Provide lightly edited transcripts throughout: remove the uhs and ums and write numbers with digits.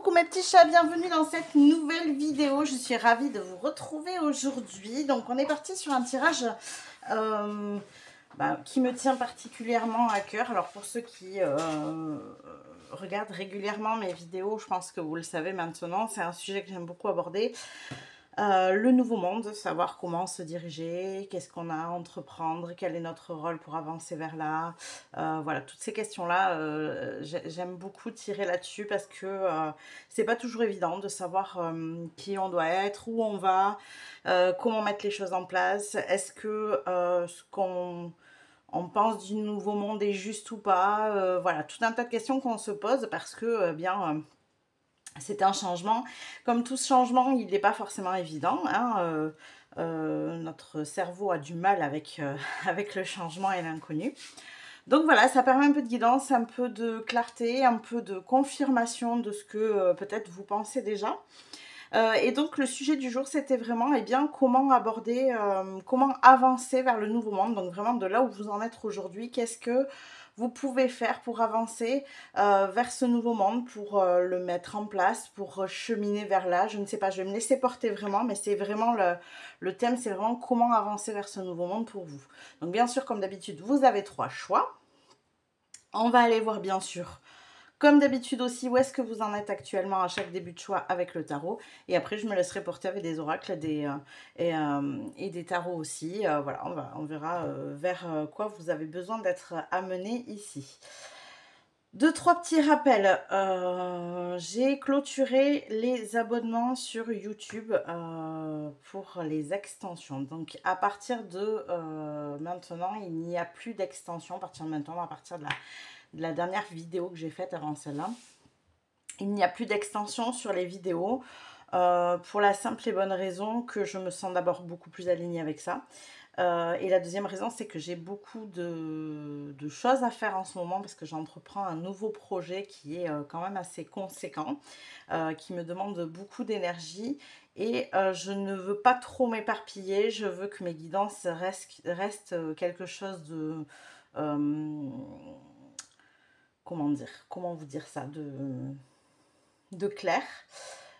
Coucou mes petits chats, bienvenue dans cette nouvelle vidéo. Je suis ravie de vous retrouver aujourd'hui. Donc on est parti sur un tirage qui me tient particulièrement à cœur. Alors pour ceux qui regardent régulièrement mes vidéos, je pense que vous le savez maintenant, c'est un sujet que j'aime beaucoup aborder. Le nouveau monde, savoir comment se diriger, qu'est-ce qu'on a à entreprendre, quel est notre rôle pour avancer vers là. Voilà, toutes ces questions-là, j'aime beaucoup tirer là-dessus parce que c'est pas toujours évident de savoir qui on doit être, où on va, comment mettre les choses en place. Est-ce que ce qu'on pense du nouveau monde est juste ou pas. Voilà, tout un tas de questions qu'on se pose parce que c'est un changement. Comme tout changement, il n'est pas forcément évident. Hein, notre cerveau a du mal avec, avec le changement et l'inconnu. Donc voilà, ça permet un peu de guidance, un peu de clarté, un peu de confirmation de ce que peut-être vous pensez déjà. Et donc le sujet du jour, c'était vraiment comment aborder, comment avancer vers le nouveau monde. Donc vraiment de là où vous en êtes aujourd'hui, qu'est-ce que vous pouvez faire pour avancer vers ce nouveau monde, pour le mettre en place, pour cheminer vers là. Je ne sais pas, je vais me laisser porter vraiment, mais c'est vraiment le thème, c'est vraiment comment avancer vers ce nouveau monde pour vous. Donc bien sûr, comme d'habitude, vous avez 3 choix. On va aller voir bien sûr, comme d'habitude aussi, où est-ce que vous en êtes actuellement à chaque début de choix avec le tarot. Et après, je me laisserai porter avec des oracles et des tarots aussi. Voilà, on verra vers quoi vous avez besoin d'être amené ici. 2-3 petits rappels. J'ai clôturé les abonnements sur YouTube pour les extensions. Donc à partir de maintenant, il n'y a plus d'extensions. À partir de maintenant, à partir de la dernière vidéo que j'ai faite avant celle-là, il n'y a plus d'extension sur les vidéos pour la simple et bonne raison que je me sens d'abord beaucoup plus alignée avec ça. Et la deuxième raison, c'est que j'ai beaucoup de choses à faire en ce moment parce que j'entreprends un nouveau projet qui est quand même assez conséquent, qui me demande beaucoup d'énergie et je ne veux pas trop m'éparpiller. Je veux que mes guidances restent quelque chose de... comment vous dire ça, de clair.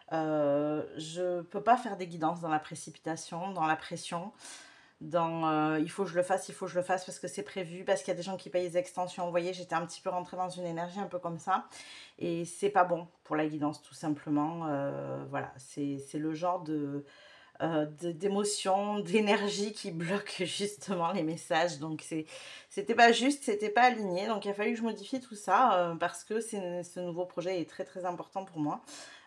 Je peux pas faire des guidances dans la précipitation, dans la pression, dans il faut que je le fasse, il faut que je le fasse parce que c'est prévu, parce qu'il y a des gens qui payent les extensions. Vous voyez, j'étais un petit peu rentrée dans une énergie un peu comme ça et c'est pas bon pour la guidance tout simplement. Voilà, c'est le genre d'émotion, d'énergie qui bloque justement les messages. Donc c'était pas juste, c'était pas aligné. Donc il a fallu que je modifie tout ça parce que ce nouveau projet est très très important pour moi.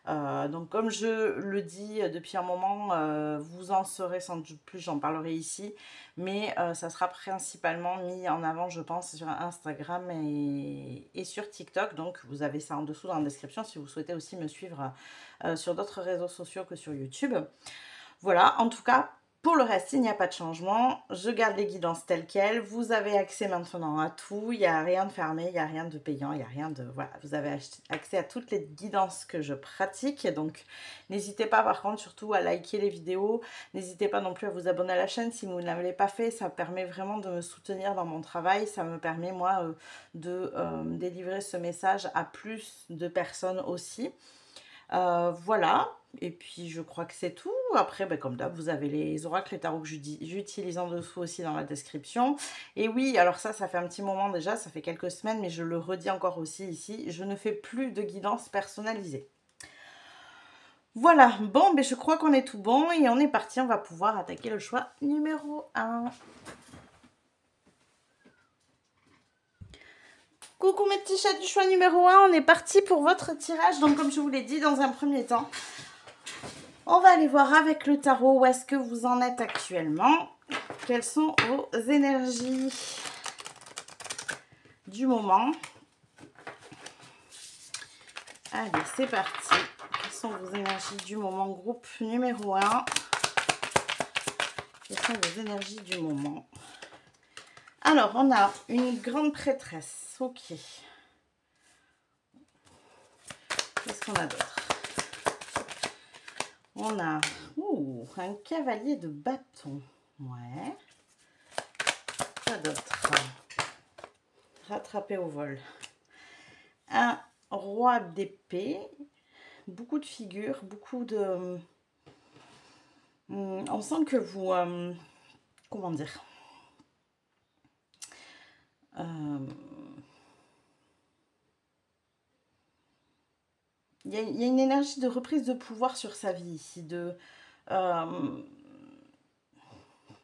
Donc comme je le dis depuis un moment, vous en saurez sans doute plus, j'en parlerai ici, mais ça sera principalement mis en avant, je pense, sur Instagram et sur TikTok. Donc vous avez ça en dessous dans la description si vous souhaitez aussi me suivre sur d'autres réseaux sociaux que sur YouTube. Voilà, en tout cas, pour le reste, il n'y a pas de changement. Je garde les guidances telles quelles. Vous avez accès maintenant à tout. Il n'y a rien de fermé, il n'y a rien de payant, il n'y a rien de... Voilà, vous avez accès à toutes les guidances que je pratique. Donc, n'hésitez pas, par contre, surtout à liker les vidéos. N'hésitez pas non plus à vous abonner à la chaîne si vous ne l'avez pas fait. Ça permet vraiment de me soutenir dans mon travail. Ça me permet, moi, de délivrer ce message à plus de personnes aussi. Voilà, et puis je crois que c'est tout. Après, comme d'hab, vous avez les oracles et tarots que j'utilise en dessous aussi dans la description. Et oui, alors ça fait un petit moment déjà, ça fait quelques semaines, mais je le redis encore aussi ici, je ne fais plus de guidance personnalisée. Voilà, bon, je crois qu'on est tout bon et on est parti, on va pouvoir attaquer le choix numéro 1. Coucou mes petits chats du choix numéro 1, on est parti pour votre tirage. Donc comme je vous l'ai dit dans un premier temps, on va aller voir avec le tarot où est-ce que vous en êtes actuellement. Quelles sont vos énergies du moment? Allez, c'est parti. Quelles sont vos énergies du moment? Groupe numéro 1. Quelles sont vos énergies du moment? Alors, on a une grande prêtresse. Ok. Qu'est-ce qu'on a d'autre? On a un cavalier de bâton. Ouais. Quoi d'autre? Rattrapé au vol. Un roi d'épée. beaucoup de figures, beaucoup de... On sent que vous... comment dire il y a une énergie de reprise de pouvoir sur sa vie ici, euh,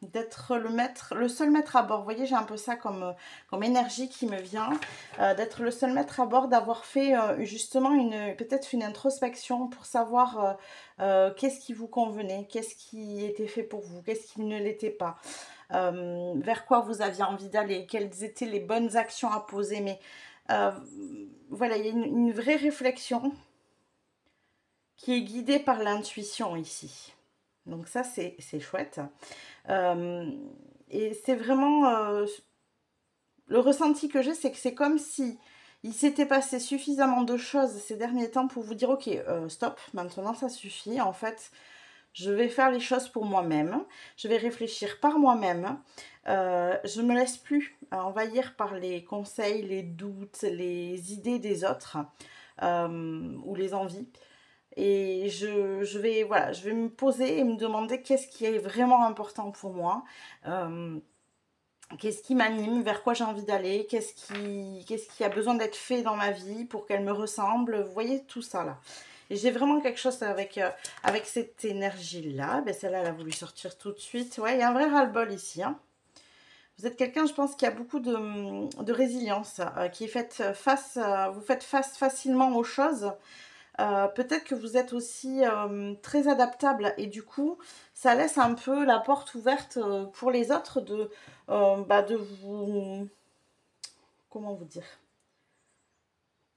d'être le maître, le seul maître à bord. Vous voyez, j'ai un peu ça comme énergie qui me vient, d'être le seul maître à bord, d'avoir fait justement peut-être une introspection pour savoir qu'est-ce qui vous convenait, qu'est-ce qui était fait pour vous, qu'est-ce qui ne l'était pas, vers quoi vous aviez envie d'aller, quelles étaient les bonnes actions à poser. Mais voilà, il y a une vraie réflexion qui est guidée par l'intuition ici. Donc ça, c'est chouette. Euh, et c'est vraiment le ressenti que j'ai, c'est que c'est comme si il s'était passé suffisamment de choses ces derniers temps pour vous dire ok, stop, maintenant ça suffit. En fait, je vais faire les choses pour moi-même, je vais réfléchir par moi-même. Je ne me laisse plus envahir par les conseils, les doutes, les idées des autres ou les envies. Et voilà, je vais me poser et me demander qu'est-ce qui est vraiment important pour moi. Qu'est-ce qui m'anime, vers quoi j'ai envie d'aller, qu'est-ce qui a besoin d'être fait dans ma vie pour qu'elle me ressemble. Vous voyez tout ça là. Et j'ai vraiment quelque chose avec cette énergie-là. Ben, celle-là, elle a voulu sortir tout de suite. Ouais, il y a un vrai ras-le-bol ici. Hein. Vous êtes quelqu'un, je pense, qui a beaucoup de résilience, qui est vous faites face facilement aux choses. Peut-être que vous êtes aussi très adaptable et du coup, ça laisse un peu la porte ouverte pour les autres de vous... Comment vous dire?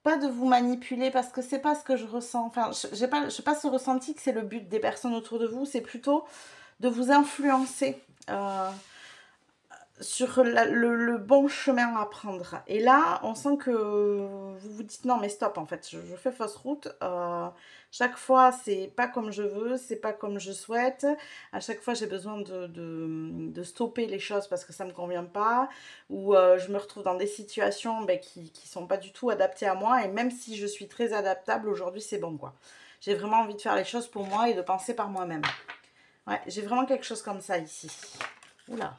Pas de vous manipuler parce que c'est pas ce que je ressens. Enfin, j'ai pas ce ressenti que c'est le but des personnes autour de vous. C'est plutôt de vous influencer. Sur le bon chemin à prendre. Et là, on sent que vous vous dites non mais stop en fait, je fais fausse route. Chaque fois, c'est pas comme je veux, c'est pas comme je souhaite. À chaque fois, j'ai besoin de stopper les choses parce que ça me convient pas. Ou je me retrouve dans des situations qui sont pas du tout adaptées à moi. Et même si je suis très adaptable, aujourd'hui, c'est bon quoi. J'ai vraiment envie de faire les choses pour moi et de penser par moi-même. Ouais, j'ai vraiment quelque chose comme ça ici. Oula.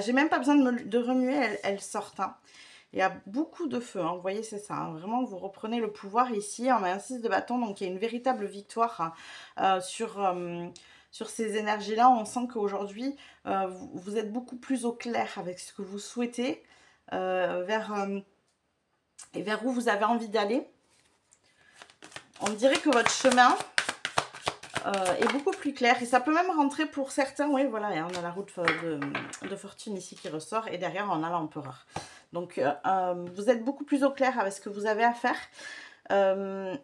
J'ai même pas besoin de remuer, elles sortent. Hein. Il y a beaucoup de feu, hein. Vous voyez, c'est ça. Hein. Vraiment, vous reprenez le pouvoir ici. On a un 6 de bâton, donc il y a une véritable victoire sur ces énergies-là. On sent qu'aujourd'hui, vous êtes beaucoup plus au clair avec ce que vous souhaitez, et vers où vous avez envie d'aller. On dirait que votre chemin est beaucoup plus clair et ça peut même rentrer pour certains. Oui, voilà, on a la roue de fortune ici qui ressort et derrière on a l'empereur. Donc vous êtes beaucoup plus au clair avec ce que vous avez à faire,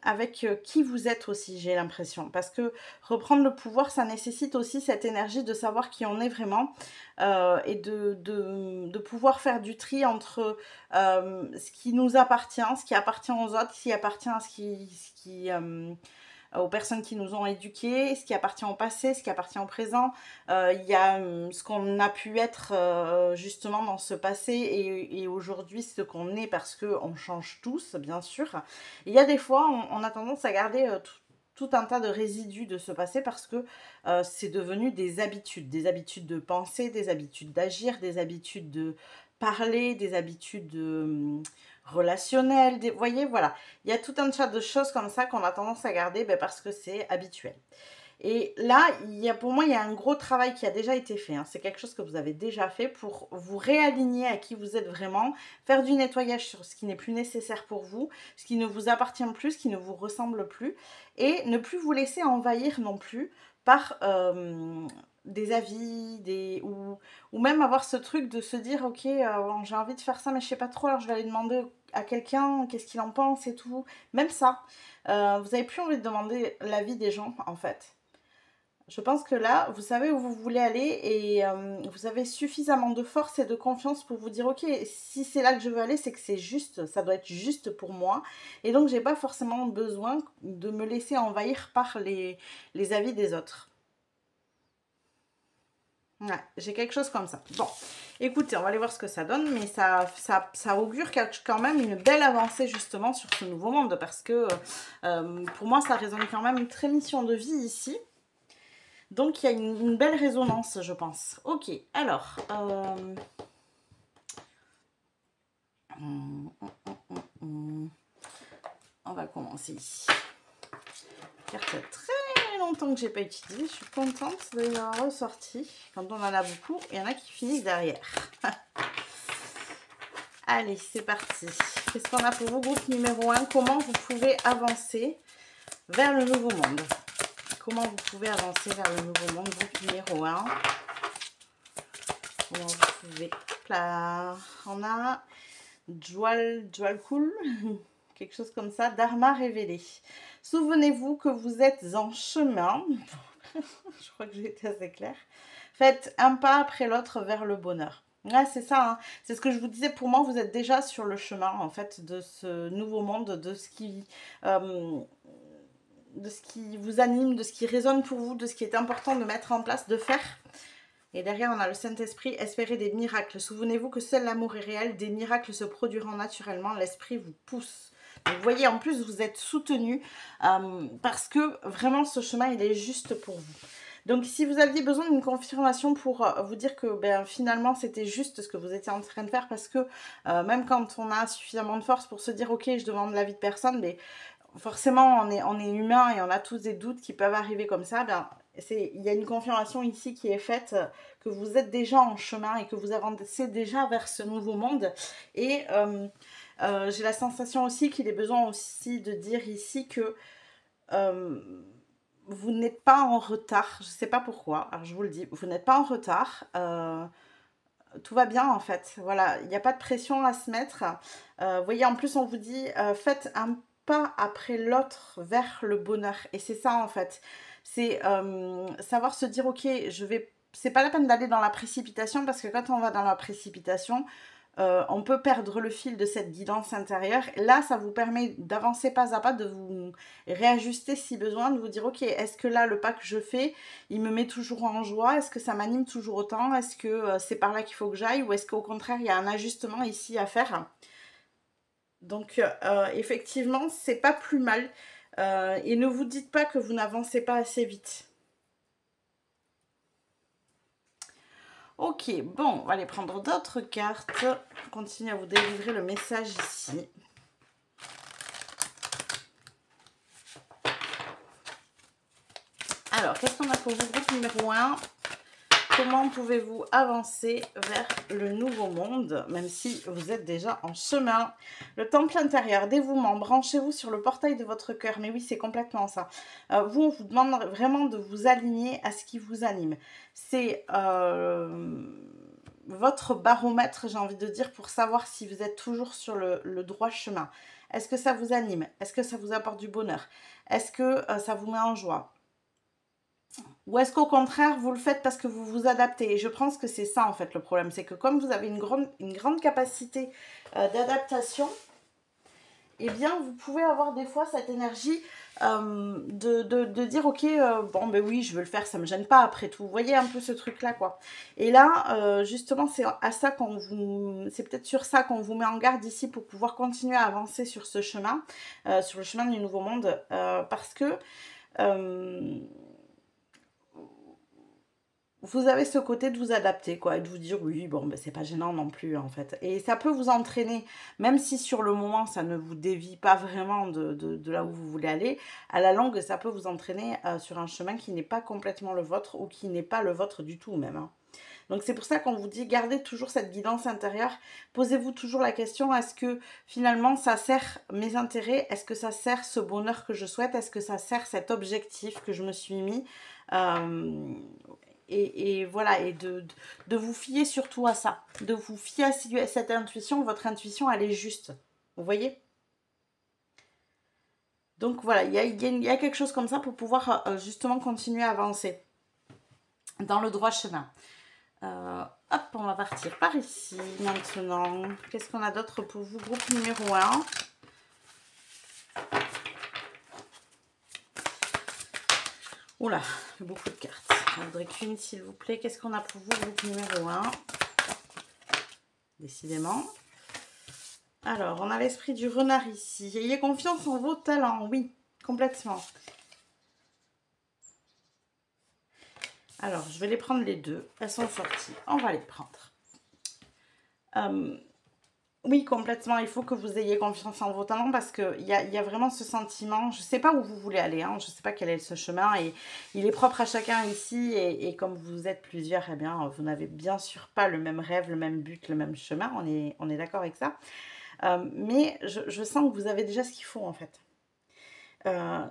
avec qui vous êtes aussi, j'ai l'impression, parce que reprendre le pouvoir, ça nécessite aussi cette énergie de savoir qui on est vraiment, et de pouvoir faire du tri entre ce qui nous appartient, ce qui appartient aux autres, ce qui appartient à aux personnes qui nous ont éduqués, ce qui appartient au passé, ce qui appartient au présent. Il y a ce qu'on a pu être justement dans ce passé et aujourd'hui ce qu'on est parce qu'on change tous, bien sûr. Il y a des fois, on a tendance à garder tout un tas de résidus de ce passé parce que c'est devenu des habitudes de penser, des habitudes d'agir, des habitudes de parler, des habitudes relationnelles, vous voyez, voilà. Il y a tout un tas de choses comme ça qu'on a tendance à garder parce que c'est habituel. Et là, pour moi, il y a un gros travail qui a déjà été fait. Hein. C'est quelque chose que vous avez déjà fait pour vous réaligner à qui vous êtes vraiment, faire du nettoyage sur ce qui n'est plus nécessaire pour vous, ce qui ne vous appartient plus, ce qui ne vous ressemble plus, et ne plus vous laisser envahir non plus par des avis, ou même avoir ce truc de se dire, ok, j'ai envie de faire ça, mais je sais pas trop, alors je vais aller demander à quelqu'un qu'est-ce qu'il en pense et tout. Même ça, vous n'avez plus envie de demander l'avis des gens, en fait. Je pense que là, vous savez où vous voulez aller et vous avez suffisamment de force et de confiance pour vous dire ok, si c'est là que je veux aller, c'est que c'est juste, ça doit être juste pour moi. Et donc, j'ai pas forcément besoin de me laisser envahir par les avis des autres. Ouais, j'ai quelque chose comme ça. Bon, Écoutez, on va aller voir ce que ça donne, mais ça augure quand même une belle avancée justement sur ce nouveau monde, parce que pour moi, ça résonne quand même très mission de vie ici. Donc, il y a une belle résonance, je pense. Ok, alors... on va commencer ici. Carte très longtemps que j'ai pas utilisée. Je suis contente de l'avoir ressorti. Quand on en a beaucoup, il y en a qui finissent derrière. Allez, c'est parti. Qu'est-ce qu'on a pour vous, groupe numéro 1? Comment vous pouvez avancer vers le nouveau monde? Comment vous pouvez avancer vers le nouveau monde, groupe numéro 1? Comment vous pouvez... Là, on a Joal Cool, quelque chose comme ça, Dharma révélé. Souvenez-vous que vous êtes en chemin. Je crois que j'ai été assez claire. Faites un pas après l'autre vers le bonheur. Ouais, c'est ça, hein. C'est ce que je vous disais. Pour moi, vous êtes déjà sur le chemin, en fait, de ce nouveau monde, de ce qui vous anime, de ce qui résonne pour vous, de ce qui est important de mettre en place, de faire. Et derrière, on a le Saint-Esprit, espérez des miracles. Souvenez-vous que seul l'amour est réel, des miracles se produiront naturellement, l'Esprit vous pousse. Donc, vous voyez, en plus, vous êtes soutenu parce que vraiment, ce chemin, il est juste pour vous. Donc, si vous aviez besoin d'une confirmation pour vous dire que finalement, c'était juste ce que vous étiez en train de faire, parce que même quand on a suffisamment de force pour se dire, ok, je demande l'avis de personne, mais forcément, on est humain et on a tous des doutes qui peuvent arriver comme ça, il y a une confirmation ici qui est faite, que vous êtes déjà en chemin et que vous avancez déjà vers ce nouveau monde. Et j'ai la sensation aussi qu'il est besoin aussi de dire ici que vous n'êtes pas en retard. Je ne sais pas pourquoi, alors je vous le dis, vous n'êtes pas en retard. Tout va bien en fait, voilà, il n'y a pas de pression à se mettre. Vous voyez, en plus on vous dit, faites un pas après l'autre vers le bonheur. Et c'est ça en fait, c'est savoir se dire, ok, c'est pas la peine d'aller dans la précipitation, parce que quand on va dans la précipitation, on peut perdre le fil de cette guidance intérieure. Là, ça vous permet d'avancer pas à pas, de vous réajuster si besoin, de vous dire, ok, est-ce que là, le pas que je fais, il me met toujours en joie? Est-ce que ça m'anime toujours autant? Est-ce que c'est par là qu'il faut que j'aille? Ou est-ce qu'au contraire, il y a un ajustement ici à faire? Donc, effectivement, c'est pas plus mal. Et ne vous dites pas que vous n'avancez pas assez vite. Ok, bon, on va aller prendre d'autres cartes. Continuez à vous délivrer le message ici. Alors, qu'est-ce qu'on a pour vous, groupe numéro 1? Comment pouvez-vous avancer vers le nouveau monde, même si vous êtes déjà en chemin? Le temple intérieur, dévouement, branchez-vous sur le portail de votre cœur. Mais oui, c'est complètement ça. Vous, on vous demande vraiment de vous aligner à ce qui vous anime. C'est votre baromètre, j'ai envie de dire, pour savoir si vous êtes toujours sur le droit chemin. Est-ce que ça vous anime? Est-ce que ça vous apporte du bonheur? Est-ce que ça vous met en joie? Ou est-ce qu'au contraire, vous le faites parce que vous vous adaptez? Et je pense que c'est ça, en fait, le problème. C'est que comme vous avez une grande capacité d'adaptation, eh bien, vous pouvez avoir des fois cette énergie de dire, ok, bon, ben oui, je veux le faire, ça ne me gêne pas après tout. Vous voyez un peu ce truc-là, quoi. Et là, justement, c'est peut-être sur ça qu'on vous met en garde ici pour pouvoir continuer à avancer sur ce chemin, sur le chemin du nouveau monde, parce que... vous avez ce côté de vous adapter, quoi, et de vous dire, oui, bon, ben, c'est pas gênant non plus, en fait. Et ça peut vous entraîner, même si sur le moment, ça ne vous dévie pas vraiment de là où vous voulez aller, à la longue, ça peut vous entraîner sur un chemin qui n'est pas complètement le vôtre, ou qui n'est pas le vôtre du tout, même, hein. Donc, c'est pour ça qu'on vous dit, gardez toujours cette guidance intérieure. Posez-vous toujours la question, est-ce que finalement, ça sert mes intérêts? Est-ce que ça sert ce bonheur que je souhaite? Est-ce que ça sert cet objectif que je me suis mis? Et voilà, et de vous fier surtout à ça, de vous fier à cette intuition. Votre intuition, elle est juste, vous voyez? Donc voilà, il y a quelque chose comme ça pour pouvoir justement continuer à avancer dans le droit chemin. Hop, on va partir par ici maintenant. Qu'est-ce qu'on a d'autre pour vous, groupe numéro 1? Oula, beaucoup de cartes. J'en voudrais qu'une, s'il vous plaît. Qu'est-ce qu'on a pour vous, groupe numéro 1? décidément. Alors, on a l'esprit du renard ici. Ayez confiance en vos talents, oui, complètement. Alors, je vais les prendre les deux. Elles sont sorties. On va les prendre. Oui, complètement. Il faut que vous ayez confiance en vos talents parce qu'il y a vraiment ce sentiment. Je ne sais pas où vous voulez aller. Hein, je ne sais pas quel est ce chemin. Et il est propre à chacun ici. Et comme vous êtes plusieurs, eh bien, vous n'avez bien sûr pas le même rêve, le même but, le même chemin. On est d'accord avec ça. Mais je sens que vous avez déjà ce qu'il faut en fait.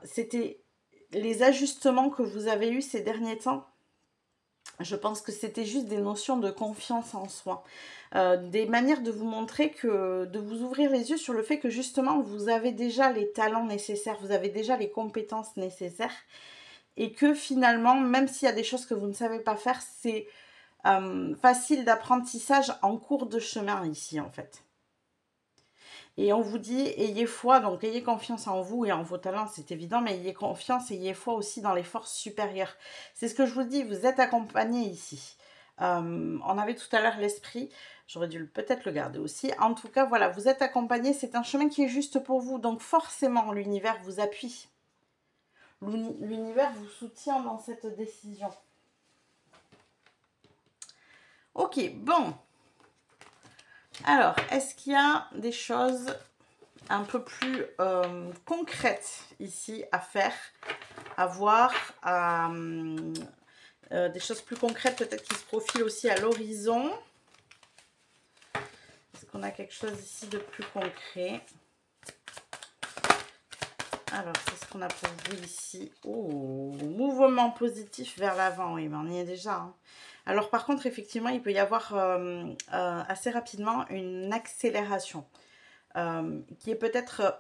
C'était les ajustements que vous avez eus ces derniers temps. Je pense que c'était juste des notions de confiance en soi, des manières de vous montrer que, de vous ouvrir les yeux sur le fait que justement vous avez déjà les talents nécessaires, vous avez déjà les compétences nécessaires et que finalement, même s'il y a des choses que vous ne savez pas faire, c'est facile d'apprentissage en cours de chemin ici en fait. Et on vous dit, ayez foi, donc ayez confiance en vous et en vos talents, c'est évident, mais ayez confiance, ayez foi aussi dans les forces supérieures. C'est ce que je vous dis, vous êtes accompagné ici. On avait tout à l'heure l'esprit, j'aurais dû peut-être le garder aussi. En tout cas, voilà, vous êtes accompagné, c'est un chemin qui est juste pour vous, donc forcément l'univers vous appuie. L'univers vous soutient dans cette décision. Ok, bon. Alors, est-ce qu'il y a des choses un peu plus concrètes ici à faire, à voir, des choses plus concrètes peut-être qui se profilent aussi à l'horizon? Est-ce qu'on a quelque chose ici de plus concret? Alors, qu'est-ce qu'on a pour vous ici? Oh, mouvement positif vers l'avant, oui, mais on y est déjà. Hein. Alors, par contre, effectivement, il peut y avoir assez rapidement une accélération. Qui est peut-être,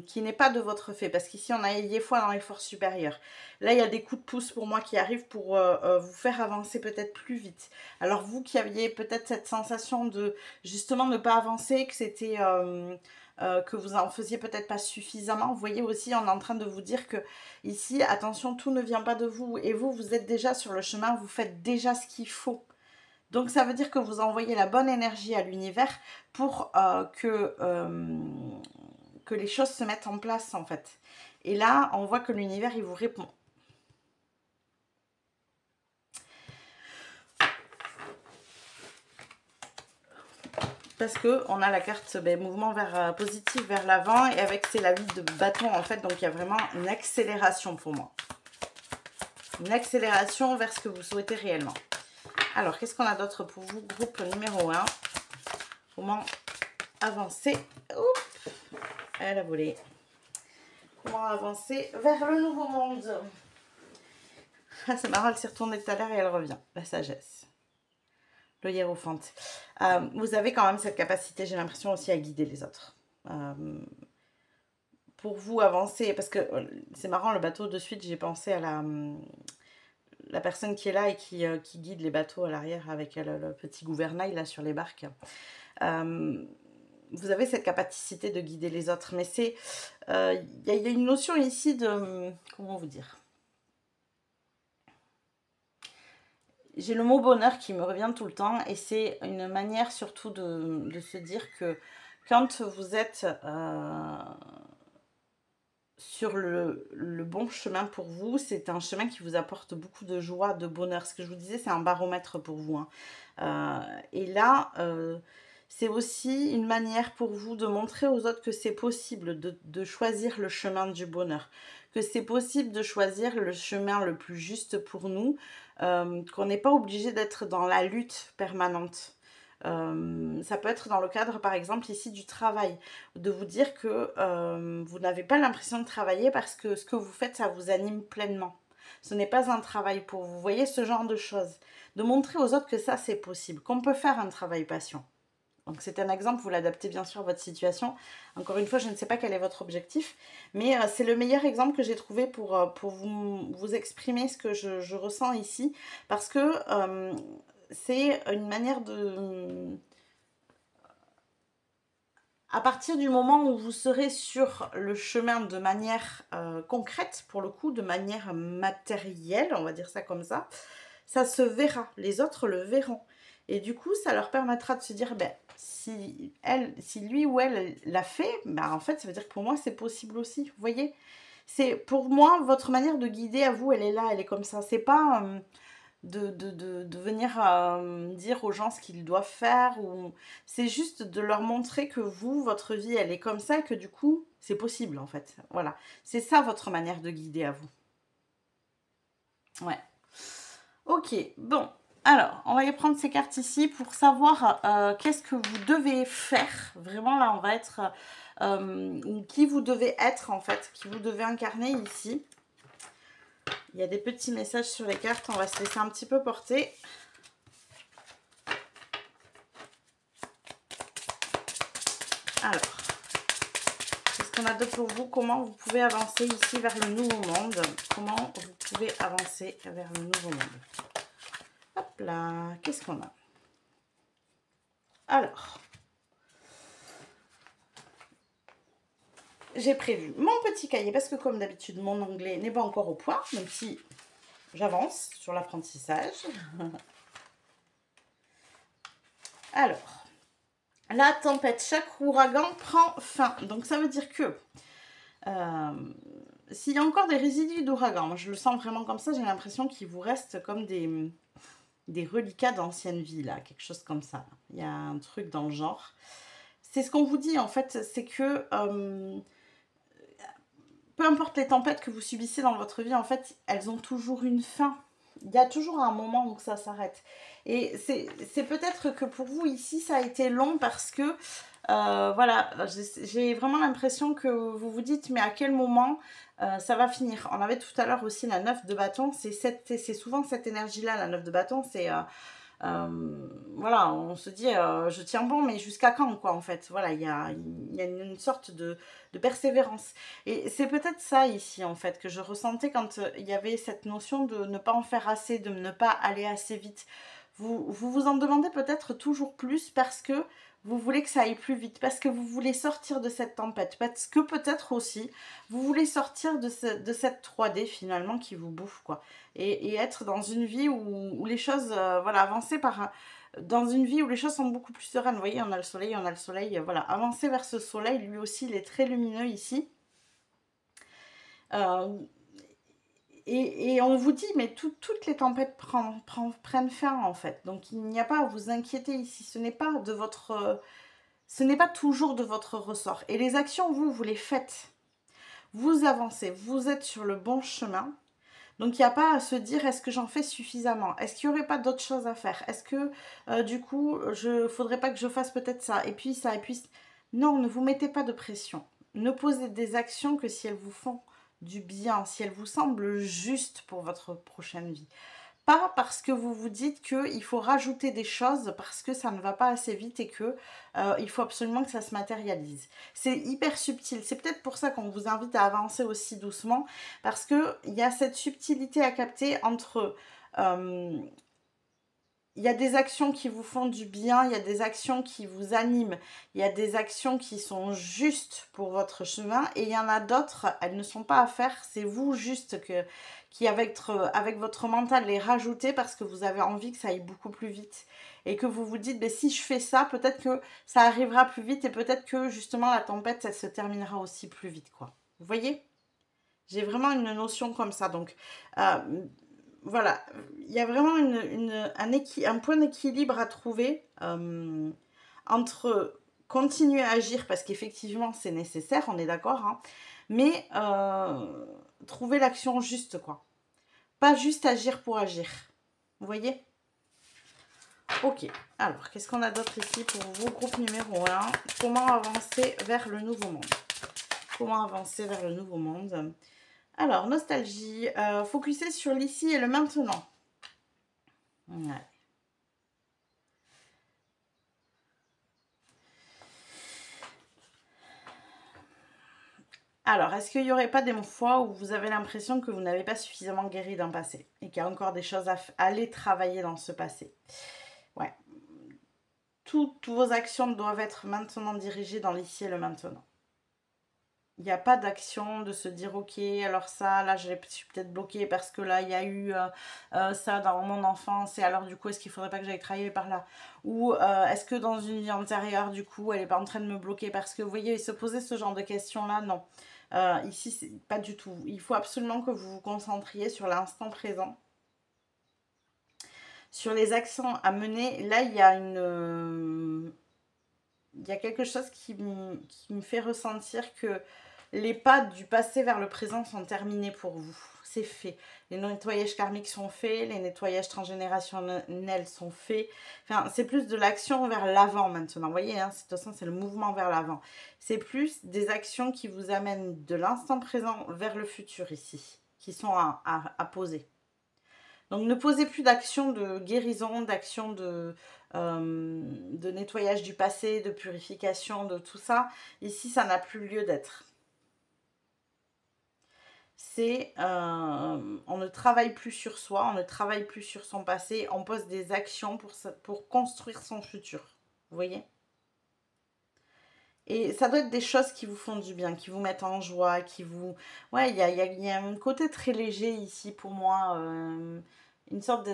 qui n'est pas de votre fait, parce qu'ici on a ayez foi dans les forces supérieures. Là il y a des coups de pouce pour moi qui arrivent pour vous faire avancer peut-être plus vite. Alors vous qui aviez peut-être cette sensation de justement ne pas avancer, que c'était que vous en faisiez peut-être pas suffisamment, vous voyez aussi on est en train de vous dire que ici attention, tout ne vient pas de vous et vous êtes déjà sur le chemin, vous faites déjà ce qu'il faut. Donc ça veut dire que vous envoyez la bonne énergie à l'univers pour que les choses se mettent en place en fait. Et là, on voit que l'univers, il vous répond. Parce qu'on a la carte mouvement vers positif vers l'avant et avec c'est la 8 de bâton en fait. Donc il y a vraiment une accélération pour moi. Une accélération vers ce que vous souhaitez réellement. Alors, qu'est-ce qu'on a d'autre pour vous? Groupe numéro 1. Comment avancer? Oups, elle a volé. Comment avancer vers le nouveau monde? Ah, c'est marrant, elle s'est retournée tout à l'heure et elle revient. La sagesse. Le hiérophante. Vous avez quand même cette capacité, j'ai l'impression aussi, à guider les autres. Pour vous avancer, parce que c'est marrant, le bateau de suite, j'ai pensé à la personne qui est là et qui guide les bateaux à l'arrière avec le petit gouvernail là sur les barques. Vous avez cette capacité de guider les autres, mais c'est il y a une notion ici de comment vous dire. J'ai le mot bonheur qui me revient tout le temps et c'est une manière surtout de se dire que quand vous êtes sur le bon chemin pour vous, c'est un chemin qui vous apporte beaucoup de joie, de bonheur. Ce que je vous disais, c'est un baromètre pour vous. Hein. Et là, c'est aussi une manière pour vous de montrer aux autres que c'est possible de choisir le chemin du bonheur, que c'est possible de choisir le chemin le plus juste pour nous, qu'on n'est pas obligé d'être dans la lutte permanente. Ça peut être dans le cadre par exemple ici du travail, de vous dire que vous n'avez pas l'impression de travailler parce que ce que vous faites ça vous anime pleinement, ce n'est pas un travail pour vous, voyez ce genre de choses, de montrer aux autres que ça c'est possible, qu'on peut faire un travail passion. Donc c'est un exemple, vous l'adaptez bien sûr à votre situation. Encore une fois, je ne sais pas quel est votre objectif, mais c'est le meilleur exemple que j'ai trouvé pour vous exprimer ce que je ressens ici, parce que c'est une manière de... À partir du moment où vous serez sur le chemin de manière concrète, pour le coup, de manière matérielle, on va dire ça comme ça se verra, les autres le verront. Et du coup, ça leur permettra de se dire, ben, si lui ou elle l'a fait, ben, en fait, ça veut dire que pour moi, c'est possible aussi. Vous voyez? C'est pour moi, votre manière de guider à vous, elle est là, elle est comme ça. C'est pas de venir dire aux gens ce qu'ils doivent faire, ou c'est juste de leur montrer que vous, votre vie, elle est comme ça, et que du coup, c'est possible en fait. Voilà. C'est ça votre manière de guider à vous. Ouais. Ok, bon. Alors, on va aller prendre ces cartes ici pour savoir qu'est-ce que vous devez faire. Vraiment, là, on va être... qui vous devez être, en fait, qui vous devez incarner ici. Il y a des petits messages sur les cartes, on va se laisser un petit peu porter. Alors, qu'est-ce qu'on a de pour vous? Comment vous pouvez avancer ici vers le nouveau monde? Comment vous pouvez avancer vers le nouveau monde? Hop là, qu'est-ce qu'on a? Alors, j'ai prévu mon petit cahier parce que comme d'habitude, mon anglais n'est pas encore au point, même si j'avance sur l'apprentissage. Alors, la tempête, chaque ouragan prend fin. Donc ça veut dire que s'il y a encore des résidus d'ouragan, moi je le sens vraiment comme ça, j'ai l'impression qu'il vous reste comme des reliquats d'ancienne vie, là, quelque chose comme ça. Il y a un truc dans le genre. C'est ce qu'on vous dit, en fait, c'est que peu importe les tempêtes que vous subissez dans votre vie, en fait, elles ont toujours une fin. Il y a toujours un moment où ça s'arrête. Et c'est peut-être que pour vous, ici, ça a été long parce que, voilà, j'ai vraiment l'impression que vous vous dites, mais à quel moment ça va finir? On avait tout à l'heure aussi la 9 de bâton, c'est souvent cette énergie-là, la 9 de bâton, c'est... voilà, on se dit je tiens bon, mais jusqu'à quand, quoi, en fait. Voilà, il y a une sorte de persévérance. Et c'est peut-être ça ici, en fait, que je ressentais quand il y avait cette notion de ne pas en faire assez, de ne pas aller assez vite. Vous en demandez peut-être toujours plus parce que vous voulez que ça aille plus vite, parce que vous voulez sortir de cette tempête, parce que peut-être aussi vous voulez sortir de cette 3D finalement qui vous bouffe, quoi. Et être dans une vie où les choses, voilà, avancer dans une vie où les choses sont beaucoup plus sereines. Vous voyez, on a le soleil, voilà, avancer vers ce soleil, lui aussi, il est très lumineux ici. Et on vous dit, mais toutes les tempêtes prennent fin, en fait. Donc, il n'y a pas à vous inquiéter ici. Ce n'est pas toujours de votre ressort. Et les actions, vous les faites. Vous avancez, vous êtes sur le bon chemin. Donc, il n'y a pas à se dire, est-ce que j'en fais suffisamment? Est-ce qu'il n'y aurait pas d'autres choses à faire? Est-ce que, du coup, faudrait pas que je fasse peut-être ça, et puis ça, et puis... Non, ne vous mettez pas de pression. Ne posez des actions que si elles vous font du bien, si elles vous semblent justes pour votre prochaine vie. Pas parce que vous vous dites qu'il faut rajouter des choses parce que ça ne va pas assez vite et que il faut absolument que ça se matérialise. C'est hyper subtil. C'est peut-être pour ça qu'on vous invite à avancer aussi doucement, parce qu'il y a cette subtilité à capter entre... il y a des actions qui vous font du bien, il y a des actions qui vous animent, il y a des actions qui sont justes pour votre chemin, et il y en a d'autres, elles ne sont pas à faire, c'est vous juste qui avec votre mental les rajoutez parce que vous avez envie que ça aille beaucoup plus vite. Et que vous vous dites, ben, si je fais ça, peut-être que ça arrivera plus vite et peut-être que justement la tempête, elle se terminera aussi plus vite, quoi. Vous voyez? J'ai vraiment une notion comme ça, donc... voilà, il y a vraiment un point d'équilibre à trouver entre continuer à agir parce qu'effectivement c'est nécessaire, on est d'accord, hein, mais trouver l'action juste, quoi. Pas juste agir pour agir. Vous voyez? Ok, alors qu'est-ce qu'on a d'autre ici pour vous? Groupe numéro 1, comment avancer vers le nouveau monde? Comment avancer vers le nouveau monde? Alors, nostalgie, focuser sur l'ici et le maintenant. Ouais. Alors, est-ce qu'il n'y aurait pas des fois où vous avez l'impression que vous n'avez pas suffisamment guéri d'un passé et qu'il y a encore des choses à aller travailler dans ce passé? Ouais. Toutes vos actions doivent être maintenant dirigées dans l'ici et le maintenant. Il n'y a pas d'action de se dire, ok, alors ça, là, je suis peut-être bloquée parce que là, il y a eu ça dans mon enfance et alors du coup, est-ce qu'il ne faudrait pas que j'aille travailler par là? Ou est-ce que dans une vie antérieure, du coup, elle n'est pas en train de me bloquer parce que, vous voyez, se poser ce genre de questions-là, non. Ici, c'est pas du tout. Il faut absolument que vous vous concentriez sur l'instant présent, sur les actions à mener. Là, il y a quelque chose qui me fait ressentir que les pas du passé vers le présent sont terminés pour vous. C'est fait. Les nettoyages karmiques sont faits, les nettoyages transgénérationnels sont faits. Enfin, c'est plus de l'action vers l'avant maintenant. Vous voyez, hein, de toute façon, c'est le mouvement vers l'avant. C'est plus des actions qui vous amènent de l'instant présent vers le futur ici, qui sont à poser. Donc ne posez plus d'action de guérison, d'action de nettoyage du passé, de purification, de tout ça. Ici, ça n'a plus lieu d'être. On ne travaille plus sur soi, on ne travaille plus sur son passé, on pose des actions pour construire son futur. Vous voyez? Et ça doit être des choses qui vous font du bien, qui vous mettent en joie, qui vous... Ouais, il y a un côté très léger ici pour moi, une sorte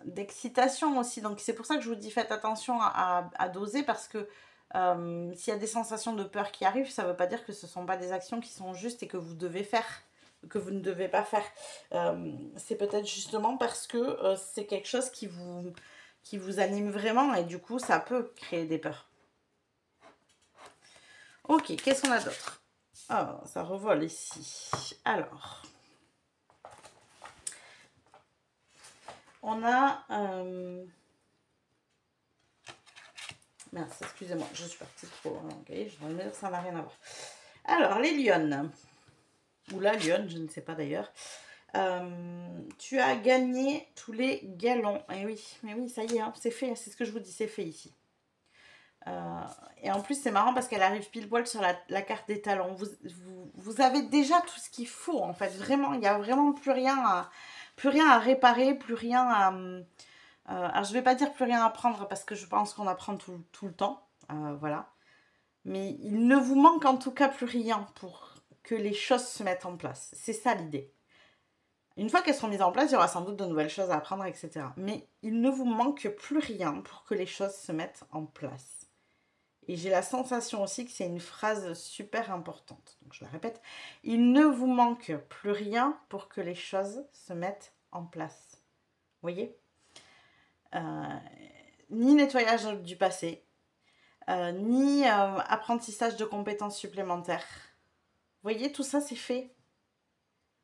d'excitation aussi. Donc c'est pour ça que je vous dis faites attention à doser parce que s'il y a des sensations de peur qui arrivent, ça ne veut pas dire que ce ne sont pas des actions qui sont justes et que vous devez faire, que vous ne devez pas faire. C'est peut-être justement parce que c'est quelque chose qui vous anime vraiment et du coup ça peut créer des peurs. Ok, qu'est-ce qu'on a d'autre? Ah, ça revole ici. Alors, on a... Mince, excusez-moi, je suis partie trop. Ok, je vais me dire ça n'a rien à voir. Alors, les lionnes. Ou la lionne, je ne sais pas d'ailleurs. Tu as gagné tous les galons. Eh oui, mais oui, ça y est, hein, c'est fait. C'est ce que je vous dis, c'est fait ici. Et en plus, c'est marrant parce qu'elle arrive pile poil sur la carte des talents. Vous avez déjà tout ce qu'il faut, en fait. Vraiment, il n'y a vraiment plus rien à réparer, plus rien à... alors, je ne vais pas dire plus rien à apprendre parce que je pense qu'on apprend tout le temps. Voilà. Mais il ne vous manque en tout cas plus rien pour que les choses se mettent en place. C'est ça l'idée. Une fois qu'elles seront mises en place, il y aura sans doute de nouvelles choses à apprendre, etc. Mais il ne vous manque plus rien pour que les choses se mettent en place. Et j'ai la sensation aussi que c'est une phrase super importante. Donc je la répète. Il ne vous manque plus rien pour que les choses se mettent en place. Vous voyez ni nettoyage du passé, ni apprentissage de compétences supplémentaires. Vous voyez, tout ça c'est fait.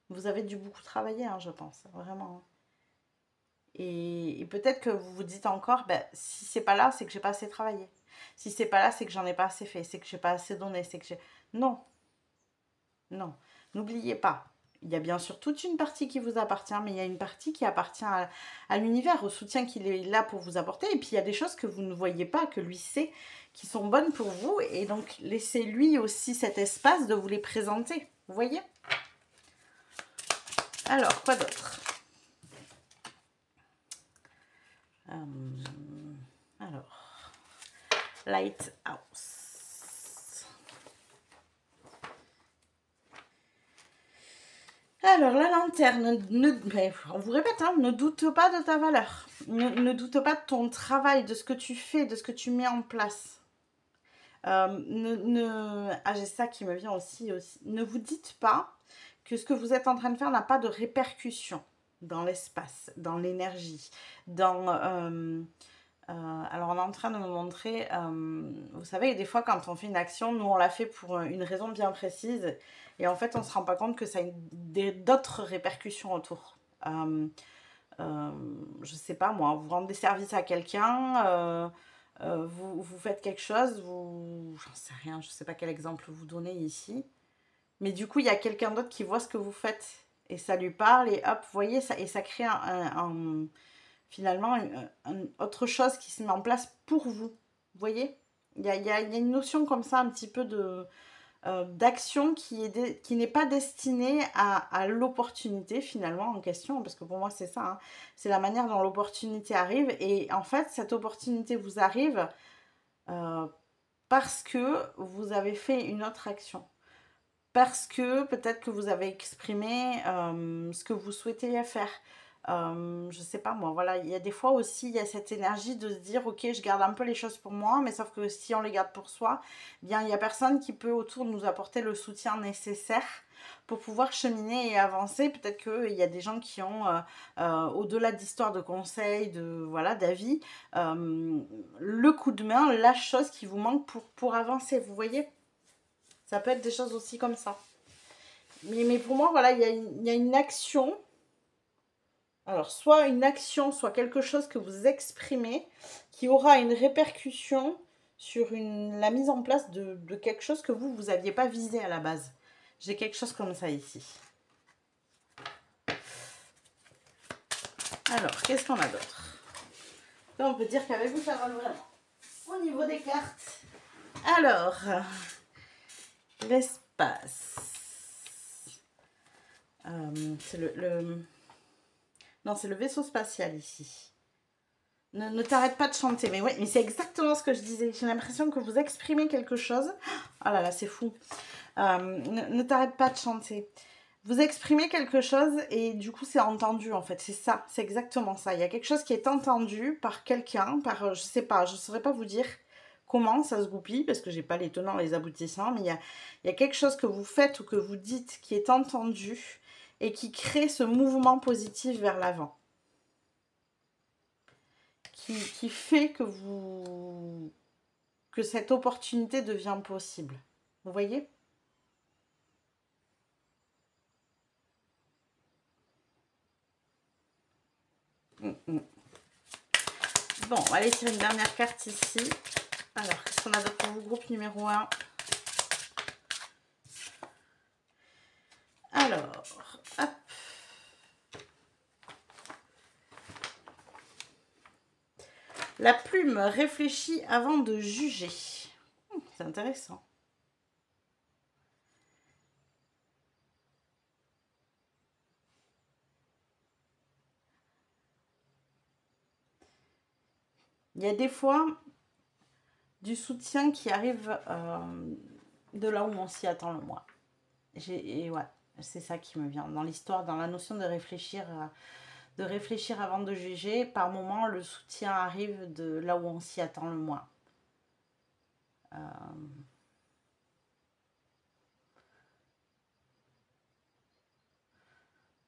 Vous avez dû beaucoup travailler, hein, je pense, vraiment. Et peut-être que vous vous dites encore, ben, si c'est pas là, c'est que j'ai pas assez travaillé. Si c'est pas là, c'est que j'en ai pas assez fait, c'est que j'ai pas assez donné, c'est que j'ai... Non, non, n'oubliez pas. Il y a bien sûr toute une partie qui vous appartient, mais il y a une partie qui appartient à l'univers, au soutien qu'il est là pour vous apporter. Et puis il y a des choses que vous ne voyez pas, que lui sait, qui sont bonnes pour vous. Et donc laissez-lui aussi cet espace de vous les présenter. Vous voyez? Alors, quoi d'autre? Alors, Lighthouse. Alors, la lanterne, on vous répète, hein, ne doute pas de ta valeur. Ne doute pas de ton travail, de ce que tu fais, de ce que tu mets en place. Ah, j'ai ça qui me vient aussi. Ne vous dites pas que ce que vous êtes en train de faire n'a pas de répercussion dans l'espace, dans l'énergie, dans... alors, on est en train de me montrer, vous savez, des fois, quand on fait une action, nous, on l'a fait pour une raison bien précise. Et en fait, on ne se rend pas compte que ça a d'autres répercussions autour. Je sais pas, moi, vous rendez service à quelqu'un, vous faites quelque chose, j'en sais rien, je sais pas quel exemple vous donnez ici. Mais du coup, il y a quelqu'un d'autre qui voit ce que vous faites. Et ça lui parle, et hop, vous voyez, ça, et ça crée finalement autre chose qui se met en place pour vous. Vous voyez, il y a une notion comme ça, un petit peu d'action qui n'est pas destinée à l'opportunité finalement en question, parce que pour moi c'est ça, hein. C'est la manière dont l'opportunité arrive, et en fait cette opportunité vous arrive parce que vous avez fait une autre action. parce que peut-être que vous avez exprimé ce que vous souhaitez faire. Je sais pas moi, voilà, il y a des fois aussi, il y a cette énergie de se dire, ok, je garde un peu les choses pour moi, mais sauf que si on les garde pour soi, eh bien, il n'y a personne qui peut autour nous apporter le soutien nécessaire pour pouvoir cheminer et avancer. Peut-être qu'il y a des gens qui ont, au-delà d'histoires de conseils, de voilà, d'avis, le coup de main, la chose qui vous manque pour avancer, vous voyez? Ça peut être des choses aussi comme ça. Mais pour moi, voilà, il y a une action. Alors, soit une action, soit quelque chose que vous exprimez qui aura une répercussion sur la mise en place de quelque chose que vous n'aviez pas visé à la base. J'ai quelque chose comme ça ici. Alors, qu'est-ce qu'on a d'autre? Là, on peut dire qu'avec vous, ça va vraiment. Au niveau des cartes. Alors, l'espace. C'est Non, c'est le vaisseau spatial ici. Ne t'arrête pas de chanter. Mais ouais, mais c'est exactement ce que je disais. J'ai l'impression que vous exprimez quelque chose. Oh là là, c'est fou. Ne t'arrête pas de chanter. Vous exprimez quelque chose et du coup, c'est entendu en fait. C'est ça, c'est exactement ça. Il y a quelque chose qui est entendu par quelqu'un, je sais pas, je ne saurais pas vous dire comment ça se goupille parce que j'ai pas les tenants et les aboutissants, mais il y a quelque chose que vous faites ou que vous dites qui est entendu et qui crée ce mouvement positif vers l'avant. Qui fait que cette opportunité devient possible. Vous voyez? Bon, on va aller tirer une dernière carte ici. Alors, qu'est-ce qu'on a d'autre pour vous? Groupe numéro 1. Alors, hop. La plume réfléchit avant de juger. C'est intéressant. Il y a des fois du soutien qui arrive de là où on s'y attend le moins. Et ouais, c'est ça qui me vient. Dans l'histoire, dans la notion de réfléchir avant de juger, par moment, le soutien arrive de là où on s'y attend le moins.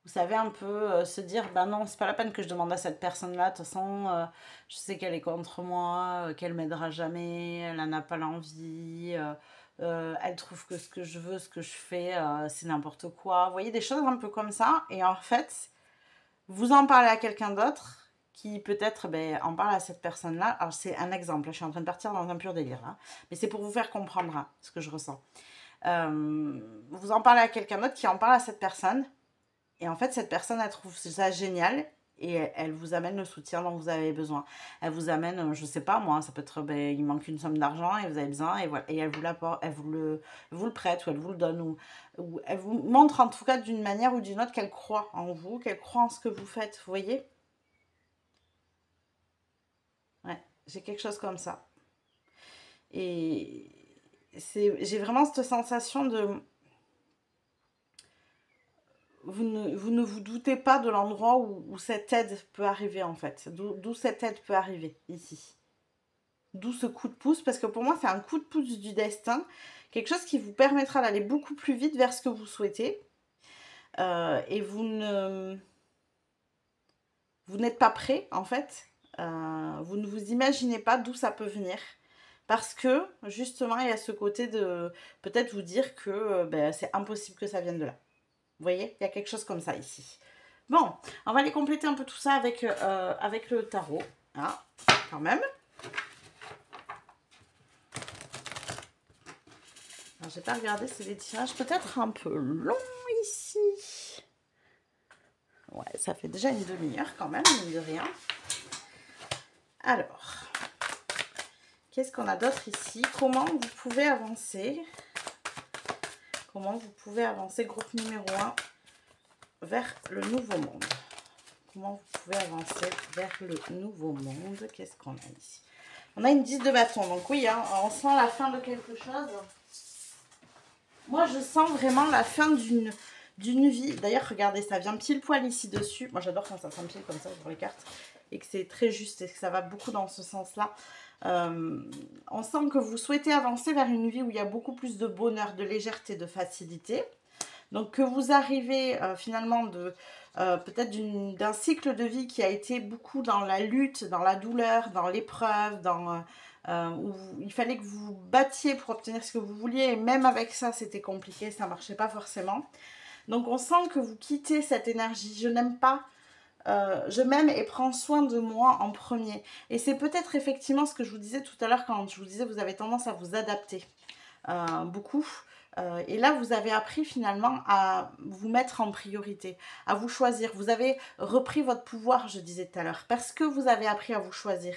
Vous savez, un peu se dire, ben non, c'est pas la peine que je demande à cette personne-là, de toute façon, je sais qu'elle est contre moi, qu'elle m'aidera jamais, elle n'en a pas l'envie, elle trouve que ce que je veux, ce que je fais, c'est n'importe quoi. Vous voyez, des choses un peu comme ça, et en fait, vous en parlez à quelqu'un d'autre, qui peut-être en parle à cette personne-là. Alors, c'est un exemple, je suis en train de partir dans un pur délire, hein, mais c'est pour vous faire comprendre ce que je ressens. Vous en parlez à quelqu'un d'autre qui en parle à cette personne, et en fait, cette personne, elle trouve ça génial et elle vous amène le soutien dont vous avez besoin. Elle vous amène, je sais pas moi, ça peut être, il manque une somme d'argent et vous avez besoin et voilà. Et elle vous l'apporte, elle vous le prête ou elle vous le donne ou elle vous montre en tout cas d'une manière ou d'une autre qu'elle croit en vous, qu'elle croit en ce que vous faites, vous voyez? Ouais, j'ai quelque chose comme ça. Et j'ai vraiment cette sensation de... Vous ne vous doutez pas de l'endroit où cette aide peut arriver en fait. D'où cette aide peut arriver ici. D'où ce coup de pouce, parce que pour moi c'est un coup de pouce du destin. Quelque chose qui vous permettra d'aller beaucoup plus vite vers ce que vous souhaitez. Et vous n'êtes pas prêt en fait. Vous ne vous imaginez pas d'où ça peut venir. Parce que justement il y a ce côté de peut-être vous dire que c'est impossible que ça vienne de là. Vous voyez, il y a quelque chose comme ça ici. Bon, on va aller compléter un peu tout ça avec le tarot. Ah, quand même. Alors, j'ai pas regardé, c'est des tirages peut-être un peu longs ici. Ouais, ça fait déjà une demi-heure quand même, mine de rien. Alors, qu'est-ce qu'on a d'autre ici? Comment vous pouvez avancer? Comment vous pouvez avancer, groupe numéro 1, vers le nouveau monde? Comment vous pouvez avancer vers le nouveau monde? Qu'est-ce qu'on a ici? On a une 10 de bâton, donc oui, hein, on sent la fin de quelque chose. Moi, je sens vraiment la fin d'une vie. D'ailleurs, regardez, ça vient pile poil ici dessus. Moi, j'adore quand ça s'empile comme ça sur les cartes. Et que c'est très juste et que ça va beaucoup dans ce sens-là. On sent que vous souhaitez avancer vers une vie où il y a beaucoup plus de bonheur, de légèreté, de facilité. Donc, que vous arrivez finalement peut-être d'un cycle de vie qui a été beaucoup dans la lutte, dans la douleur, dans l'épreuve, où il fallait que vous battiez pour obtenir ce que vous vouliez. Et même avec ça, c'était compliqué, ça ne marchait pas forcément. Donc, on sent que vous quittez cette énergie. Je n'aime pas. Je m'aime et prends soin de moi en premier. Et c'est peut-être effectivement ce que je vous disais tout à l'heure quand je vous disais vous avez tendance à vous adapter beaucoup. Et là, vous avez appris finalement à vous mettre en priorité, à vous choisir. Vous avez repris votre pouvoir, je disais tout à l'heure, parce que vous avez appris à vous choisir,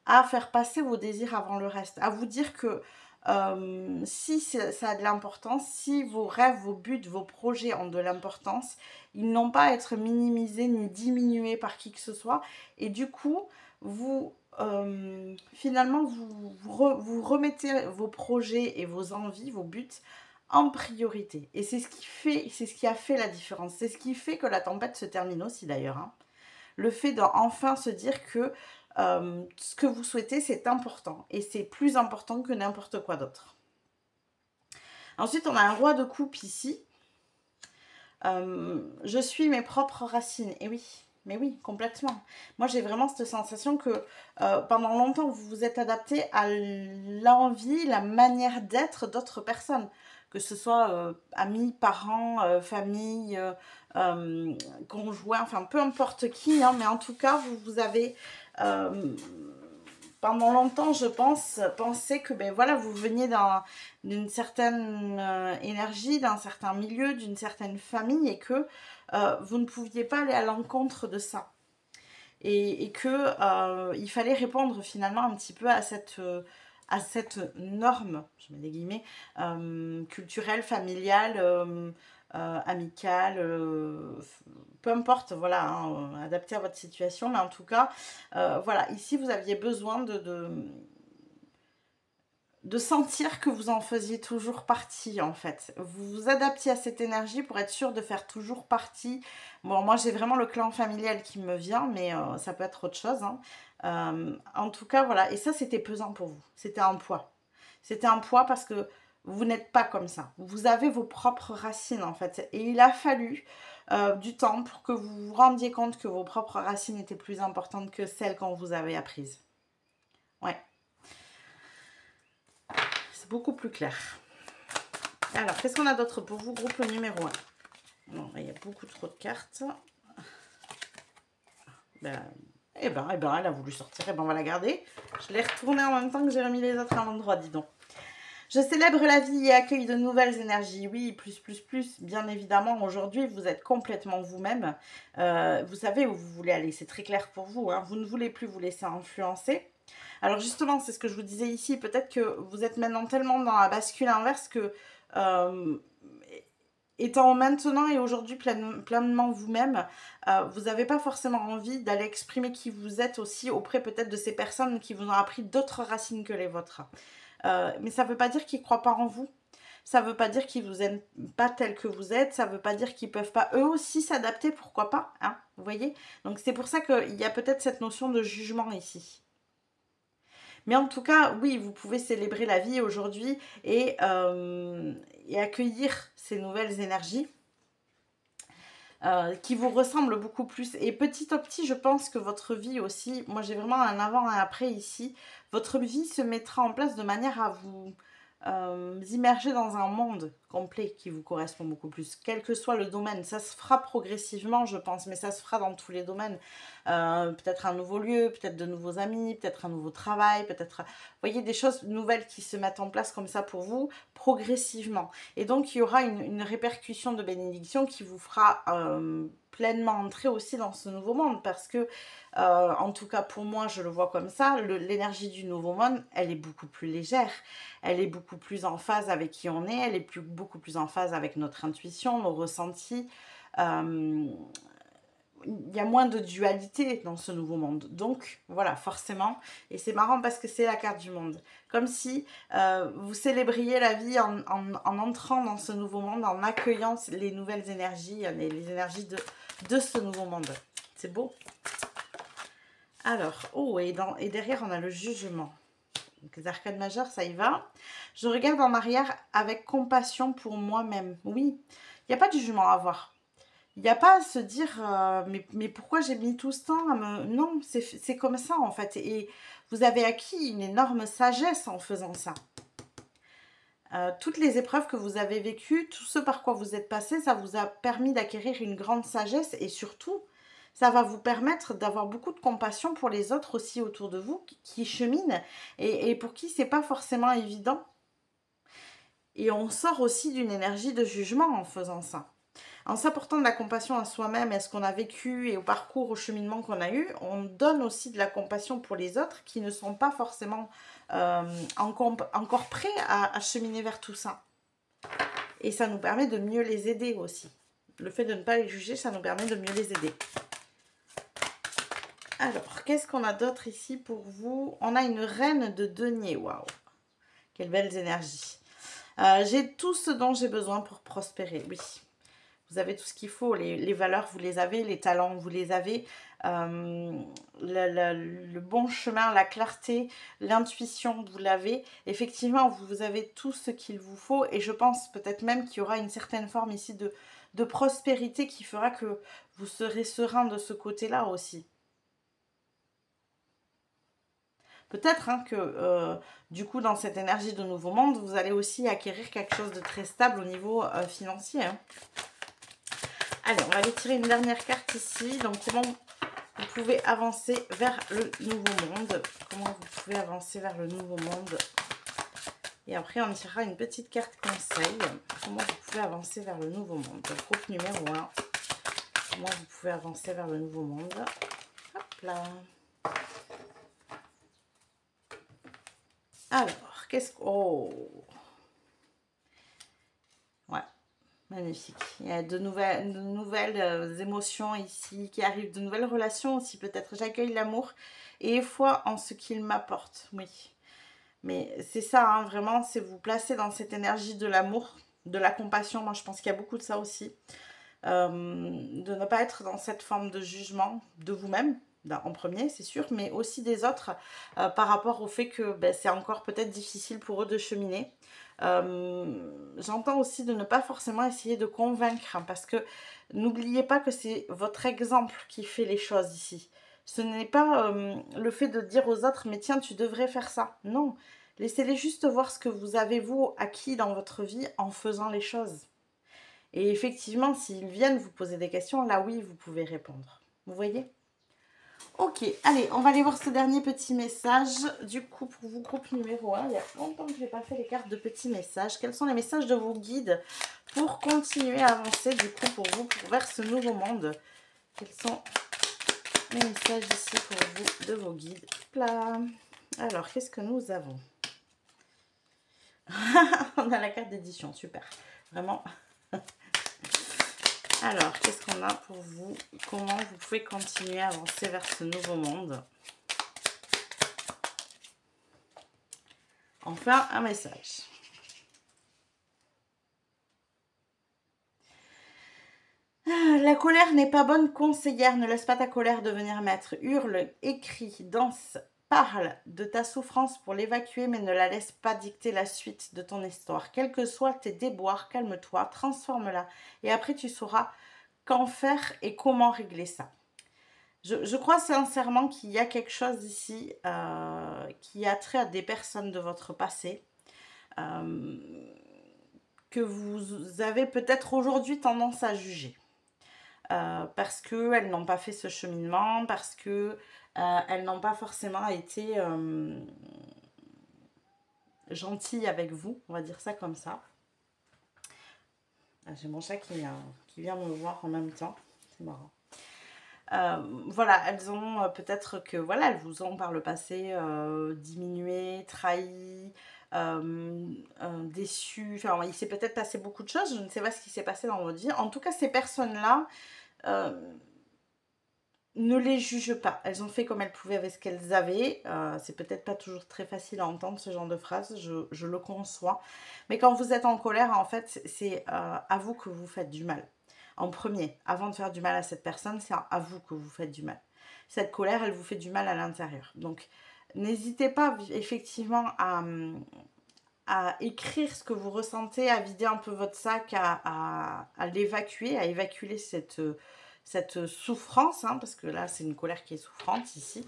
à faire passer vos désirs avant le reste, à vous dire que si ça a de l'importance, si vos rêves, vos buts, vos projets ont de l'importance, ils n'ont pas à être minimisés ni diminués par qui que ce soit. Et du coup, finalement, vous remettez vos projets et vos envies, vos buts en priorité. Et c'est ce qui a fait la différence. C'est ce qui fait que la tempête se termine aussi d'ailleurs. Hein. Le fait d'enfin se dire que ce que vous souhaitez, c'est important. Et c'est plus important que n'importe quoi d'autre. Ensuite, on a un roi de coupe ici. Je suis mes propres racines. Et oui, mais oui, complètement. Moi, j'ai vraiment cette sensation que pendant longtemps, vous vous êtes adapté à l'envie, la manière d'être d'autres personnes. Que ce soit amis, parents, famille, conjoints, enfin peu importe qui, hein, mais en tout cas, vous avez pendant longtemps, je pense, pensé que ben voilà, vous veniez d'une certaine énergie, d'un certain milieu, d'une certaine famille et que vous ne pouviez pas aller à l'encontre de ça. Et que il fallait répondre finalement un petit peu à cette norme, je mets des guillemets, culturelle, familiale, amicale, peu importe, voilà, hein, adapté à votre situation, mais en tout cas, voilà, ici vous aviez besoin de sentir que vous en faisiez toujours partie en fait. Vous vous adaptiez à cette énergie pour être sûr de faire toujours partie. Bon, moi j'ai vraiment le clan familial qui me vient, mais ça peut être autre chose. Hein. En tout cas, voilà. Et ça, c'était pesant pour vous. C'était un poids. C'était un poids parce que vous n'êtes pas comme ça. Vous avez vos propres racines en fait. Et il a fallu du temps pour que vous vous rendiez compte que vos propres racines étaient plus importantes que celles qu'on vous avait apprises. Ouais. Beaucoup plus clair. Alors, qu'est-ce qu'on a d'autre pour vous, groupe numéro 1? Non, il y a beaucoup trop de cartes. Ben, elle a voulu sortir. Eh ben, on va la garder. Je l'ai retournée en même temps que j'ai remis les autres à l'endroit, dis donc. Je célèbre la vie et accueille de nouvelles énergies. Oui, plus. Bien évidemment, aujourd'hui, vous êtes complètement vous-même. Vous savez où vous voulez aller. C'est très clair pour vous. Hein. Vous ne voulez plus vous laisser influencer. Alors justement, c'est ce que je vous disais ici, peut-être que vous êtes maintenant tellement dans la bascule inverse que, étant maintenant et aujourd'hui pleinement vous-même, vous n'avez pas forcément envie d'aller exprimer qui vous êtes aussi auprès peut-être de ces personnes qui vous ont appris d'autres racines que les vôtres. Mais ça ne veut pas dire qu'ils ne croient pas en vous. Ça ne veut pas dire qu'ils vous aiment pas tel que vous êtes. Ça ne veut pas dire qu'ils ne peuvent pas eux aussi s'adapter, pourquoi pas, hein, vous voyez. Donc c'est pour ça qu'il y a peut-être cette notion de jugement ici. Mais en tout cas, oui, vous pouvez célébrer la vie aujourd'hui et accueillir ces nouvelles énergies qui vous ressemblent beaucoup plus. Et petit à petit, je pense que votre vie aussi, moi j'ai vraiment un avant et un après ici, votre vie se mettra en place de manière à vous immerger dans un monde complet qui vous correspond beaucoup plus, quel que soit le domaine. Ça se fera progressivement, je pense, mais ça se fera dans tous les domaines. Peut-être un nouveau lieu, peut-être de nouveaux amis, peut-être un nouveau travail, peut-être, vous voyez, des choses nouvelles qui se mettent en place comme ça pour vous, progressivement. Et donc, il y aura une répercussion de bénédiction qui vous fera pleinement entrer aussi dans ce nouveau monde, parce que, en tout cas pour moi, je le vois comme ça, l'énergie du nouveau monde, elle est beaucoup plus légère, elle est beaucoup plus en phase avec qui on est, elle est beaucoup plus en phase avec notre intuition, nos ressentis. il y a moins de dualité dans ce nouveau monde. Donc, voilà, forcément. Et c'est marrant parce que c'est la carte du monde. Comme si vous célébriez la vie en entrant dans ce nouveau monde, en accueillant les nouvelles énergies, les énergies de ce nouveau monde. C'est beau. Alors, oh, et derrière, on a le jugement. Donc, les arcades majeures, ça y va. Je regarde en arrière avec compassion pour moi-même. Oui, il n'y a pas de jugement à avoir. Il n'y a pas à se dire mais pourquoi j'ai mis tout ce temps à me... Non, c'est comme ça en fait. Et vous avez acquis une énorme sagesse en faisant ça. Toutes les épreuves que vous avez vécues, tout ce par quoi vous êtes passé, ça vous a permis d'acquérir une grande sagesse et surtout, ça va vous permettre d'avoir beaucoup de compassion pour les autres aussi autour de vous qui cheminent et pour qui c'est pas forcément évident. Et on sort aussi d'une énergie de jugement en faisant ça. En s'apportant de la compassion à soi-même, à ce qu'on a vécu et au parcours, au cheminement qu'on a eu, on donne aussi de la compassion pour les autres qui ne sont pas forcément encore prêts à cheminer vers tout ça. Et ça nous permet de mieux les aider aussi. Le fait de ne pas les juger, ça nous permet de mieux les aider. Alors, qu'est-ce qu'on a d'autre ici pour vous? On a une reine de denier. Waouh! Quelles belles énergies. J'ai tout ce dont j'ai besoin pour prospérer. Oui. Vous avez tout ce qu'il faut, les valeurs, vous les avez, les talents, vous les avez, le bon chemin, la clarté, l'intuition, vous l'avez. Effectivement, vous avez tout ce qu'il vous faut et je pense peut-être même qu'il y aura une certaine forme ici de prospérité qui fera que vous serez serein de ce côté-là aussi. Peut-être hein, que du coup, dans cette énergie de nouveau monde, vous allez aussi acquérir quelque chose de très stable au niveau financier. Hein. Allez, on va aller tirer une dernière carte ici. Donc, comment vous pouvez avancer vers le nouveau monde? Comment vous pouvez avancer vers le nouveau monde? Et après, on tirera une petite carte conseil. Comment vous pouvez avancer vers le nouveau monde? Groupe numéro 1. Comment vous pouvez avancer vers le nouveau monde? Hop là. Alors, qu'est-ce que... Oh! Ouais. Magnifique. Il y a de nouvelles émotions ici qui arrivent, de nouvelles relations aussi peut-être. J'accueille l'amour et foi en ce qu'il m'apporte. Oui. Mais c'est ça, hein, vraiment, c'est vous placer dans cette énergie de l'amour, de la compassion. Moi, je pense qu'il y a beaucoup de ça aussi. De ne pas être dans cette forme de jugement de vous-même, en premier, c'est sûr, mais aussi des autres par rapport au fait que c'est encore peut-être difficile pour eux de cheminer. J'entends aussi de ne pas forcément essayer de convaincre, hein, parce que n'oubliez pas que c'est votre exemple qui fait les choses ici. Ce n'est pas le fait de dire aux autres, mais tiens, tu devrais faire ça. Non, laissez-les juste voir ce que vous avez, vous, acquis dans votre vie en faisant les choses. Et effectivement, s'ils viennent vous poser des questions, là oui, vous pouvez répondre. Vous voyez? Ok, allez, on va aller voir ce dernier petit message. Du coup, pour vous, groupe numéro 1, il y a longtemps que je n'ai pas fait les cartes de petits messages. Quels sont les messages de vos guides pour continuer à avancer, du coup, pour vous, vers ce nouveau monde? Quels sont les messages ici pour vous de vos guides? Là. Alors, qu'est-ce que nous avons? On a la carte d'édition, super. Vraiment... Alors, qu'est-ce qu'on a pour vous? Comment vous pouvez continuer à avancer vers ce nouveau monde? Enfin, un message. La colère n'est pas bonne conseillère. Ne laisse pas ta colère devenir maître. Hurle, écris, danse, parle de ta souffrance pour l'évacuer, mais ne la laisse pas dicter la suite de ton histoire. Quels que soient tes déboires, calme-toi, transforme-la. Et après, tu sauras qu'en faire et comment régler ça. Je crois sincèrement qu'il y a quelque chose ici qui a trait à des personnes de votre passé que vous avez peut-être aujourd'hui tendance à juger. Parce qu'elles n'ont pas fait ce cheminement, parce qu'elles n'ont pas forcément été gentilles avec vous, on va dire ça comme ça. J'ai mon chat qui vient me voir en même temps, c'est marrant. Voilà, elles ont peut-être que, voilà, elles vous ont par le passé diminué, trahi, déçu, enfin, il s'est peut-être passé beaucoup de choses, je ne sais pas ce qui s'est passé dans votre vie. En tout cas, ces personnes-là, ne les juge pas. Elles ont fait comme elles pouvaient avec ce qu'elles avaient. C'est peut-être pas toujours très facile à entendre ce genre de phrase, je le conçois. Mais quand vous êtes en colère, en fait, c'est à vous que vous faites du mal. En premier, avant de faire du mal à cette personne, c'est à vous que vous faites du mal. Cette colère, elle vous fait du mal à l'intérieur. Donc, n'hésitez pas effectivement à écrire ce que vous ressentez, à vider un peu votre sac, à l'évacuer, à évacuer cette souffrance, hein, parce que là, c'est une colère qui est souffrante ici.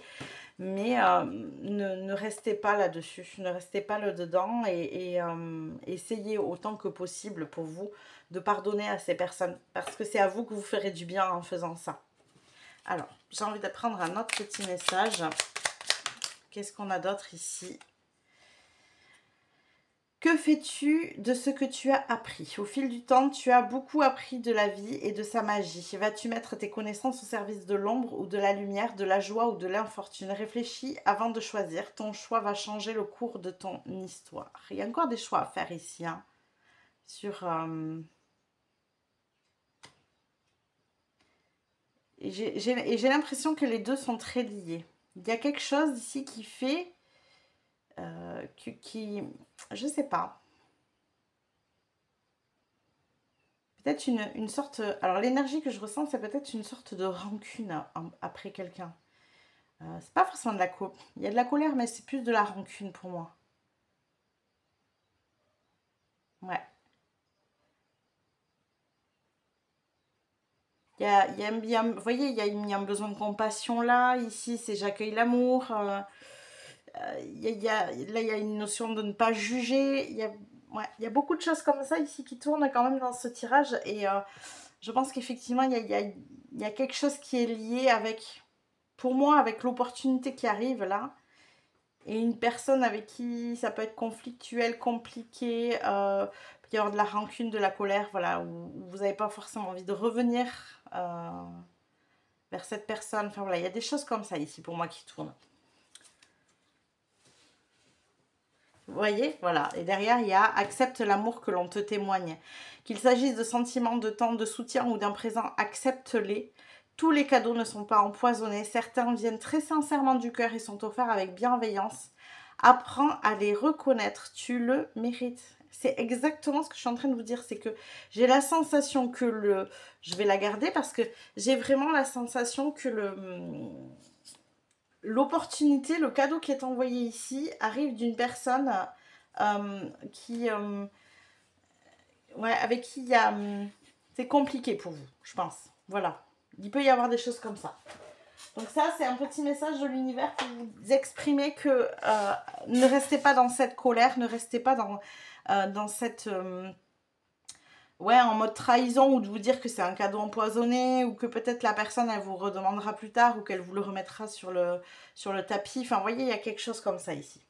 Mais ne restez pas là-dessus, ne restez pas là-dedans et essayez autant que possible pour vous de pardonner à ces personnes. Parce que c'est à vous que vous ferez du bien en faisant ça. Alors, j'ai envie de prendre un autre petit message. Qu'est-ce qu'on a d'autre ici ? Que fais-tu de ce que tu as appris? Au fil du temps, tu as beaucoup appris de la vie et de sa magie. Vas-tu mettre tes connaissances au service de l'ombre ou de la lumière, de la joie ou de l'infortune? Réfléchis avant de choisir. Ton choix va changer le cours de ton histoire. Il y a encore des choix à faire ici. Hein, et j'ai l'impression que les deux sont très liés. Il y a quelque chose ici qui fait... je sais pas. Peut-être une sorte... Alors, l'énergie que je ressens, c'est peut-être une sorte de rancune après quelqu'un. C'est pas forcément de la colère. Il y a de la colère, mais c'est plus de la rancune pour moi. Ouais. Vous voyez, il y a un besoin de compassion là. Ici, c'est j'accueille l'amour. Là, il y a une notion de ne pas juger. Ouais, il y a beaucoup de choses comme ça ici qui tournent quand même dans ce tirage. Et je pense qu'effectivement, il y a quelque chose qui est lié avec, pour moi, avec l'opportunité qui arrive là. Et une personne avec qui ça peut être conflictuel, compliqué, peut y avoir de la rancune, de la colère, voilà, où vous n'avez pas forcément envie de revenir vers cette personne. Enfin voilà, il y a des choses comme ça ici pour moi qui tournent. Vous voyez, voilà. Et derrière, il y a accepte l'amour que l'on te témoigne. Qu'il s'agisse de sentiments, de temps, de soutien ou d'un présent, accepte-les. Tous les cadeaux ne sont pas empoisonnés. Certains viennent très sincèrement du cœur et sont offerts avec bienveillance. Apprends à les reconnaître. Tu le mérites. C'est exactement ce que je suis en train de vous dire. C'est que j'ai la sensation que je vais la garder parce que j'ai vraiment la sensation que l'opportunité, le cadeau qui est envoyé ici arrive d'une personne ouais, avec qui il y a... c'est compliqué pour vous, je pense. Voilà. Il peut y avoir des choses comme ça. Donc ça, c'est un petit message de l'univers pour vous exprimer que ne restez pas dans cette colère, ne restez pas dans cette... ouais, en mode trahison ou de vous dire que c'est un cadeau empoisonné ou que peut-être la personne, elle vous redemandera plus tard ou qu'elle vous le remettra sur le tapis. Enfin, vous voyez, il y a quelque chose comme ça ici.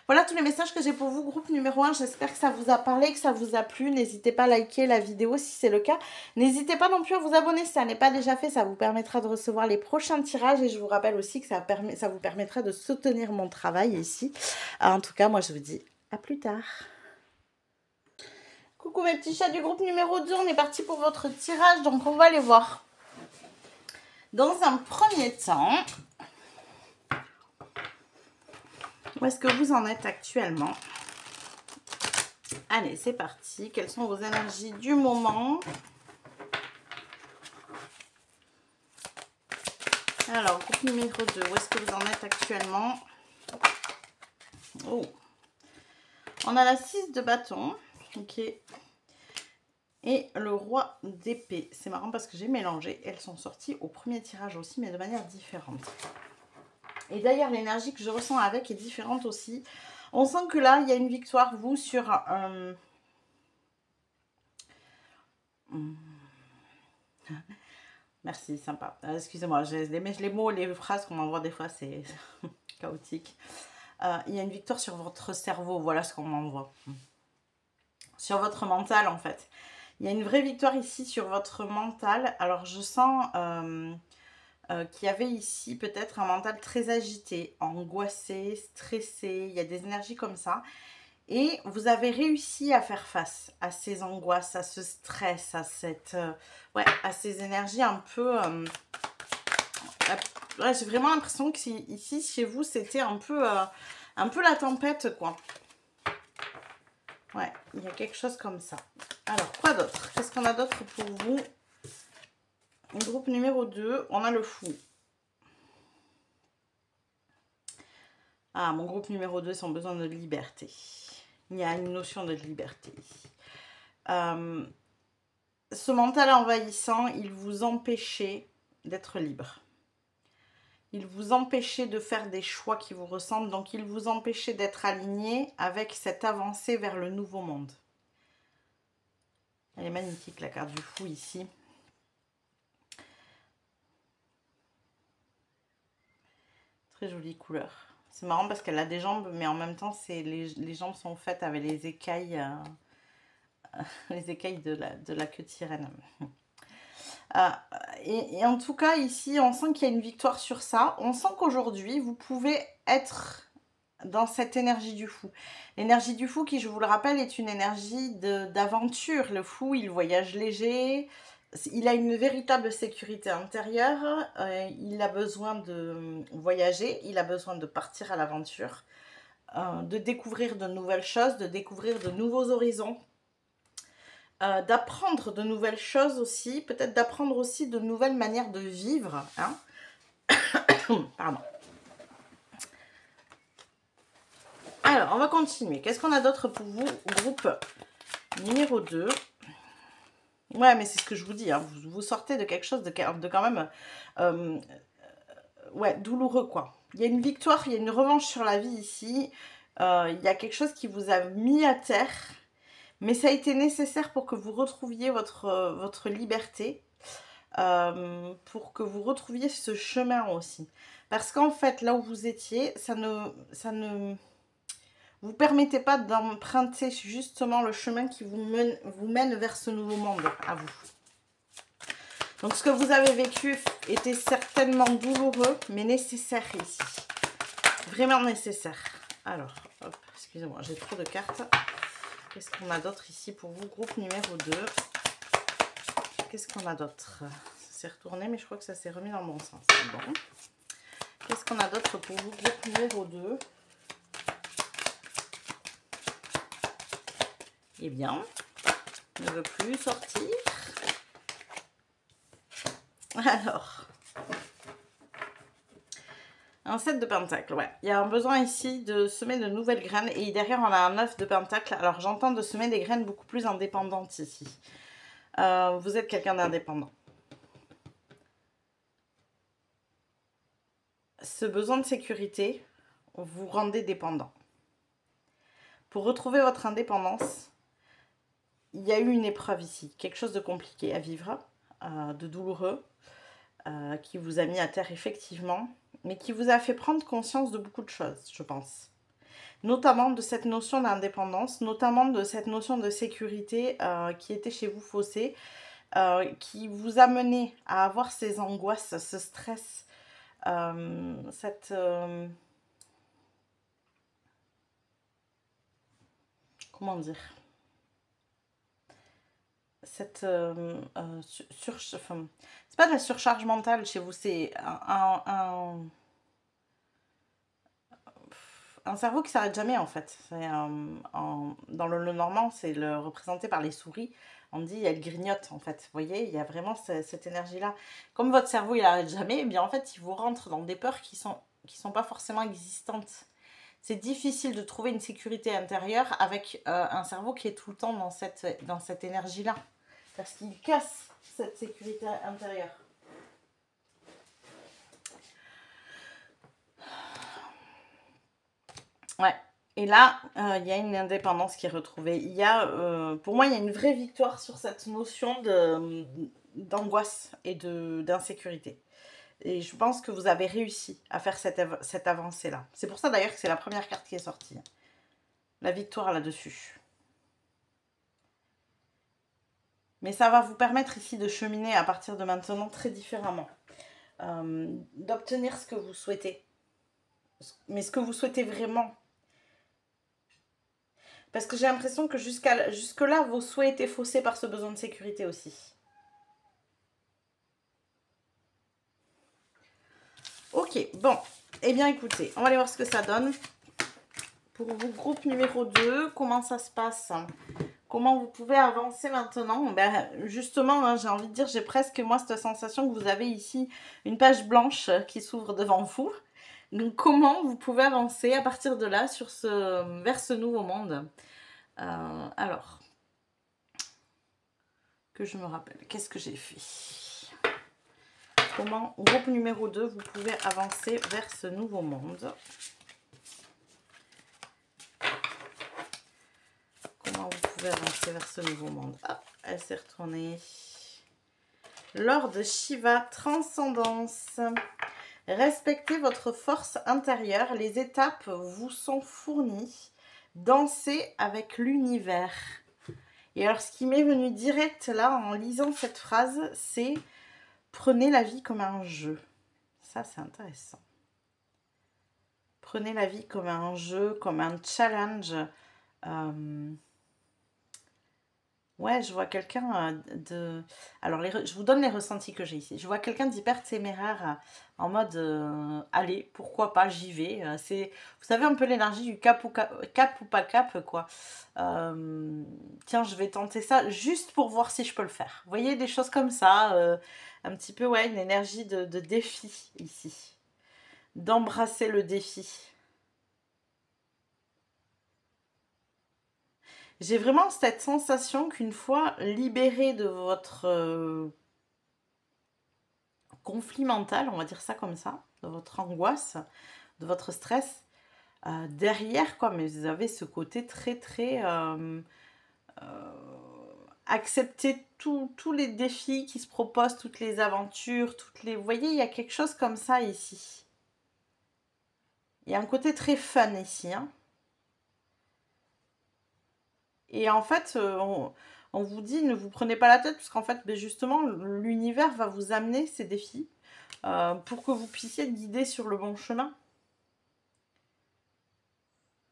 Voilà tous les messages que j'ai pour vous, groupe numéro 1. J'espère que ça vous a parlé, que ça vous a plu. N'hésitez pas à liker la vidéo si c'est le cas. N'hésitez pas non plus à vous abonner si ça n'est pas déjà fait. Ça vous permettra de recevoir les prochains tirages. Et je vous rappelle aussi que ça vous permettra de soutenir mon travail ici. En tout cas, moi, je vous dis à plus tard. Coucou mes petits chats du groupe numéro 2, on est parti pour votre tirage, donc on va aller voir. Dans un premier temps, où est-ce que vous en êtes actuellement? Allez, c'est parti. Quelles sont vos énergies du moment? Alors, groupe numéro 2, où est-ce que vous en êtes actuellement? Oh. On a la 6 de bâton. Ok. Et le roi d'épée. C'est marrant parce que j'ai mélangé. Elles sont sorties au premier tirage aussi, mais de manière différente. Et d'ailleurs, l'énergie que je ressens avec est différente aussi. On sent que là, il y a une victoire, vous, sur un... Merci, sympa. Excusez-moi, les mots, les phrases qu'on m'envoie des fois, c'est chaotique. Il y a une victoire sur votre cerveau, voilà ce qu'on m'envoie. Sur votre mental, en fait. Il y a une vraie victoire ici sur votre mental. Alors, je sens qu'il y avait ici peut-être un mental très agité, angoissé, stressé. Il y a des énergies comme ça. Et vous avez réussi à faire face à ces angoisses, à ce stress, à à ces énergies un peu Ouais, j'ai vraiment l'impression que ici, chez vous, c'était un peu la tempête, quoi. Ouais, il y a quelque chose comme ça. Alors, quoi d'autre? Qu'est-ce qu'on a d'autre pour vous? Groupe numéro 2, on a le fou. Ah, mon groupe numéro 2, son besoin de liberté. Il y a une notion de liberté. Ce mental envahissant, il vous empêchait d'être libre. Il vous empêchait de faire des choix qui vous ressemblent, donc il vous empêchait d'être aligné avec cette avancée vers le nouveau monde. Elle est magnifique, la carte du fou ici. Très jolie couleur. C'est marrant parce qu'elle a des jambes, mais en même temps, les jambes sont faites avec les écailles de la queue de sirène. Et en tout cas, ici, on sent qu'il y a une victoire sur ça. On sent qu'aujourd'hui, vous pouvez être dans cette énergie du fou. L'énergie du fou, qui, je vous le rappelle, est une énergie d'aventure. Le fou, il voyage léger. Il a une véritable sécurité intérieure. Il a besoin de voyager. Il a besoin de partir à l'aventure. De découvrir de nouvelles choses, de découvrir de nouveaux horizons. D'apprendre de nouvelles choses aussi, peut-être d'apprendre aussi de nouvelles manières de vivre. Hein. Pardon. Alors, on va continuer. Qu'est-ce qu'on a d'autre pour vous? Groupe numéro 2. Ouais, mais c'est ce que je vous dis. Hein. Vous sortez de quelque chose de quand même ouais, douloureux, quoi. Il y a une victoire, il y a une revanche sur la vie ici. Il y a quelque chose qui vous a mis à terre. Mais ça a été nécessaire pour que vous retrouviez votre liberté, pour que vous retrouviez ce chemin aussi. Parce qu'en fait, là où vous étiez, ça ne vous permettait pas d'emprunter justement le chemin qui vous mène vers ce nouveau monde à vous. Donc ce que vous avez vécu était certainement douloureux, mais nécessaire ici. Vraiment nécessaire. Alors, hop, excusez-moi, j'ai trop de cartes. Qu'est-ce qu'on a d'autre ici pour vous? Groupe numéro 2. Qu'est-ce qu'on a d'autre? Ça s'est retourné, mais je crois que ça s'est remis dans le bon sens. Bon. Qu'est-ce qu'on a d'autre pour vous? Groupe numéro 2. Eh bien, ne veut plus sortir. Alors, un 7 de pentacle, ouais. Il y a un besoin ici de semer de nouvelles graines. Et derrière, on a un 9 de pentacle. Alors, j'entends de semer des graines beaucoup plus indépendantes ici. Vous êtes quelqu'un d'indépendant. Ce besoin de sécurité, vous rendez dépendant. Pour retrouver votre indépendance, il y a eu une épreuve ici. Quelque chose de compliqué à vivre, de douloureux, qui vous a mis à terre effectivement, mais qui vous a fait prendre conscience de beaucoup de choses, je pense. Notamment de cette notion d'indépendance, notamment de cette notion de sécurité qui était chez vous faussée, qui vous a mené à avoir ces angoisses, ce stress, comment dire, c'est pas de la surcharge mentale chez vous, c'est un cerveau qui s'arrête jamais en fait. Dans le normand, c'est représenté par les souris. On dit elle grignote en fait. Vous voyez, il y a vraiment cette énergie-là. Comme votre cerveau il n'arrête jamais, eh bien en fait il vous rentre dans des peurs qui sont pas forcément existantes. C'est difficile de trouver une sécurité intérieure avec un cerveau qui est tout le temps dans cette énergie-là. Parce qu'il casse cette sécurité intérieure. Ouais. Et là, il y a une indépendance qui est retrouvée. Pour moi, il y a une vraie victoire sur cette notion d'angoisse et d'insécurité. Et je pense que vous avez réussi à faire cette avancée-là. C'est pour ça d'ailleurs que c'est la première carte qui est sortie. La victoire là-dessus. Mais ça va vous permettre ici de cheminer à partir de maintenant très différemment. D'obtenir ce que vous souhaitez. Mais ce que vous souhaitez vraiment. Parce que j'ai l'impression que jusque-là, vos souhaits étaient faussés par ce besoin de sécurité aussi. Ok, bon. Eh bien, écoutez, on va aller voir ce que ça donne. Pour vous, groupe numéro 2, comment ça se passe? Comment vous pouvez avancer maintenant? Ben, justement, hein, j'ai envie de dire, j'ai presque, moi, cette sensation que vous avez ici une page blanche qui s'ouvre devant vous. Donc, comment vous pouvez avancer à partir de là vers ce nouveau monde? Alors, que je me rappelle, qu'est-ce que j'ai fait? Comment, groupe numéro 2, vous pouvez avancer vers ce nouveau monde? Comment vous pouvez avancer vers ce nouveau monde? Ah, elle s'est retournée. Lord Shiva, transcendance. Respectez votre force intérieure. Les étapes vous sont fournies. Dansez avec l'univers. Et alors, ce qui m'est venu direct là, en lisant cette phrase, c'est prenez la vie comme un jeu. Ça, c'est intéressant. Prenez la vie comme un jeu, comme un challenge. Ouais, je vois quelqu'un de... Alors, je vous donne les ressentis que j'ai ici. Je vois quelqu'un d'hyper téméraire en mode allez, pourquoi pas, j'y vais. C'est, vous savez, un peu l'énergie du cap ou pas cap, quoi. Tiens, je vais tenter ça juste pour voir si je peux le faire. Vous voyez, des choses comme ça. Un petit peu, ouais, une énergie de défi ici. D'embrasser le défi. J'ai vraiment cette sensation qu'une fois libéré de votre conflit mental, on va dire ça comme ça, de votre angoisse, de votre stress, derrière, quoi, mais vous avez ce côté très accepter tous les défis qui se proposent, toutes les aventures, vous voyez, il y a quelque chose comme ça ici. Il y a un côté très fun ici, hein. Et en fait, on vous dit, ne vous prenez pas la tête, parce qu'en fait, ben justement, l'univers va vous amener ces défis pour que vous puissiez être guidé sur le bon chemin.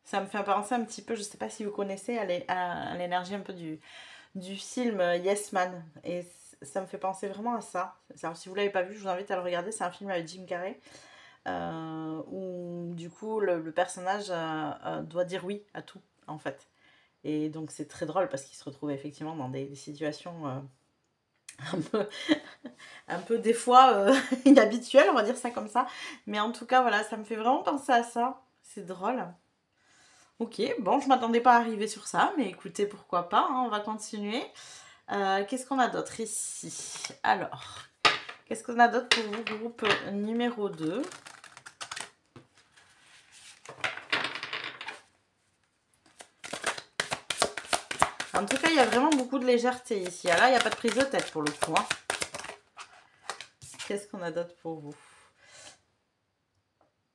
Ça me fait penser un petit peu, je ne sais pas si vous connaissez, à l'énergie un peu du film Yes Man. Et ça me fait penser vraiment à ça. Alors, si vous ne l'avez pas vu, je vous invite à le regarder. C'est un film avec Jim Carrey. Où du coup le personnage doit dire oui à tout, en fait. Et donc c'est très drôle parce qu'il se retrouve effectivement dans des situations un peu, un peu des fois inhabituelles, on va dire ça comme ça. Mais en tout cas, voilà, ça me fait vraiment penser à ça. C'est drôle. Ok, bon, je m'attendais pas à arriver sur ça, mais écoutez, pourquoi pas, hein, on va continuer. Qu'est-ce qu'on a d'autre ici? Alors, qu'est-ce qu'on a d'autre pour vous, groupe numéro 2? En tout cas, il y a vraiment beaucoup de légèreté ici. Là, il n'y a pas de prise de tête pour le coup, hein. Qu'est-ce qu'on a d'autre pour vous?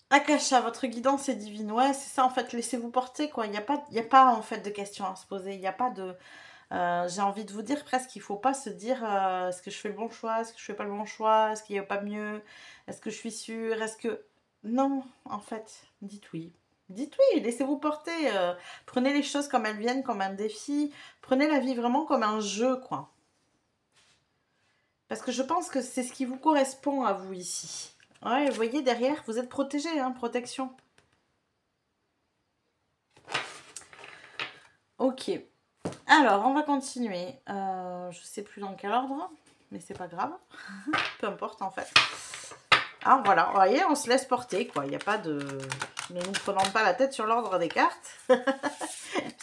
Akasha, votre guidance est divine. Ouais, c'est ça, en fait, laissez-vous porter, quoi. Il y a pas, en fait, de questions à se poser. Il n'y a pas de... j'ai envie de vous dire presque qu'il ne faut pas se dire est-ce que je fais le bon choix, est-ce que je fais pas le bon choix, est-ce qu'il n'y a pas mieux, est-ce que je suis sûre, est-ce que... Non, en fait, dites oui. Dites oui, laissez-vous porter. Prenez les choses comme elles viennent, comme un défi. Prenez la vie vraiment comme un jeu, quoi. Parce que je pense que c'est ce qui vous correspond à vous ici. Ouais, vous voyez derrière, vous êtes protégé, hein, protection. Ok. Alors, on va continuer. Je sais plus dans quel ordre, mais c'est pas grave. Peu importe en fait. Ah voilà, vous voyez, on se laisse porter, quoi. Il n'y a pas de... Ne nous prenons pas la tête sur l'ordre des cartes.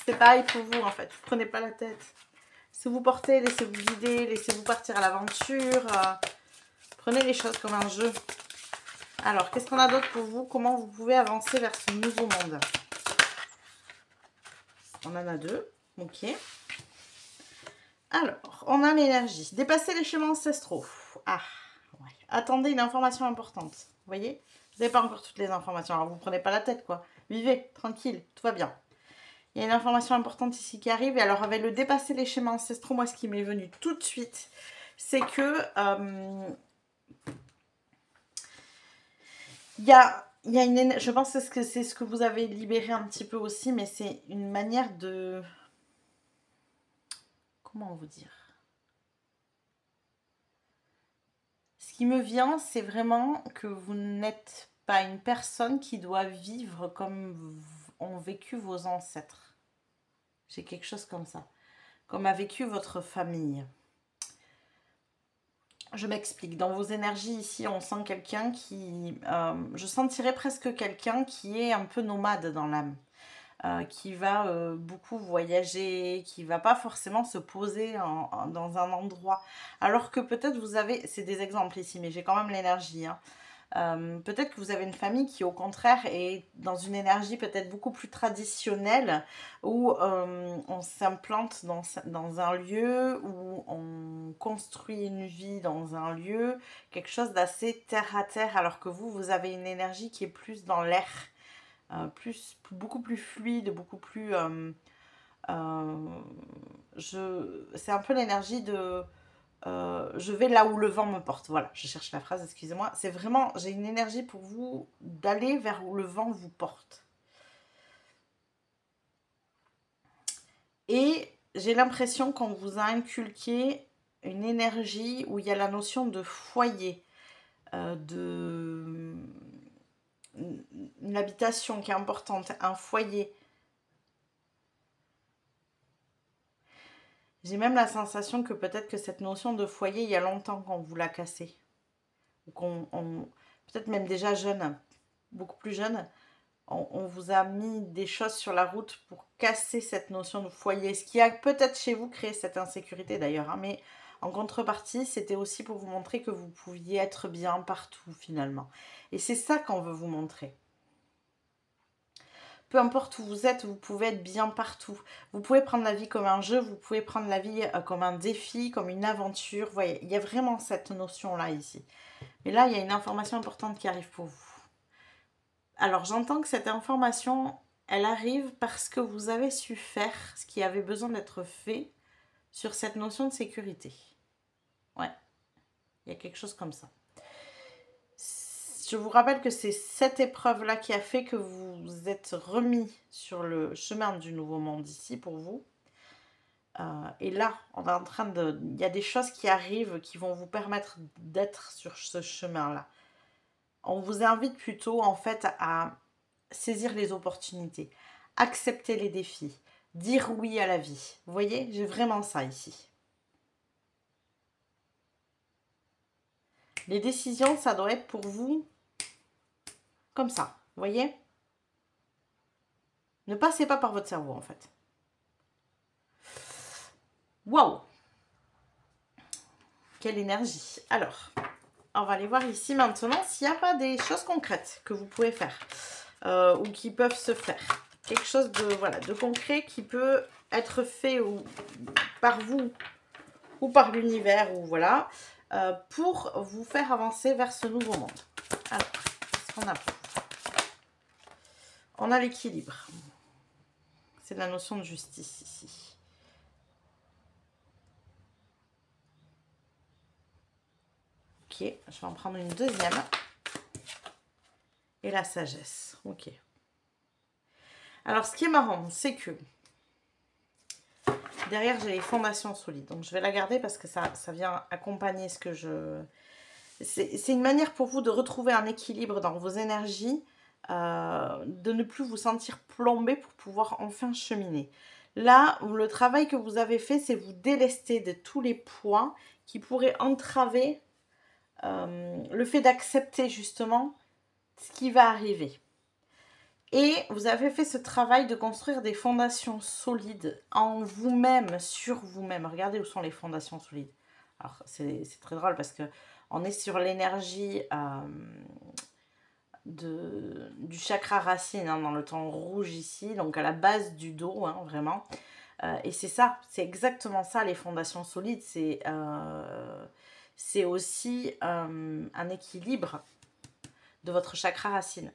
C'est pareil pour vous, en fait. Prenez pas la tête. Laissez-vous porter, laissez-vous guider, laissez-vous partir à l'aventure. Prenez les choses comme un jeu. Alors, qu'est-ce qu'on a d'autre pour vous? Comment vous pouvez avancer vers ce nouveau monde? On en a deux. Ok. Alors, on a l'énergie. Dépasser les chemins ancestraux. Ah, ouais. Attendez une information importante. Vous voyez? Vous n'avez pas encore toutes les informations. Alors, vous ne prenez pas la tête, quoi. Vivez, tranquille, tout va bien. Il y a une information importante ici qui arrive. Et alors, avec le dépasser les schémas ancestraux, moi, ce qui m'est venu tout de suite, c'est que... je pense que c'est ce que vous avez libéré un petit peu aussi, mais c'est une manière de... Comment vous dire? Ce qui me vient, c'est vraiment que vous n'êtes pas une personne qui doit vivre comme ont vécu vos ancêtres. J'ai quelque chose comme ça. Comme a vécu votre famille. Je m'explique. Dans vos énergies ici, on sent quelqu'un qui... je sentirais presque quelqu'un qui est un peu nomade dans l'âme. Qui va beaucoup voyager, qui va pas forcément se poser dans un endroit. Alors que peut-être vous avez... C'est des exemples ici, mais j'ai quand même l'énergie. Hein. Peut-être que vous avez une famille qui au contraire est dans une énergie peut-être beaucoup plus traditionnelle où on s'implante dans un lieu, où on construit une vie dans un lieu, quelque chose d'assez terre à terre, alors que vous avez une énergie qui est plus dans l'air, beaucoup plus fluide, beaucoup plus... c'est un peu l'énergie de... je vais là où le vent me porte. Voilà, je cherche la phrase, excusez-moi. C'est vraiment, j'ai une énergie pour vous d'aller vers où le vent vous porte. Et j'ai l'impression qu'on vous a inculqué une énergie où il y a la notion de foyer, une habitation qui est importante, un foyer. J'ai même la sensation que peut-être que cette notion de foyer, il y a longtemps qu'on vous l'a cassée. Ou peut-être même déjà jeune, beaucoup plus jeune, on vous a mis des choses sur la route pour casser cette notion de foyer. Ce qui a peut-être chez vous créé cette insécurité d'ailleurs. Hein, mais en contrepartie, c'était aussi pour vous montrer que vous pouviez être bien partout finalement. Et c'est ça qu'on veut vous montrer. Peu importe où vous êtes, vous pouvez être bien partout. Vous pouvez prendre la vie comme un jeu, vous pouvez prendre la vie comme un défi, comme une aventure. Vous voyez, il y a vraiment cette notion-là ici. Mais là, il y a une information importante qui arrive pour vous. Alors, j'entends que cette information, elle arrive parce que vous avez su faire ce qui avait besoin d'être fait sur cette notion de sécurité. Ouais, il y a quelque chose comme ça. Je vous rappelle que c'est cette épreuve-là qui a fait que vous vous êtes remis sur le chemin du nouveau monde ici pour vous. Et là, on est en train de... Il y a des choses qui arrivent qui vont vous permettre d'être sur ce chemin-là. On vous invite plutôt en fait à saisir les opportunités, accepter les défis, dire oui à la vie. Vous voyez, j'ai vraiment ça ici. Les décisions, ça doit être pour vous comme ça, vous voyez? Ne passez pas par votre cerveau en fait. Waouh! Quelle énergie! Alors, on va aller voir ici maintenant s'il n'y a pas des choses concrètes que vous pouvez faire ou qui peuvent se faire. Quelque chose de, voilà, de concret qui peut être fait par vous ou par l'univers ou voilà, pour vous faire avancer vers ce nouveau monde. Alors, qu'est-ce qu'on a? On a l'équilibre. C'est la notion de justice ici. Ok, je vais en prendre une deuxième. Et la sagesse. Ok. Alors, ce qui est marrant, c'est que derrière, j'ai les fondations solides. Donc, je vais la garder parce que ça vient accompagner ce que je... C'est une manière pour vous de retrouver un équilibre dans vos énergies, de ne plus vous sentir plombé pour pouvoir enfin cheminer. Là, le travail que vous avez fait, c'est vous délester de tous les points qui pourraient entraver le fait d'accepter justement ce qui va arriver. Et vous avez fait ce travail de construire des fondations solides en vous-même, sur vous-même. Regardez où sont les fondations solides. Alors, c'est très drôle parce que on est sur l'énergie du chakra racine, hein, dans le ton rouge ici, donc à la base du dos, hein, vraiment. Et c'est ça, c'est exactement ça, les fondations solides. C'est aussi un équilibre de votre chakra racine,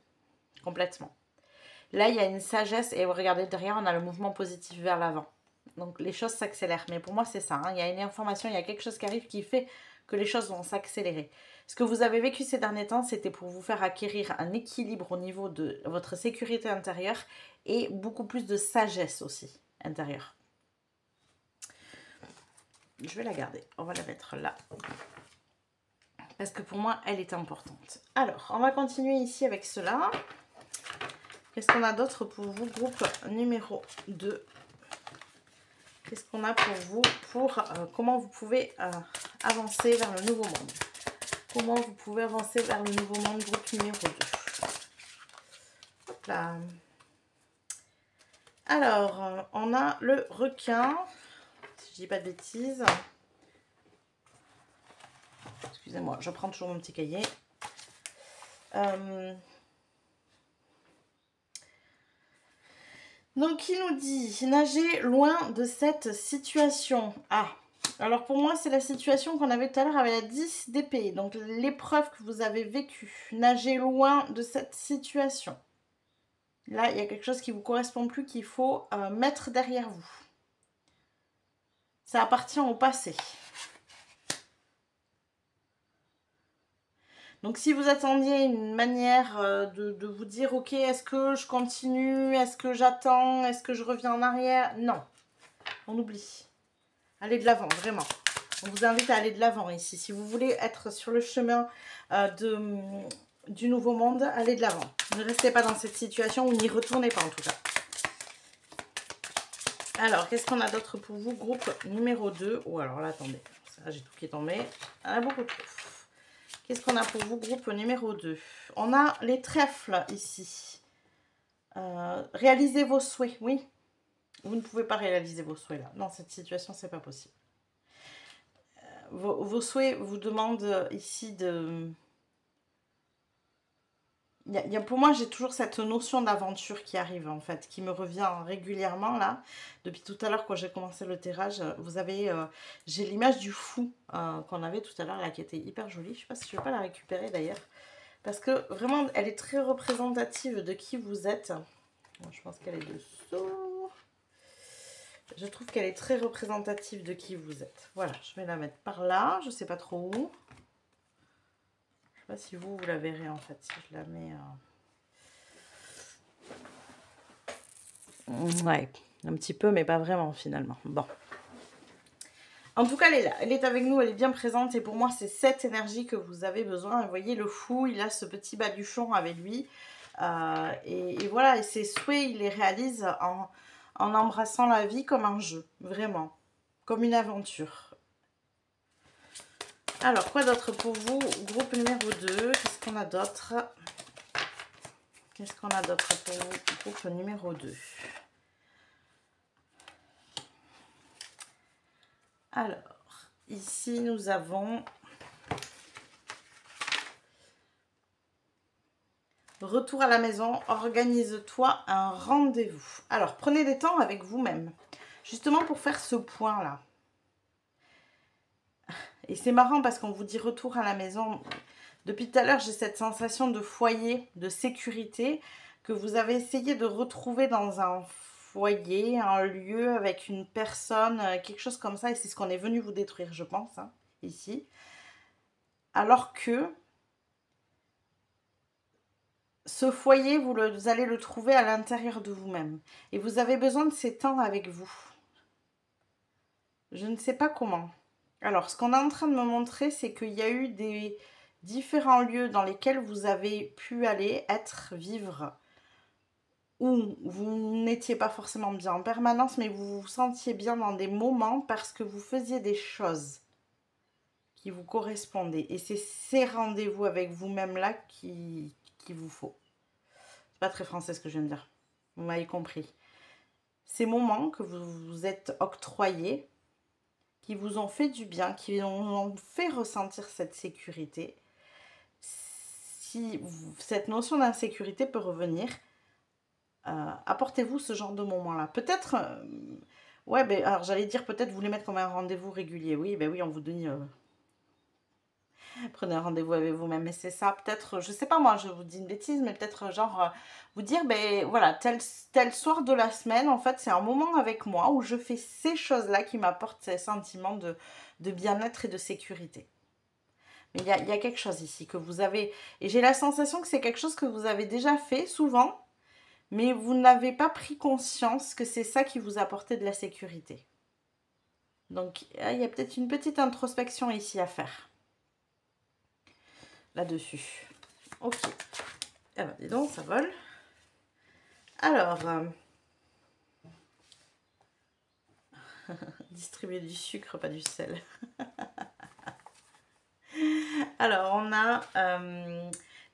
complètement. Là, il y a une sagesse, et regardez, derrière, on a le mouvement positif vers l'avant. Donc, les choses s'accélèrent. Mais pour moi, c'est ça. Hein. Il y a une information, il y a quelque chose qui arrive qui fait que les choses vont s'accélérer. Ce que vous avez vécu ces derniers temps, c'était pour vous faire acquérir un équilibre au niveau de votre sécurité intérieure et beaucoup plus de sagesse aussi intérieure. Je vais la garder. On va la mettre là. parce que pour moi, elle est importante. Alors, on va continuer ici avec cela. Qu'est-ce qu'on a d'autre pour vous, groupe numéro 2? Qu'est-ce qu'on a pour vous, pour comment vous pouvez avancer vers le nouveau monde? Comment vous pouvez avancer vers le nouveau monde, groupe numéro 2? Hop là. Alors, on a le requin, si je dis pas de bêtises. Excusez-moi, je prends toujours mon petit cahier. Donc, il nous dit, nager loin de cette situation. Ah, alors pour moi, c'est la situation qu'on avait tout à l'heure avec la 10 d'épée. Donc, l'épreuve que vous avez vécue. Nager loin de cette situation. Là, il y a quelque chose qui ne vous correspond plus qu'il faut mettre derrière vous. Ça appartient au passé. Donc, si vous attendiez une manière de vous dire, ok, est-ce que je continue? Est-ce que j'attends? Est-ce que je reviens en arrière? Non, on oublie. Allez de l'avant, vraiment. On vous invite à aller de l'avant ici. Si vous voulez être sur le chemin du nouveau monde, allez de l'avant. Ne restez pas dans cette situation ou n'y retournez pas en tout cas. Alors, qu'est-ce qu'on a d'autre pour vous? Groupe numéro 2. Oh, alors là, attendez. Ça, j'ai tout qui est tombé. Il y en a beaucoup trop. Qu'est-ce qu'on a pour vous, groupe numéro 2? On a les trèfles ici. Réalisez vos souhaits, oui. Vous ne pouvez pas réaliser vos souhaits là. Dans cette situation, c'est pas possible. Vos souhaits vous demandent ici de... pour moi, j'ai toujours cette notion d'aventure qui arrive en fait, qui me revient régulièrement là. Depuis tout à l'heure quand j'ai commencé le tirage, vous avez, j'ai l'image du fou qu'on avait tout à l'heure là, qui était hyper jolie. Je sais pas si je vais pas la récupérer d'ailleurs, parce que vraiment, elle est très représentative de qui vous êtes. Bon, je pense qu'elle est dessous. Je trouve qu'elle est très représentative de qui vous êtes. Voilà, je vais la mettre par là, je sais pas trop où. Je sais pas si vous la verrez en fait, si je la mets... Ouais, un petit peu, mais pas vraiment finalement. Bon. En tout cas, elle est là. Elle est avec nous, elle est bien présente. Et pour moi, c'est cette énergie que vous avez besoin. Vous voyez, le fou, il a ce petit baluchon avec lui. Et voilà, et ses souhaits, il les réalise en embrassant la vie comme un jeu. Vraiment. Comme une aventure. Alors, quoi d'autre pour vous? Groupe numéro 2. Qu'est-ce qu'on a d'autre? Qu'est-ce qu'on a d'autre pour vous? Groupe numéro 2. Alors, ici, nous avons... Retour à la maison, organise-toi un rendez-vous. Alors, prenez des temps avec vous-même. Justement pour faire ce point-là. Et c'est marrant parce qu'on vous dit retour à la maison. Depuis tout à l'heure, j'ai cette sensation de foyer, de sécurité, que vous avez essayé de retrouver dans un foyer, un lieu avec une personne, quelque chose comme ça. Et c'est ce qu'on est venu vous détruire, je pense, hein, ici. Alors que ce foyer, vous allez le trouver à l'intérieur de vous-même. Et vous avez besoin de ces temps avec vous. Je ne sais pas comment. Alors, ce qu'on est en train de me montrer, c'est qu'il y a eu des différents lieux dans lesquels vous avez pu aller, être, vivre, où vous n'étiez pas forcément bien en permanence, mais vous vous sentiez bien dans des moments parce que vous faisiez des choses qui vous correspondaient. Et c'est ces rendez-vous avec vous-même là qu'il vous faut. C'est pas très français ce que je viens de dire. Vous m'avez compris. Ces moments que vous vous êtes octroyés, qui vous ont fait du bien, qui vous ont fait ressentir cette sécurité. Si cette notion d'insécurité peut revenir, apportez-vous ce genre de moment-là. Peut-être, ouais, ben, alors j'allais dire peut-être vous les mettre comme un rendez-vous régulier. Oui, ben oui, on vous dit, prenez un rendez-vous avec vous-même. Mais c'est ça, peut-être, je sais pas moi, je vous dis une bêtise, mais peut-être genre vous dire, ben voilà, tel soir de la semaine, en fait, c'est un moment avec moi où je fais ces choses-là qui m'apportent ces sentiments de bien-être et de sécurité. Mais il y a quelque chose ici que vous avez, et j'ai la sensation que c'est quelque chose que vous avez déjà fait souvent, mais vous n'avez pas pris conscience que c'est ça qui vous apportait de la sécurité. Donc, il y a peut-être une petite introspection ici à faire. là-dessus. Ok. Ah ben, dis donc, ça vole. Alors, distribuer du sucre, pas du sel. Alors, on a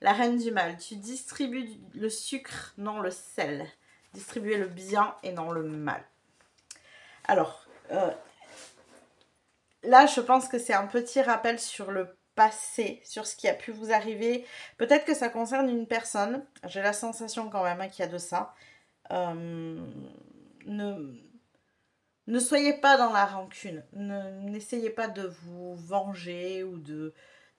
la reine du mal. Tu distribues le sucre, non le sel. Distribuer le bien et non le mal. Alors, là, je pense que c'est un petit rappel sur le passé, sur ce qui a pu vous arriver. Peut-être que ça concerne une personne. J'ai la sensation quand même qu'il y a de ça. Ne soyez pas dans la rancune. N'essayez pas de vous venger ou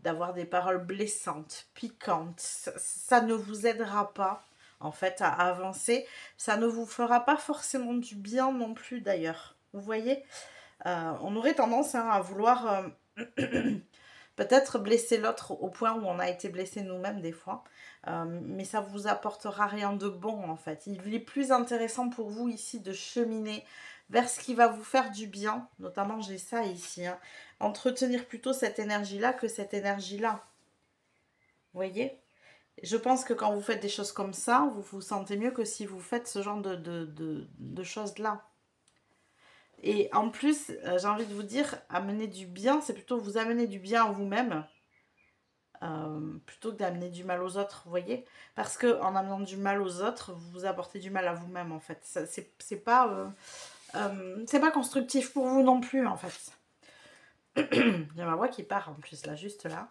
d'avoir des paroles blessantes, piquantes. Ça ne vous aidera pas, en fait, à avancer. Ça ne vous fera pas forcément du bien non plus, d'ailleurs. Vous voyez, on aurait tendance à vouloir peut-être blesser l'autre au point où on a été blessé nous-mêmes des fois. Mais ça vous apportera rien de bon, en fait. Il est plus intéressant pour vous ici de cheminer vers ce qui va vous faire du bien. Notamment, j'ai ça ici. Hein. Entretenir plutôt cette énergie-là que cette énergie-là. Vous voyez? Je pense que quand vous faites des choses comme ça, vous vous sentez mieux que si vous faites ce genre de choses-là. Et en plus, j'ai envie de vous dire, amener du bien, c'est plutôt vous amener du bien à vous-même. Plutôt que d'amener du mal aux autres, vous voyez, parce que en amenant du mal aux autres, vous vous apportez du mal à vous-même, en fait. C'est pas constructif pour vous non plus, en fait. J'ai ma voix qui part en plus là, juste là.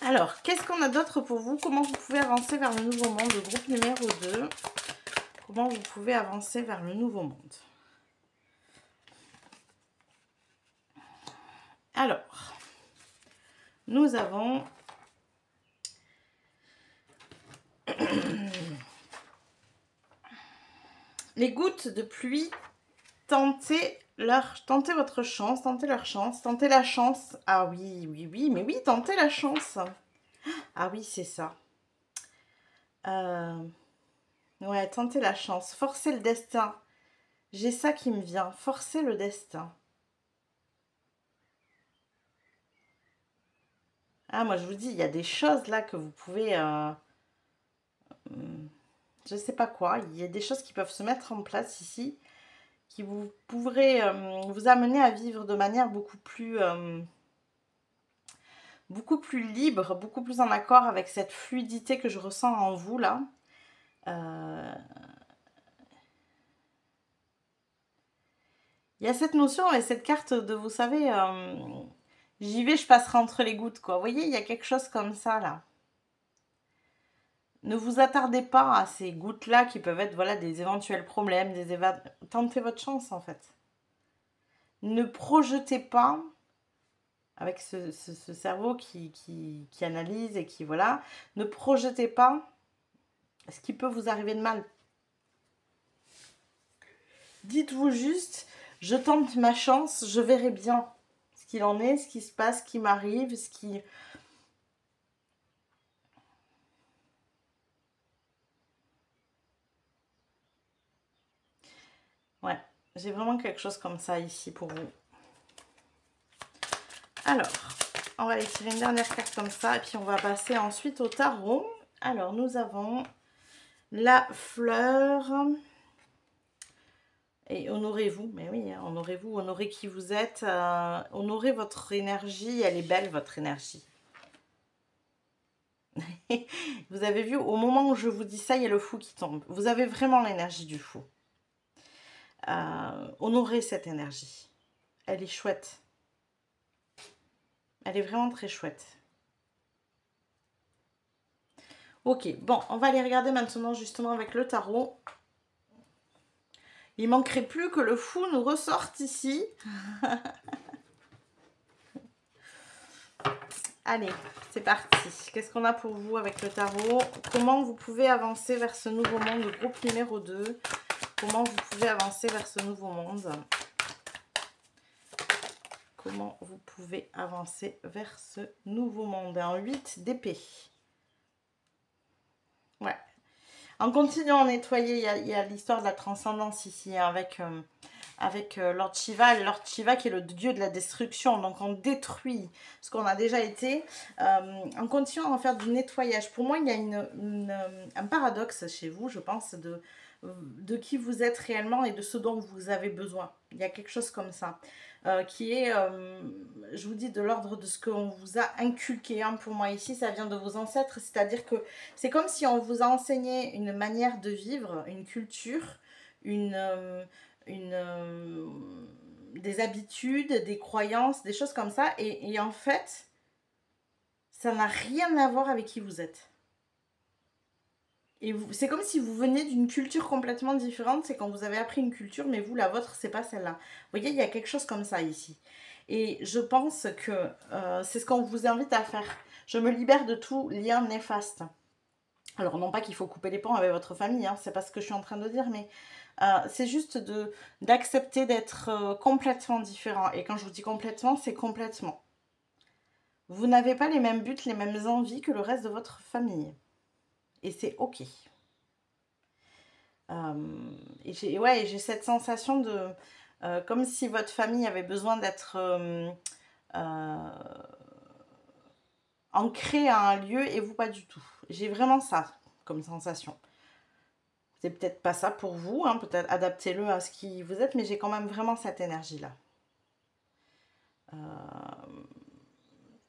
Alors, qu'est-ce qu'on a d'autre pour vous? Comment vous pouvez avancer vers le nouveau monde? Le groupe numéro 2. Comment vous pouvez avancer vers le nouveau monde? Alors, nous avons les gouttes de pluie. Tentez votre chance, tentez leur chance, tentez la chance. Ah oui, oui, oui, mais oui, tentez la chance. Ah oui, c'est ça. Ouais, tentez la chance, forcez le destin. J'ai ça qui me vient, forcez le destin. Ah, moi je vous dis, il y a des choses là que vous pouvez... je sais pas quoi, il y a des choses qui peuvent se mettre en place ici, qui vous pourrez vous amener à vivre de manière beaucoup plus libre, beaucoup plus en accord avec cette fluidité que je ressens en vous là. Il y a cette notion et cette carte de, vous savez, j'y vais, je passerai entre les gouttes, quoi. Vous voyez, il y a quelque chose comme ça, là. Ne vous attardez pas à ces gouttes-là qui peuvent être, voilà, des éventuels problèmes, tentez votre chance, en fait. Ne projetez pas, avec ce cerveau qui analyse et qui, voilà, ne projetez pas ce qui peut vous arriver de mal. Dites-vous juste, je tente ma chance, je verrai bien ce qu'il en est, ce qui se passe, ce qui m'arrive, ce qui... Ouais, j'ai vraiment quelque chose comme ça ici pour vous. Alors, on va aller tirer une dernière carte comme ça et puis on va passer ensuite au tarot. Alors, nous avons la fleur... Et honorez-vous, mais oui, hein, honorez-vous, honorez qui vous êtes, honorez votre énergie, elle est belle votre énergie. Vous avez vu, au moment où je vous dis ça, il y a le fou qui tombe. Vous avez vraiment l'énergie du fou. Honorez cette énergie. Elle est chouette. Elle est vraiment très chouette. Ok, bon, on va aller regarder maintenant justement avec le tarot. Il manquerait plus que le fou nous ressorte ici. Allez, c'est parti. Qu'est-ce qu'on a pour vous avec le tarot? Comment vous pouvez avancer vers ce nouveau monde? Le groupe numéro 2. Comment vous pouvez avancer vers ce nouveau monde? Comment vous pouvez avancer vers ce nouveau monde? Un 8 d'épée. Ouais. En continuant à nettoyer, il y a l'histoire de la transcendance ici, hein, avec avec Lord Shiva. Lord Shiva qui est le dieu de la destruction. Donc on détruit ce qu'on a déjà été en continuant à faire du nettoyage. Pour moi, il y a un paradoxe chez vous, je pense, de qui vous êtes réellement et de ce dont vous avez besoin. Il y a quelque chose comme ça. Qui est, je vous dis, de l'ordre de ce qu'on vous a inculqué. Hein. Pour moi, ici, ça vient de vos ancêtres. C'est-à-dire que c'est comme si on vous a enseigné une manière de vivre, une culture, des habitudes, des croyances, des choses comme ça. Et en fait, ça n'a rien à voir avec qui vous êtes. Et c'est comme si vous veniez d'une culture complètement différente. C'est quand vous avez appris une culture, mais vous, la vôtre, c'est pas celle-là. Vous voyez, il y a quelque chose comme ça ici. Et je pense que c'est ce qu'on vous invite à faire. Je me libère de tout lien néfaste. Alors, non pas qu'il faut couper les ponts avec votre famille, hein, c'est pas ce que je suis en train de dire, mais c'est juste d'accepter d'être complètement différent. Et quand je vous dis complètement, c'est complètement. Vous n'avez pas les mêmes buts, les mêmes envies que le reste de votre famille. Et c'est ok. Et j'ai cette sensation de... comme si votre famille avait besoin d'être ancrée à un lieu et vous pas du tout. J'ai vraiment ça comme sensation. C'est peut-être pas ça pour vous, hein, peut-être adaptez-le à ce qui vous êtes, mais j'ai quand même vraiment cette énergie-là.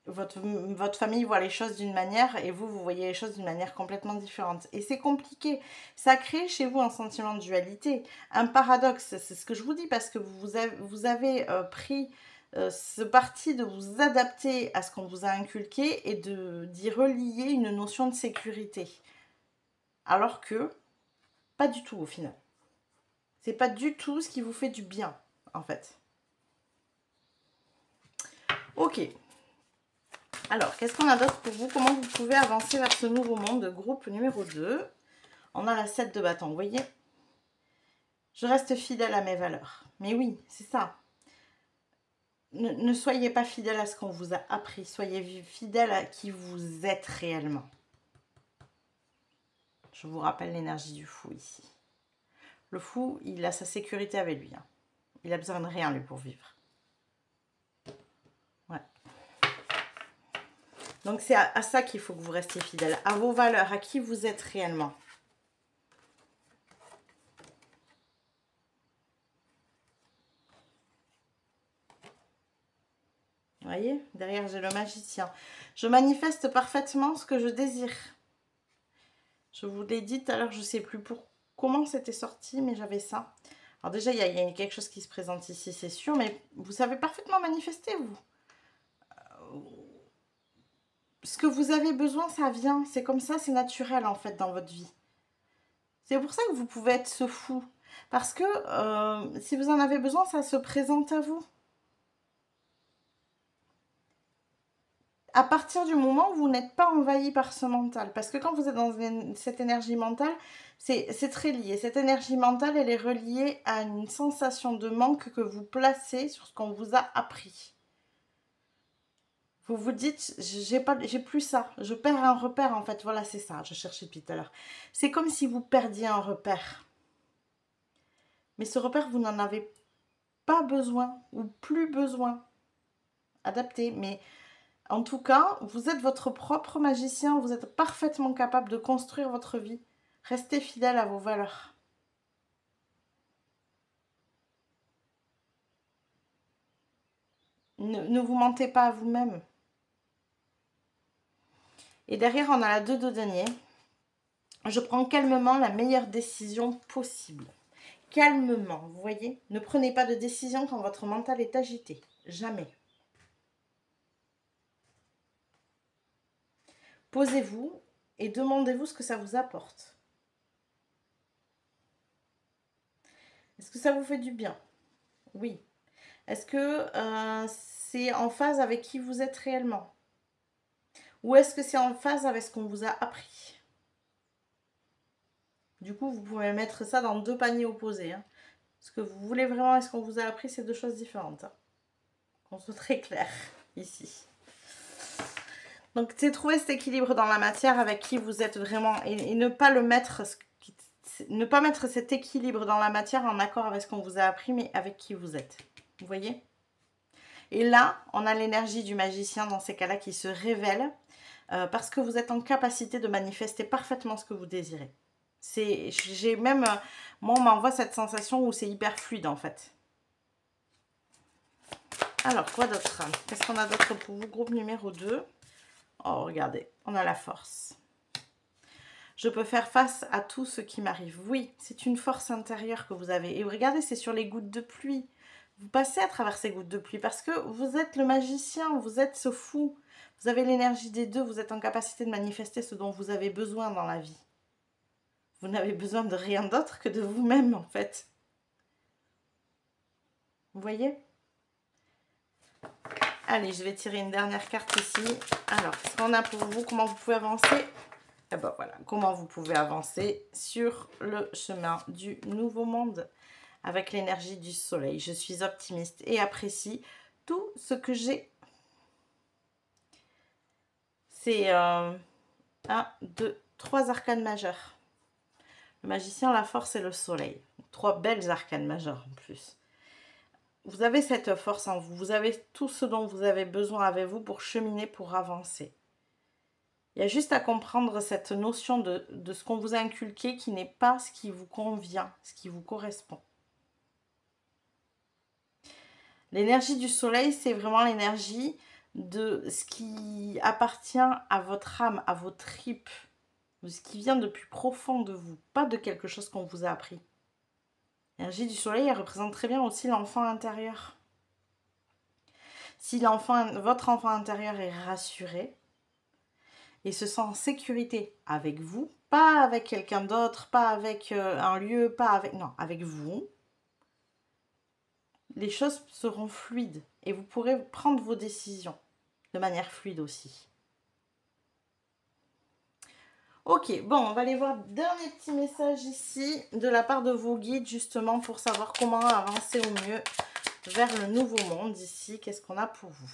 Votre famille voit les choses d'une manière et vous voyez les choses d'une manière complètement différente. Et c'est compliqué. Ça crée chez vous un sentiment de dualité, un paradoxe. C'est ce que je vous dis parce que vous avez pris ce parti de vous adapter à ce qu'on vous a inculqué et d'y relier une notion de sécurité. Alors que, pas du tout au final. C'est pas du tout ce qui vous fait du bien, en fait. Ok. Alors, qu'est-ce qu'on a d'autre pour vous? Comment vous pouvez avancer vers ce nouveau monde? Groupe numéro 2. On a la 7 de bâton, vous voyez? Je reste fidèle à mes valeurs. Mais oui, c'est ça. Ne soyez pas fidèle à ce qu'on vous a appris. Soyez fidèle à qui vous êtes réellement. Je vous rappelle l'énergie du fou ici. Le fou, il a sa sécurité avec lui. Hein. Il a besoin de rien, lui, pour vivre. Ouais. Donc, c'est à ça qu'il faut que vous restiez fidèle. À vos valeurs, à qui vous êtes réellement. Vous voyez, derrière, j'ai le magicien. Je manifeste parfaitement ce que je désire. Je vous l'ai dit tout à l'heure, je ne sais plus comment c'était sorti, mais j'avais ça. Alors déjà, il y a quelque chose qui se présente ici, c'est sûr, mais vous savez parfaitement manifester, vous. Ce que vous avez besoin, ça vient. C'est comme ça, c'est naturel, en fait, dans votre vie. C'est pour ça que vous pouvez être ce fou. Parce que si vous en avez besoin, ça se présente à vous. À partir du moment où vous n'êtes pas envahi par ce mental. Parce que quand vous êtes dans cette énergie mentale, c'est très lié. Cette énergie mentale, elle est reliée à une sensation de manque que vous placez sur ce qu'on vous a appris. Vous vous dites, j'ai plus ça. Je perds un repère, en fait. Voilà, c'est ça. Je cherchais depuis tout à l'heure. C'est comme si vous perdiez un repère. Mais ce repère, vous n'en avez pas besoin ou plus besoin. Adapté, mais... En tout cas, vous êtes votre propre magicien, vous êtes parfaitement capable de construire votre vie. Restez fidèle à vos valeurs. Ne vous mentez pas à vous-même. Et derrière, on a la 2 de denier. Je prends calmement la meilleure décision possible. Calmement, vous voyez? Ne prenez pas de décision quand votre mental est agité. Jamais. Posez-vous et demandez-vous ce que ça vous apporte. Est-ce que ça vous fait du bien? Oui. Est-ce que c'est en phase avec qui vous êtes réellement? Ou est-ce que c'est en phase avec ce qu'on vous a appris? Du coup, vous pouvez mettre ça dans 2 paniers opposés. Hein. Ce que vous voulez vraiment et ce qu'on vous a appris, c'est 2 choses différentes. Hein. Qu'on soit très clair ici. Donc, c'est trouver cet équilibre dans la matière avec qui vous êtes vraiment et ne pas le mettre, ne pas mettre cet équilibre dans la matière en accord avec ce qu'on vous a appris, mais avec qui vous êtes. Vous voyez? Et là, on a l'énergie du magicien dans ces cas-là qui se révèle parce que vous êtes en capacité de manifester parfaitement ce que vous désirez. J'ai même, moi, on m'envoie cette sensation où c'est hyper fluide en fait. Alors, quoi d'autre? Qu'est-ce qu'on a d'autre pour vous? Groupe numéro 2. Oh, regardez, on a la force. Je peux faire face à tout ce qui m'arrive. Oui, c'est une force intérieure que vous avez. Et regardez, c'est sur les gouttes de pluie. Vous passez à travers ces gouttes de pluie parce que vous êtes le magicien, vous êtes ce fou. Vous avez l'énergie des deux, vous êtes en capacité de manifester ce dont vous avez besoin dans la vie. Vous n'avez besoin de rien d'autre que de vous-même, en fait. Vous voyez? Allez, je vais tirer une dernière carte ici. Alors, qu'est-ce qu'on a pour vous? Comment vous pouvez avancer? Et ben voilà, comment vous pouvez avancer sur le chemin du nouveau monde avec l'énergie du soleil. Je suis optimiste et apprécie tout ce que j'ai. C'est 1, 2, 3 arcanes majeures. Le magicien, la force et le soleil. 3 belles arcanes majeures en plus. Vous avez cette force en vous. Vous avez tout ce dont vous avez besoin avec vous pour cheminer, pour avancer. Il y a juste à comprendre cette notion de ce qu'on vous a inculqué qui n'est pas ce qui vous convient, ce qui vous correspond. L'énergie du soleil, c'est vraiment l'énergie de ce qui appartient à votre âme, à vos tripes, de ce qui vient de plus profond de vous, pas de quelque chose qu'on vous a appris. L'énergie du soleil, elle représente très bien aussi l'enfant intérieur. Si votre enfant intérieur est rassuré, et se sent en sécurité avec vous, pas avec quelqu'un d'autre, pas avec un lieu, pas avec... Non, avec vous. Les choses seront fluides et vous pourrez prendre vos décisions de manière fluide aussi. Ok, bon, on va aller voir le dernier petit message ici de la part de vos guides justement pour savoir comment avancer au mieux vers le nouveau monde ici. Qu'est-ce qu'on a pour vous?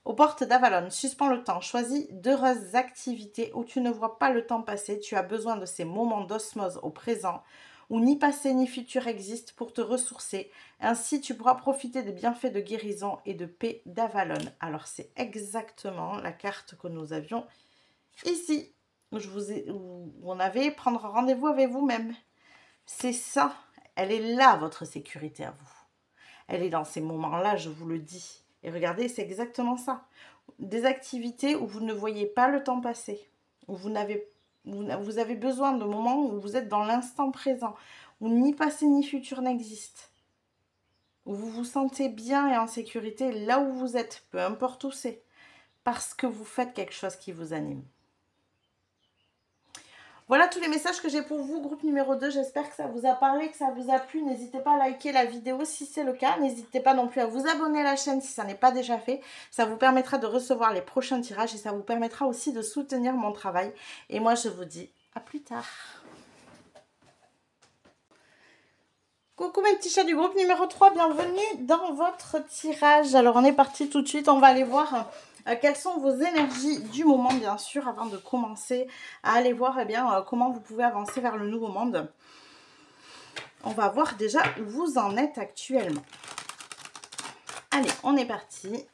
Aux portes d'Avalon, suspends le temps, choisis d'heureuses activités où tu ne vois pas le temps passer. Tu as besoin de ces moments d'osmose au présent, où ni passé ni futur existent pour te ressourcer. Ainsi, tu pourras profiter des bienfaits de guérison et de paix d'Avalon. Alors, c'est exactement la carte que nous avions ici, où on avait prendre rendez-vous avec vous-même. C'est ça, elle est là, votre sécurité à vous. Elle est dans ces moments-là, je vous le dis. Et regardez, c'est exactement ça. Des activités où vous ne voyez pas le temps passer, où vous avez besoin de moments où vous êtes dans l'instant présent, où ni passé ni futur n'existe, où vous vous sentez bien et en sécurité là où vous êtes, peu importe où c'est, parce que vous faites quelque chose qui vous anime. Voilà tous les messages que j'ai pour vous, groupe numéro 2. J'espère que ça vous a parlé, que ça vous a plu. N'hésitez pas à liker la vidéo si c'est le cas. N'hésitez pas non plus à vous abonner à la chaîne si ça n'est pas déjà fait. Ça vous permettra de recevoir les prochains tirages et ça vous permettra aussi de soutenir mon travail. Et moi, je vous dis à plus tard. Coucou mes petits chats du groupe numéro 3, bienvenue dans votre tirage. Alors on est parti tout de suite, on va aller voir quelles sont vos énergies du moment bien sûr avant de commencer à aller voir comment vous pouvez avancer vers le nouveau monde. On va voir déjà où vous en êtes actuellement. Allez, on est parti.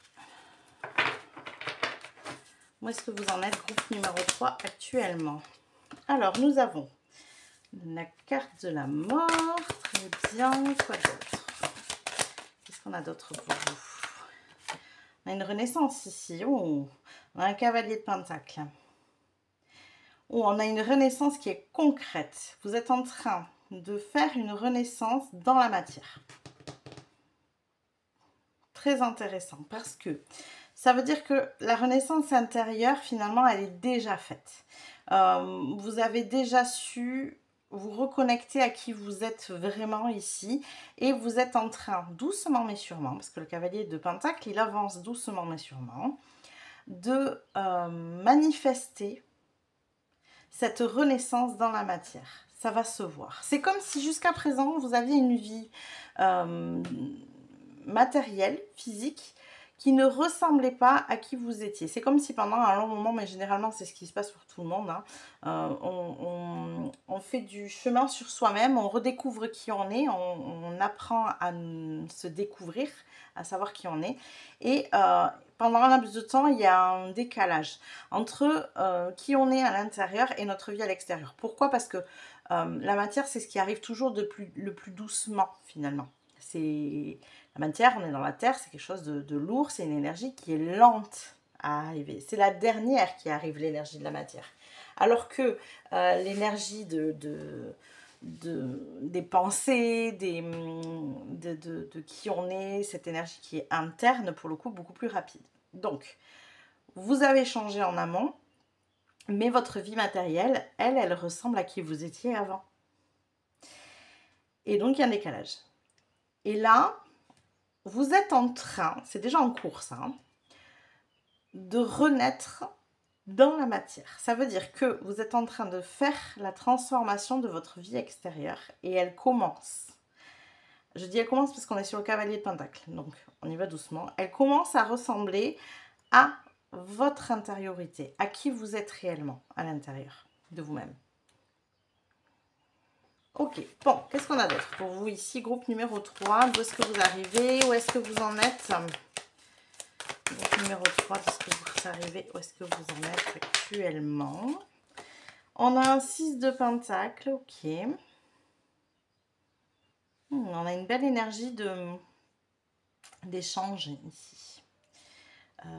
Où est-ce que vous en êtes groupe numéro 3 actuellement? Alors nous avons la carte de la mort, très bien, quoi d'autre? Qu'est-ce qu'on a d'autre pour vous? On a une renaissance ici, oh, on a un cavalier de pentacle. Oh, on a une renaissance qui est concrète. Vous êtes en train de faire une renaissance dans la matière. Très intéressant parce que ça veut dire que la renaissance intérieure, finalement, elle est déjà faite. Vous avez déjà su vous reconnecter à qui vous êtes vraiment ici et vous êtes en train, doucement mais sûrement, parce que le cavalier de pentacle, il avance doucement mais sûrement, de manifester cette renaissance dans la matière. Ça va se voir. C'est comme si jusqu'à présent, vous aviez une vie matérielle, physique, qui ne ressemblait pas à qui vous étiez. C'est comme si pendant un long moment, mais généralement c'est ce qui se passe pour tout le monde, hein, on fait du chemin sur soi-même, on redécouvre qui on est, on apprend à se découvrir, à savoir qui on est. Et pendant un laps de temps, il y a un décalage entre qui on est à l'intérieur et notre vie à l'extérieur. Pourquoi? Parce que la matière, c'est ce qui arrive toujours le plus doucement, finalement. C'est la matière, on est dans la terre, c'est quelque chose de lourd, c'est une énergie qui est lente à arriver. C'est la dernière qui arrive, l'énergie de la matière. Alors que l'énergie des pensées, de qui on est, cette énergie qui est interne, pour le coup, beaucoup plus rapide. Donc, vous avez changé en amont, mais votre vie matérielle, elle ressemble à qui vous étiez avant. Et donc, il y a un décalage. Et là, vous êtes en train, c'est déjà en cours ça, hein, de renaître dans la matière. Ça veut dire que vous êtes en train de faire la transformation de votre vie extérieure et elle commence. Je dis elle commence parce qu'on est sur le cavalier de Pentacle, donc on y va doucement. Elle commence à ressembler à votre intériorité, à qui vous êtes réellement à l'intérieur de vous-même. Ok, bon, qu'est-ce qu'on a d'autre pour vous ici, groupe numéro 3, d'où est-ce que vous arrivez, où est-ce que vous en êtes? Groupe numéro 3, d'où est-ce que vous arrivez, où est-ce que vous en êtes actuellement? On a un 6 de Pentacle, ok. On a une belle énergie d'échange ici. Je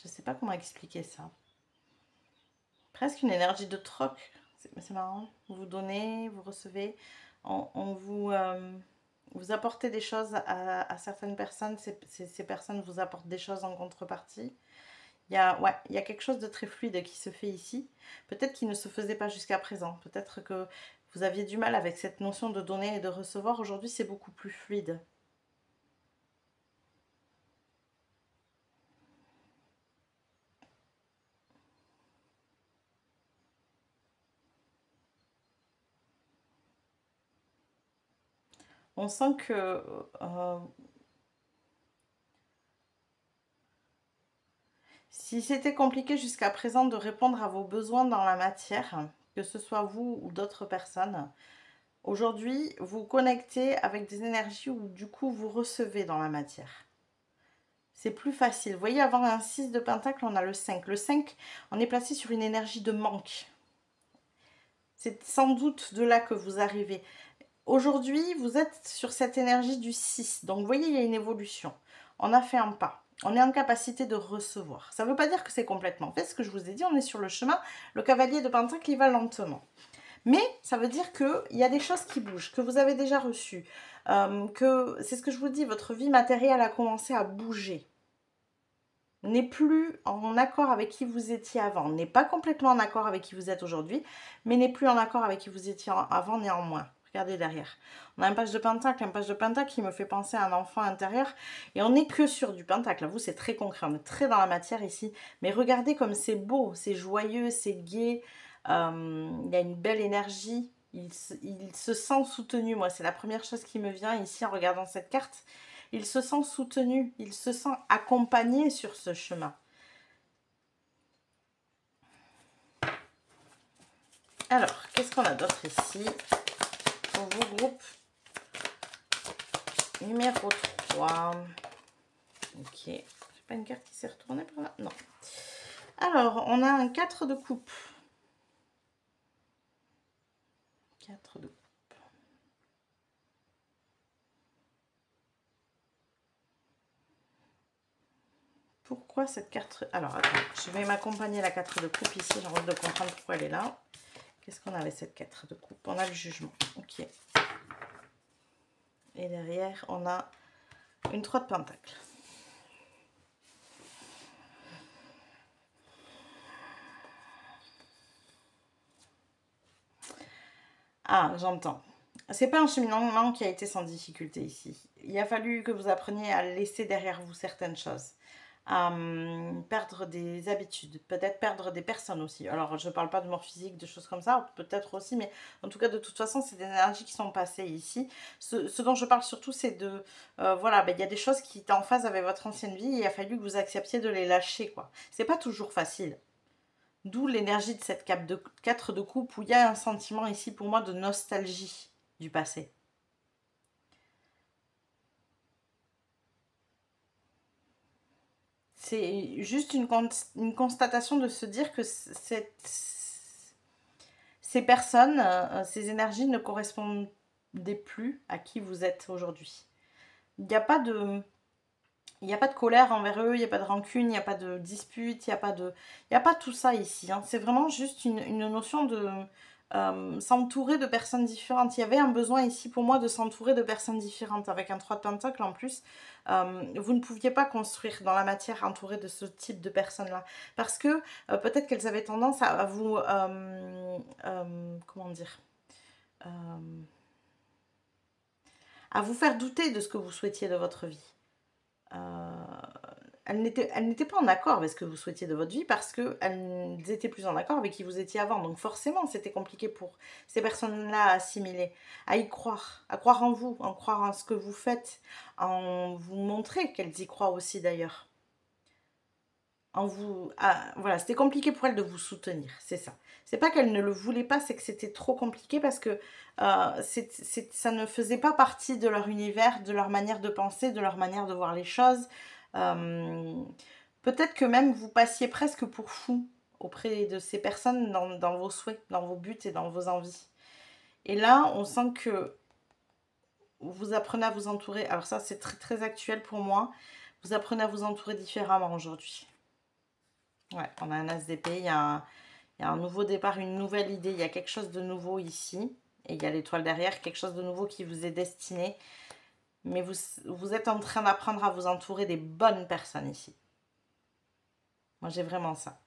ne sais pas comment expliquer ça. Presque une énergie de troc. C'est marrant. Vous donnez, vous recevez. On vous apportez des choses à certaines personnes. Ces personnes vous apportent des choses en contrepartie. Il y a quelque chose de très fluide qui se fait ici. Peut-être qu'il ne se faisait pas jusqu'à présent. Peut-être que vous aviez du mal avec cette notion de donner et de recevoir. Aujourd'hui, c'est beaucoup plus fluide. On sent que si c'était compliqué jusqu'à présent de répondre à vos besoins dans la matière, que ce soit vous ou d'autres personnes, aujourd'hui, vous connectez avec des énergies où du coup vous recevez dans la matière. C'est plus facile. Vous voyez, avant un 6 de Pentacle, on a le 5. Le 5, on est placé sur une énergie de manque. C'est sans doute de là que vous arrivez. Aujourd'hui, vous êtes sur cette énergie du 6. Donc, vous voyez, il y a une évolution. On a fait un pas. On est en capacité de recevoir. Ça ne veut pas dire que c'est complètement fait. Ce que je vous ai dit, on est sur le chemin. Le cavalier de Pentacle, il va lentement. Mais ça veut dire qu'il y a des choses qui bougent, que vous avez déjà reçues. Que c'est ce que je vous dis, votre vie matérielle a commencé à bouger. N'est plus en accord avec qui vous étiez avant. N'est pas complètement en accord avec qui vous êtes aujourd'hui, mais n'est plus en accord avec qui vous étiez avant néanmoins. Regardez derrière. On a un page de Pentacle qui me fait penser à un enfant intérieur. Et on n'est que sur du Pentacle. Vous, c'est très concret. On est très dans la matière ici. Mais regardez comme c'est beau, c'est joyeux, c'est gai. Il y a une belle énergie. Il se sent soutenu. Moi, c'est la première chose qui me vient ici en regardant cette carte. Il se sent soutenu. Il se sent accompagné sur ce chemin. Alors, qu'est-ce qu'on a d'autre ici pour vos groupes numéro 3. Ok. J'ai pas une carte qui s'est retournée par là? Non. Alors, on a un 4 de coupe. 4 de coupe. Pourquoi cette carte? Alors, attends, je vais m'accompagner la 4 de coupe ici. J'ai envie de comprendre pourquoi elle est là. Qu'est-ce qu'on a avec cette 4 de coupe? On a le jugement. Ok. Et derrière, on a une 3 de pentacle. Ah, j'entends. C'est pas un cheminement qui a été sans difficulté ici. Il a fallu que vous appreniez à laisser derrière vous certaines choses. perdre des habitudes, peut-être perdre des personnes aussi. Alors, je ne parle pas de mort physique, de choses comme ça, peut-être aussi, mais en tout cas, de toute façon, c'est des énergies qui sont passées ici. Ce dont je parle surtout, c'est de, voilà, ben, y a des choses qui étaient en phase avec votre ancienne vie et il a fallu que vous acceptiez de les lâcher, quoi. C'est pas toujours facile. D'où l'énergie de cette 4 de coupe où il y a un sentiment ici, pour moi, de nostalgie du passé. C'est juste une constatation de se dire que ces personnes, ces énergies ne correspondaient plus à qui vous êtes aujourd'hui. Il n'y a pas de... Il n'y a pas de colère envers eux, il n'y a pas de rancune, il n'y a pas de dispute, il y a pas tout ça ici. Hein. C'est vraiment juste une notion de s'entourer de personnes différentes. Il y avait un besoin ici pour moi de s'entourer de personnes différentes. Avec un 3 de Pentacle en plus, vous ne pouviez pas construire dans la matière entourée de ce type de personnes-là. Parce que peut-être qu'elles avaient tendance à vous... comment dire euh, à vous faire douter de ce que vous souhaitiez de votre vie. Elles n'étaient pas en accord avec ce que vous souhaitiez de votre vie parce qu'elles étaient plus en accord avec qui vous étiez avant. Donc forcément, c'était compliqué pour ces personnes-là à assimiler, à y croire, à croire en vous, à croire en ce que vous faites, en vous montrer qu'elles y croient aussi d'ailleurs. Voilà, c'était compliqué pour elles de vous soutenir, c'est ça. C'est pas qu'elles ne le voulaient pas, c'est que c'était trop compliqué parce que ça ne faisait pas partie de leur univers, de leur manière de penser, de leur manière de voir les choses. Euh, Peut-être que même vous passiez presque pour fou auprès de ces personnes dans vos souhaits, dans vos buts et dans vos envies. Et là, on sent que vous apprenez à vous entourer. Alors ça, c'est très très actuel pour moi. Vous apprenez à vous entourer différemment aujourd'hui. Ouais, on a un as d'épée, il y a un nouveau départ, une nouvelle idée, il y a quelque chose de nouveau ici. Et il y a l'étoile derrière, quelque chose de nouveau qui vous est destiné. Mais vous êtes en train d'apprendre à vous entourer des bonnes personnes ici. Moi, j'ai vraiment ça.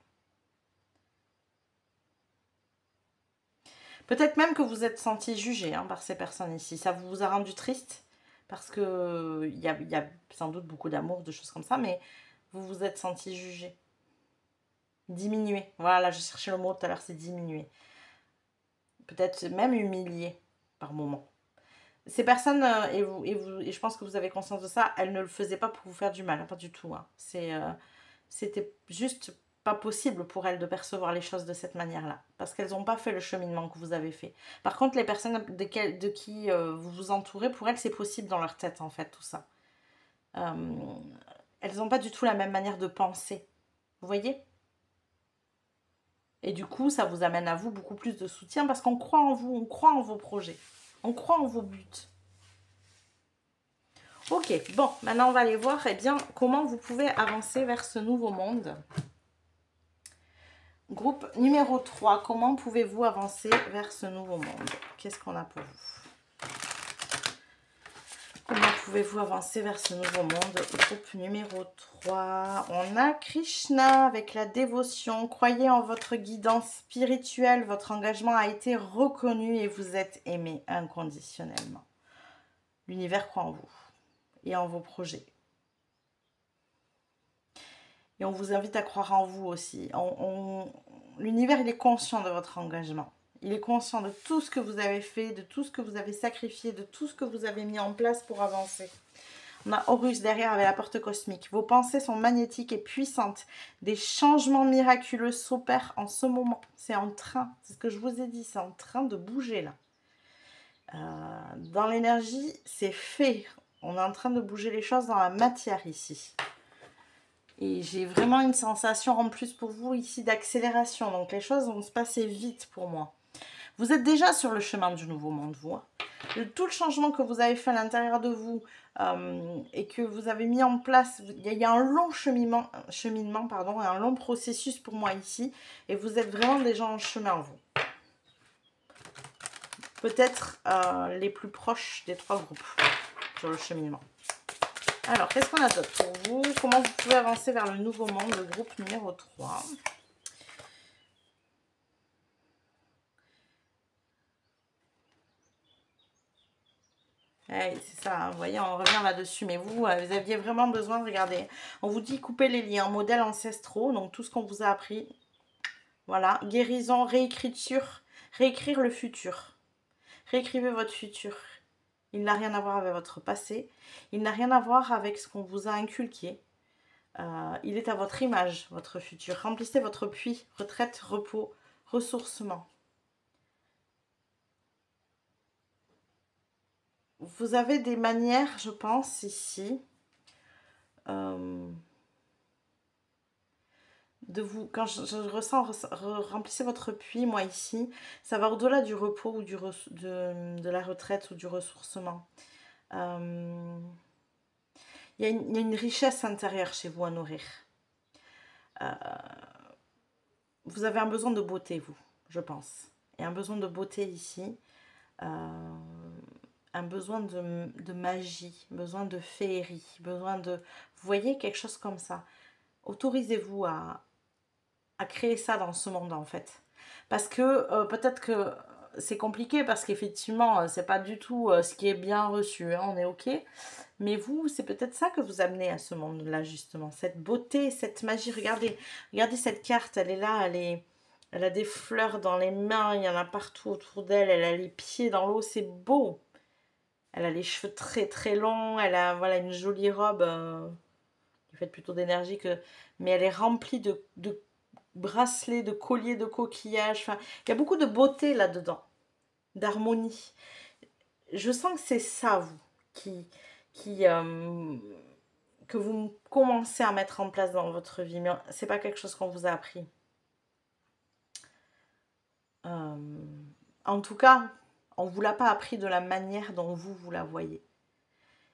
Peut-être même que vous êtes senti jugé par ces personnes ici. Ça vous a rendu triste parce que il y a sans doute beaucoup d'amour, de choses comme ça, mais vous vous êtes senti jugé. Diminué. Voilà, je cherchais le mot tout à l'heure, c'est diminué. Peut-être même humilié par moments. Ces personnes, et je pense que vous avez conscience de ça, elles ne le faisaient pas pour vous faire du mal, pas du tout. Hein. C'était juste pas possible pour elles de percevoir les choses de cette manière-là, parce qu'elles n'ont pas fait le cheminement que vous avez fait. Par contre, les personnes de qui vous vous entourez, pour elles, c'est possible dans leur tête, en fait, tout ça. Elles n'ont pas du tout la même manière de penser. Vous voyez ? Et du coup, ça vous amène à vous beaucoup plus de soutien, parce qu'on croit en vous, on croit en vos projets, on croit en vos buts. Ok, bon, maintenant on va aller voir comment vous pouvez avancer vers ce nouveau monde. Groupe numéro 3, comment pouvez-vous avancer vers ce nouveau monde? Qu'est-ce qu'on a pour vous? Comment pouvez-vous avancer vers ce nouveau monde? Groupe numéro 3, on a Krishna avec la dévotion. Croyez en votre guidance spirituelle, votre engagement a été reconnu et vous êtes aimé inconditionnellement. L'univers croit en vous et en vos projets. Et on vous invite à croire en vous aussi. L'univers, il est conscient de votre engagement. Il est conscient de tout ce que vous avez fait, de tout ce que vous avez sacrifié, de tout ce que vous avez mis en place pour avancer. On a Horus derrière avec la porte cosmique. Vos pensées sont magnétiques et puissantes. Des changements miraculeux s'opèrent en ce moment. C'est en train, c'est ce que je vous ai dit, c'est en train de bouger là. Dans l'énergie, c'est fait. On est en train de bouger les choses dans la matière ici. Et j'ai vraiment une sensation en plus pour vous ici d'accélération. Donc les choses vont se passer vite pour moi. Vous êtes déjà sur le chemin du nouveau monde, vous. Tout le changement que vous avez fait à l'intérieur de vous et que vous avez mis en place, il y a un long cheminement et un long processus pour moi ici. Et vous êtes vraiment déjà en chemin, vous. Peut-être les plus proches des 3 groupes sur le cheminement. Alors, qu'est-ce qu'on a d'autre pour vous? Comment vous pouvez avancer vers le nouveau monde, le groupe numéro 3? Ouais, c'est ça, hein, vous voyez, on revient là-dessus. Mais vous aviez vraiment besoin de regarder. On vous dit couper les liens, modèles ancestraux, donc tout ce qu'on vous a appris. Voilà, guérison, réécriture, réécrire le futur. Réécrivez votre futur. Il n'a rien à voir avec votre passé. Il n'a rien à voir avec ce qu'on vous a inculqué. Il est à votre image, votre futur. Remplissez votre puits, retraite, repos, ressourcement. Vous avez des manières, je pense, ici, de vous, quand je ressens, remplissez votre puits, moi ici, ça va au-delà du repos ou de la retraite ou du ressourcement. Il y a une richesse intérieure chez vous à nourrir. Vous avez un besoin de beauté, vous, je pense. Et un besoin de beauté ici. Un besoin de magie, besoin de féerie, besoin de... Vous voyez, quelque chose comme ça. Autorisez-vous à créer ça dans ce monde, en fait. Parce que peut-être que c'est compliqué, parce qu'effectivement, c'est pas du tout ce qui est bien reçu, hein, on est OK. Mais vous, c'est peut-être ça que vous amenez à ce monde-là, justement. Cette beauté, cette magie. Regardez, regardez cette carte, elle est là, elle a des fleurs dans les mains, il y en a partout autour d'elle, elle a les pieds dans l'eau, c'est beau. Elle a les cheveux très très longs, elle a voilà, une jolie robe qui fait plutôt d'énergie, mais elle est remplie de bracelets, de colliers, de coquillages. Enfin, il y a beaucoup de beauté là-dedans, d'harmonie. Je sens que c'est ça, vous, que vous commencez à mettre en place dans votre vie, mais c'est pas quelque chose qu'on vous a appris. En tout cas, on ne vous l'a pas appris de la manière dont vous la voyez.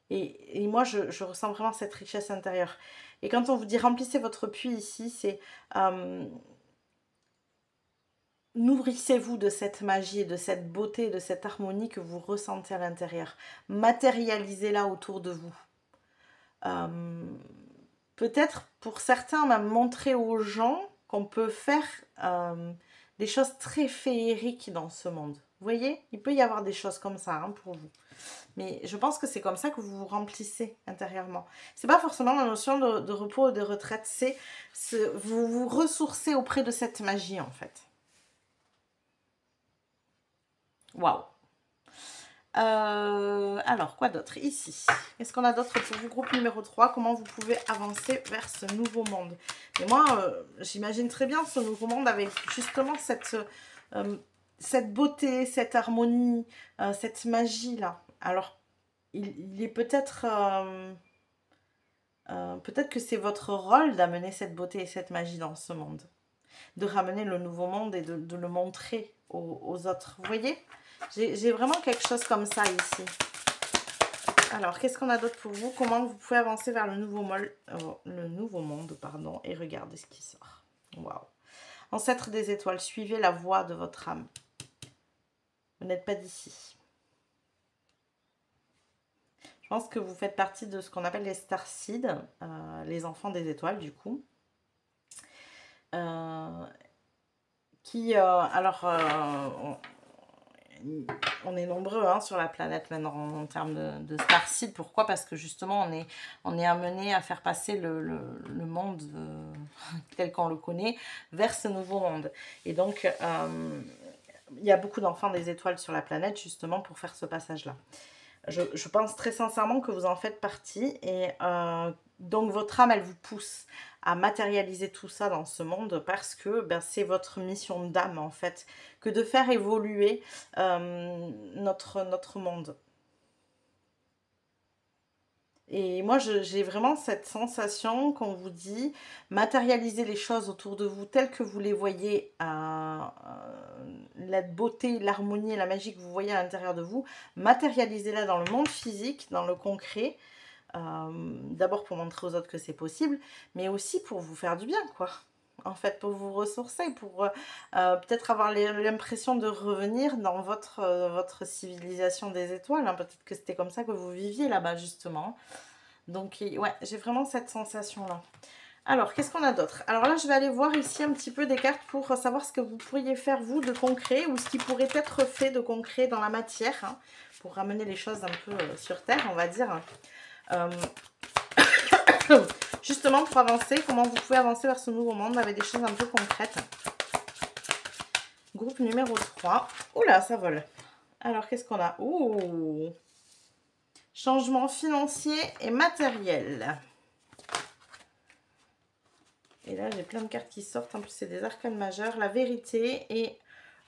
Et moi, je ressens vraiment cette richesse intérieure. Et quand on vous dit remplissez votre puits ici, c'est nourrissez-vous de cette magie, de cette beauté, de cette harmonie que vous ressentez à l'intérieur. Matérialisez-la autour de vous. Peut-être pour certains, même montrer aux gens qu'on peut faire des choses très féeriques dans ce monde. Vous voyez, il peut y avoir des choses comme ça hein, pour vous. Mais je pense que c'est comme ça que vous vous remplissez intérieurement. C'est pas forcément la notion de repos ou de retraite, c'est vous vous ressourcez auprès de cette magie en fait. Waouh. Alors, quoi d'autre ici? Qu'est-ce qu'on a d'autre pour vous? Groupe numéro 3, comment vous pouvez avancer vers ce nouveau monde? Et moi, j'imagine très bien ce nouveau monde avec justement cette beauté, cette harmonie, cette magie-là. Alors, il est peut-être... peut-être que c'est votre rôle d'amener cette beauté et cette magie dans ce monde. De ramener le nouveau monde et de le montrer aux autres. Vous voyez? J'ai vraiment quelque chose comme ça ici. Alors, qu'est-ce qu'on a d'autre pour vous? Comment vous pouvez avancer vers le nouveau monde, pardon, et regardez ce qui sort. Waouh. Ancêtre des étoiles, suivez la voie de votre âme. Vous n'êtes pas d'ici. Je pense que vous faites partie de ce qu'on appelle les starseeds, les enfants des étoiles, du coup. On est nombreux hein, sur la planète maintenant en termes de starseed. Pourquoi? Parce que justement, on est amené à faire passer le monde tel qu'on le connaît vers ce nouveau monde. Et donc, il y a beaucoup d'enfants des étoiles sur la planète justement pour faire ce passage-là. Je pense très sincèrement que vous en faites partie et donc votre âme, elle vous pousse à matérialiser tout ça dans ce monde parce que c'est votre mission d'âme en fait, que de faire évoluer notre monde. Et moi, j'ai vraiment cette sensation qu'on vous dit, matérialisez les choses autour de vous telles que vous les voyez, la beauté, l'harmonie et la magie que vous voyez à l'intérieur de vous, matérialisez-la dans le monde physique, dans le concret, d'abord pour montrer aux autres que c'est possible, mais aussi pour vous faire du bien, quoi. En fait, pour vous ressourcer, pour peut-être avoir l'impression de revenir dans votre civilisation des étoiles. Hein. Peut-être que c'était comme ça que vous viviez là-bas, justement. Donc, ouais, j'ai vraiment cette sensation-là. Alors, qu'est-ce qu'on a d'autre? Alors là, je vais aller voir ici un petit peu des cartes pour savoir ce que vous pourriez faire, vous, de concret, ou ce qui pourrait être fait de concret dans la matière, hein, pour ramener les choses un peu sur Terre, on va dire. Justement, pour avancer, comment vous pouvez avancer vers ce nouveau monde avec des choses un peu concrètes. Groupe numéro 3. Oula, ça vole. Alors, qu'est-ce qu'on a? Ouh! Changement financier et matériel. Et là, j'ai plein de cartes qui sortent. En plus, c'est des arcanes majeures. La vérité et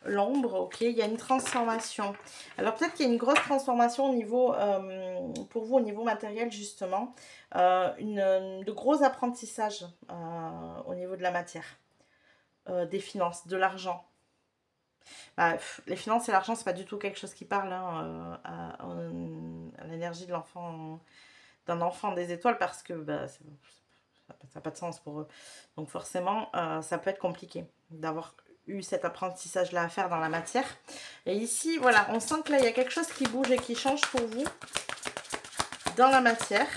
l'ombre. Ok, il y a une transformation. Alors, peut-être qu'il y a une grosse transformation au niveau, pour vous, au niveau matériel, justement. De gros apprentissages au niveau de la matière. Des finances, de l'argent. Bah, les finances et l'argent, c'est pas du tout quelque chose qui parle hein, à l'énergie de l'enfant, d'un enfant des étoiles, parce que bah, ça n'a pas de sens pour eux. Donc forcément, ça peut être compliqué d'avoir eu cet apprentissage-là à faire dans la matière. Et ici, voilà, on sent que là, il y a quelque chose qui bouge et qui change pour vous dans la matière.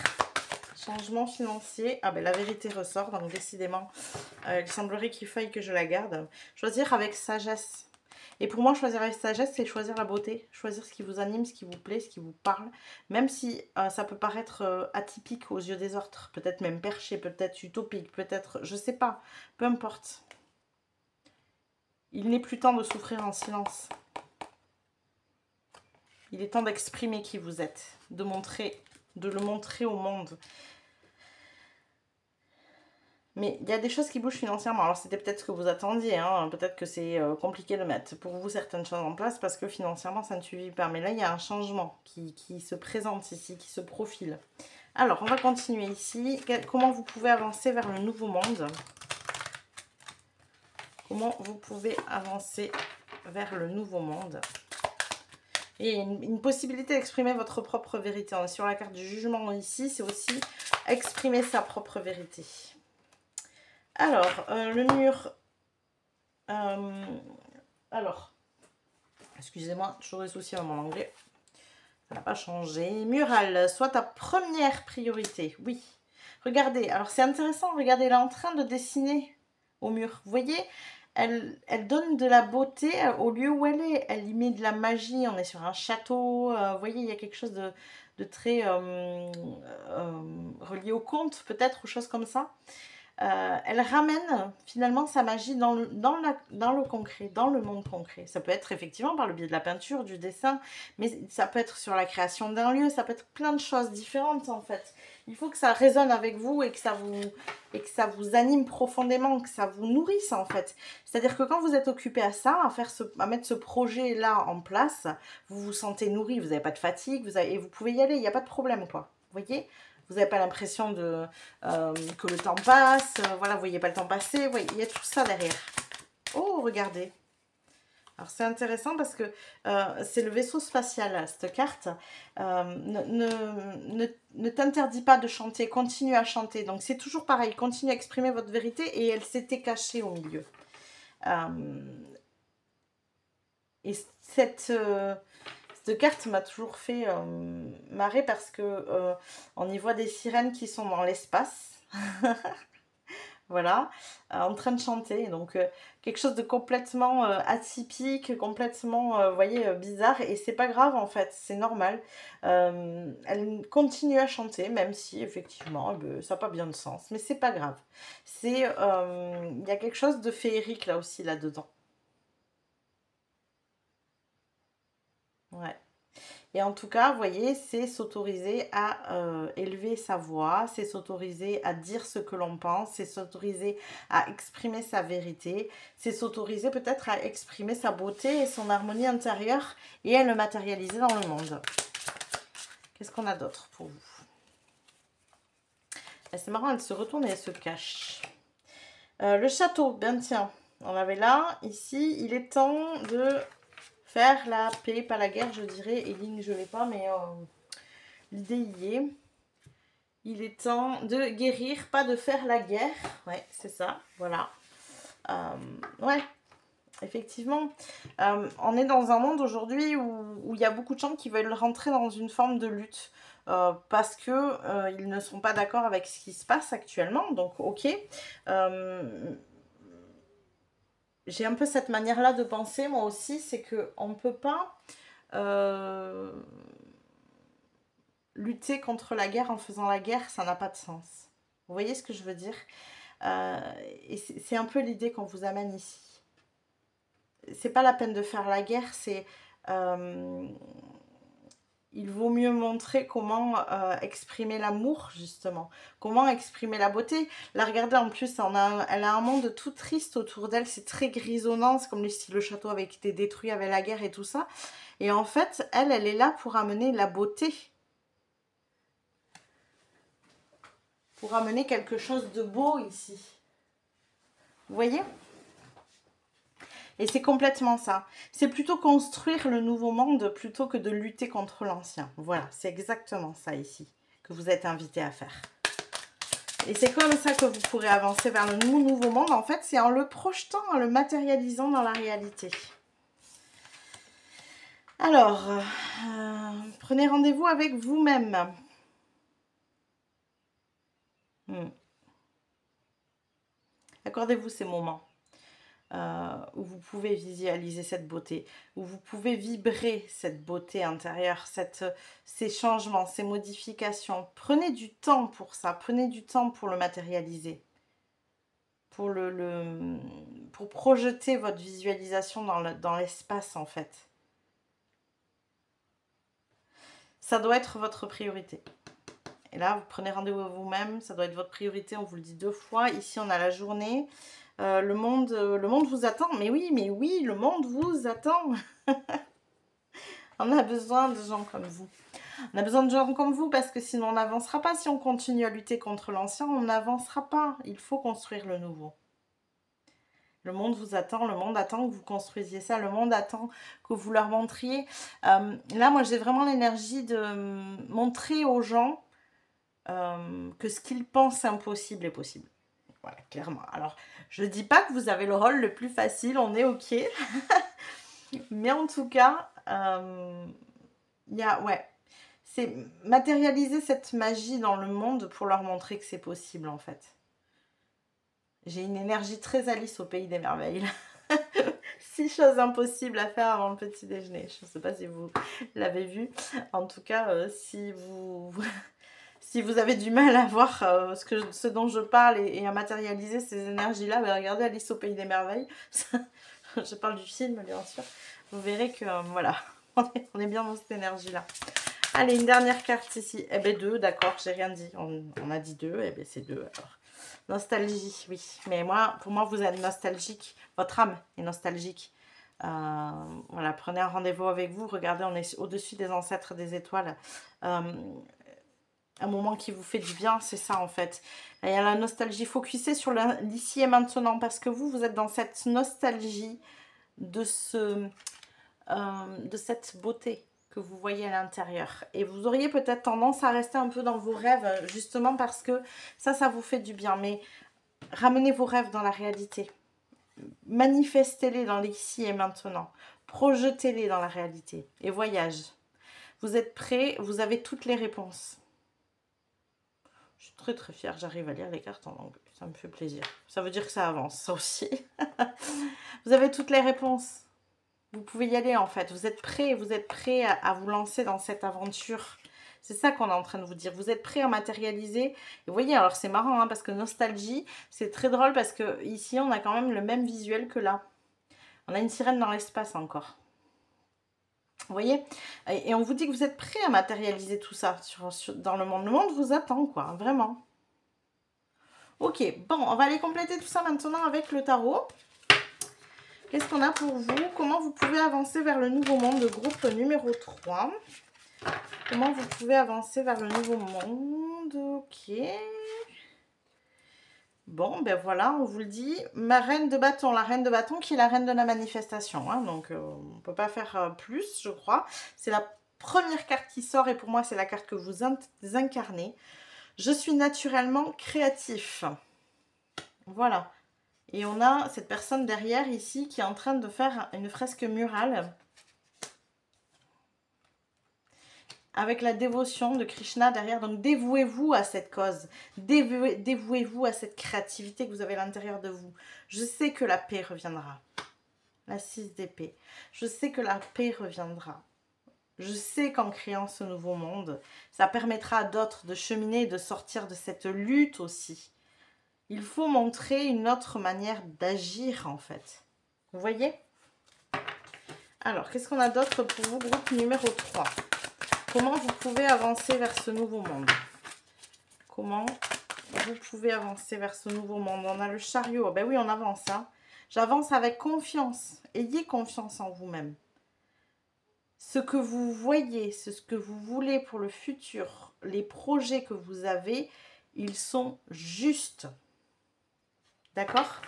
Changement financier. Ah ben la vérité ressort, donc décidément, il semblerait qu'il faille que je la garde. Choisir avec sagesse. Et pour moi, choisir avec sagesse, c'est choisir la beauté, choisir ce qui vous anime, ce qui vous plaît, ce qui vous parle. Même si ça peut paraître atypique aux yeux des autres, peut-être même perché, peut-être utopique, peut-être, je sais pas, peu importe. Il n'est plus temps de souffrir en silence. Il est temps d'exprimer qui vous êtes, de le montrer au monde. Mais il y a des choses qui bougent financièrement. Alors, c'était peut-être ce que vous attendiez. Hein. Peut-être que c'est compliqué de mettre pour vous certaines choses en place parce que financièrement, ça ne suffit pas. Mais là, il y a un changement qui se présente ici, qui se profile. Alors, on va continuer ici. Comment vous pouvez avancer vers le nouveau monde? Comment vous pouvez avancer vers le nouveau monde? Et une possibilité d'exprimer votre propre vérité. On est sur la carte du jugement ici. C'est aussi exprimer sa propre vérité. Alors, le mur... alors, excusez-moi, toujours des soucis avec mon anglais. Ça n'a pas changé. Mural, soit ta première priorité. Oui. Regardez, alors c'est intéressant. Regardez, elle est en train de dessiner au mur. Vous voyez, elle donne de la beauté au lieu où elle est. Elle y met de la magie. On est sur un château. Vous voyez, il y a quelque chose de très relié au conte, peut-être, ou choses comme ça. Elle ramène finalement sa magie dans le concret, dans le monde concret. Ça peut être effectivement par le biais de la peinture, du dessin, mais ça peut être sur la création d'un lieu, ça peut être plein de choses différentes en fait. Il faut que ça résonne avec vous et que ça vous anime profondément, que ça vous nourrisse en fait. C'est-à-dire que quand vous êtes occupé à ça, à mettre ce projet-là en place, vous vous sentez nourri, vous n'avez pas de fatigue, et vous pouvez y aller, il n'y a pas de problème quoi. Vous voyez ? Vous n'avez pas l'impression que le temps passe. Voilà, vous ne voyez pas le temps passer. Voyez, il y a tout ça derrière. Oh, regardez. Alors, c'est intéressant parce que c'est le vaisseau spatial, cette carte. Ne t'interdit pas de chanter. Continue à chanter. Donc, c'est toujours pareil. Continue à exprimer votre vérité. Et elle s'était cachée au milieu. Et cette carte m'a toujours fait marrer parce que on y voit des sirènes qui sont dans l'espace. Voilà, en train de chanter. Donc, quelque chose de complètement atypique, complètement, vous voyez, bizarre. Et c'est pas grave, en fait, c'est normal. Elle continue à chanter, même si, effectivement, ça n'a pas bien de sens. Mais c'est pas grave. Il y a quelque chose de féerique, là aussi, là-dedans. Ouais. Et en tout cas, vous voyez, c'est s'autoriser à élever sa voix, c'est s'autoriser à dire ce que l'on pense, c'est s'autoriser à exprimer sa vérité, c'est s'autoriser peut-être à exprimer sa beauté et son harmonie intérieure et à le matérialiser dans le monde. Qu'est-ce qu'on a d'autre pour vous? C'est marrant, elle se retourne et elle se cache. Le château, bien tiens, on l'avait là. Ici, il est temps de faire la paix, pas la guerre, je dirais. Et ligne, je ne l'ai pas, mais l'idée y est. Il est temps de guérir, pas de faire la guerre. Ouais, c'est ça, voilà. Ouais, effectivement. On est dans un monde aujourd'hui où il y a beaucoup de gens qui veulent rentrer dans une forme de lutte. parce que ils ne sont pas d'accord avec ce qui se passe actuellement. Donc, ok. J'ai un peu cette manière-là de penser, moi aussi, c'est qu'on ne peut pas lutter contre la guerre en faisant la guerre, ça n'a pas de sens. Vous voyez ce que je veux dire? Et c'est un peu l'idée qu'on vous amène ici. C'est pas la peine de faire la guerre, c'est... il vaut mieux montrer comment exprimer l'amour, justement. Comment exprimer la beauté. Là, regardez, en plus, elle a un monde tout triste autour d'elle. C'est très grisonnant. C'est comme si le château avait été détruit avec la guerre et tout ça. Et en fait, elle est là pour amener la beauté. Pour amener quelque chose de beau ici. Vous voyez ? Et c'est complètement ça. C'est plutôt construire le nouveau monde plutôt que de lutter contre l'ancien. Voilà, c'est exactement ça ici que vous êtes invité à faire. Et c'est comme ça que vous pourrez avancer vers le nouveau monde. En fait, c'est en le projetant, en le matérialisant dans la réalité. Alors, prenez rendez-vous avec vous-même. Accordez-vous ces moments. Où vous pouvez visualiser cette beauté, où vous pouvez vibrer cette beauté intérieure, ces changements, ces modifications. Prenez du temps pour ça, prenez du temps pour le matérialiser, pour, pour projeter votre visualisation dans l'espace en fait. Ça doit être votre priorité. Et là, vous prenez rendez-vous à vous-même, ça doit être votre priorité, on vous le dit 2 fois. Ici, on a la journée. Le monde vous attend. Mais oui, le monde vous attend. On a besoin de gens comme vous. On a besoin de gens comme vous parce que sinon on n'avancera pas. Si on continue à lutter contre l'ancien, on n'avancera pas. Il faut construire le nouveau. Le monde vous attend, le monde attend que vous construisiez ça, le monde attend que vous leur montriez. Là, moi, j'ai vraiment l'énergie de montrer aux gens que ce qu'ils pensent impossible est possible. Voilà, clairement. Alors, je ne dis pas que vous avez le rôle le plus facile, on est ok. Mais en tout cas, c'est matérialiser cette magie dans le monde pour leur montrer que c'est possible, en fait. J'ai une énergie très Alice au pays des merveilles. 6 choses impossibles à faire avant le petit déjeuner. Je ne sais pas si vous l'avez vu. En tout cas, si vous avez du mal à voir ce dont je parle et à matérialiser ces énergies-là, bah, regardez Alice au pays des merveilles. Je parle du film, bien sûr. Vous verrez que, voilà, on est bien dans cette énergie-là. Allez, une dernière carte ici. Eh bien, 2, d'accord, j'ai rien dit. On a dit 2, eh bien, c'est 2, alors. Nostalgie, oui. Mais pour moi, vous êtes nostalgique. Votre âme est nostalgique. Voilà, prenez un rendez-vous avec vous. Regardez, on est au-dessus des ancêtres des étoiles. Un moment qui vous fait du bien, c'est ça en fait. Il y a la nostalgie. Focussez sur l'ici et maintenant parce que vous êtes dans cette nostalgie de cette beauté que vous voyez à l'intérieur. Et vous auriez peut-être tendance à rester un peu dans vos rêves justement parce que ça vous fait du bien. Mais ramenez vos rêves dans la réalité. Manifestez-les dans l'ici et maintenant. Projetez-les dans la réalité. Et voyage. Vous êtes prêts, vous avez toutes les réponses. Je suis très très fière, j'arrive à lire les cartes en anglais, ça me fait plaisir. Ça veut dire que ça avance, ça aussi. Vous avez toutes les réponses. Vous pouvez y aller en fait, vous êtes prêts à vous lancer dans cette aventure. C'est ça qu'on est en train de vous dire. Vous êtes prêts à matérialiser. Et vous voyez, alors c'est marrant hein, parce que nostalgie, c'est très drôle parce que ici on a quand même le même visuel que là. On a une sirène dans l'espace encore. Vous voyez, et on vous dit que vous êtes prêts à matérialiser tout ça dans le monde. Le monde vous attend, quoi, vraiment. Ok, bon, on va aller compléter tout ça maintenant avec le tarot. Qu'est-ce qu'on a pour vous? Comment vous pouvez avancer vers le nouveau monde, groupe numéro 3. Comment vous pouvez avancer vers le nouveau monde? Ok. Bon, ben voilà, on vous le dit. Ma reine de bâton, la reine de bâton qui est la reine de la manifestation. Hein, donc, on ne peut pas faire plus, je crois. C'est la première carte qui sort et pour moi, c'est la carte que vous incarnez. Je suis naturellement créatif. Voilà. Et on a cette personne derrière ici qui est en train de faire une fresque murale. avec la dévotion de Krishna derrière. Donc dévouez-vous à cette cause, dévouez-vous à cette créativité que vous avez à l'intérieur de vous. Je sais que la paix reviendra. La 6 d'épée. Je sais que la paix reviendra. Je sais qu'en créant ce nouveau monde, ça permettra à d'autres de cheminer et de sortir de cette lutte aussi. Il faut montrer une autre manière d'agir en fait. Vous voyez? Alors, qu'est-ce qu'on a d'autre pour vous, groupe numéro 3? Comment vous pouvez avancer vers ce nouveau monde? Comment vous pouvez avancer vers ce nouveau monde? On a le chariot. Ben oui, on avance. Hein. J'avance avec confiance. Ayez confiance en vous-même. Ce que vous voyez, ce que vous voulez pour le futur, les projets que vous avez, ils sont justes. D'accord?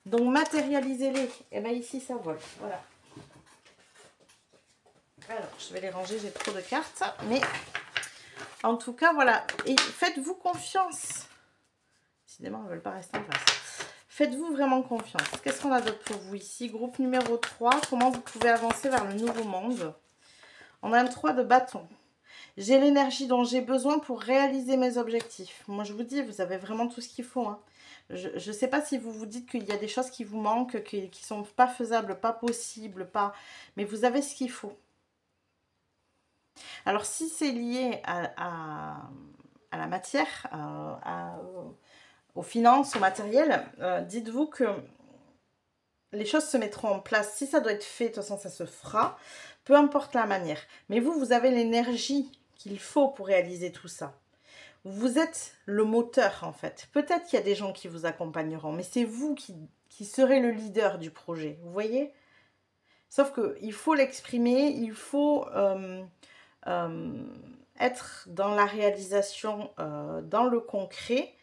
Donc, matérialisez-les. Et bien ici, ça vole. Voilà. Alors, je vais les ranger, j'ai trop de cartes. Mais, en tout cas, voilà. Et faites-vous confiance. Décidément, elles ne veulent pas rester en place. Faites-vous vraiment confiance. Qu'est-ce qu'on a d'autre pour vous ici? Groupe numéro 3. Comment vous pouvez avancer vers le nouveau monde? On a un 3 de bâton. J'ai l'énergie dont j'ai besoin pour réaliser mes objectifs. Moi, je vous dis, vous avez vraiment tout ce qu'il faut. Hein. Je ne sais pas si vous vous dites qu'il y a des choses qui vous manquent, qui ne sont pas faisables, pas possibles, pas... mais vous avez ce qu'il faut. Alors, si c'est lié à la matière, aux finances, au matériel, dites-vous que les choses se mettront en place. Si ça doit être fait, de toute façon, ça se fera, peu importe la manière. Mais vous, vous avez l'énergie qu'il faut pour réaliser tout ça. Vous êtes le moteur, en fait. Peut-être qu'il y a des gens qui vous accompagneront, mais c'est vous qui serez le leader du projet. Vous voyez? Sauf qu'il faut l'exprimer, il faut être dans la réalisation, dans le concret,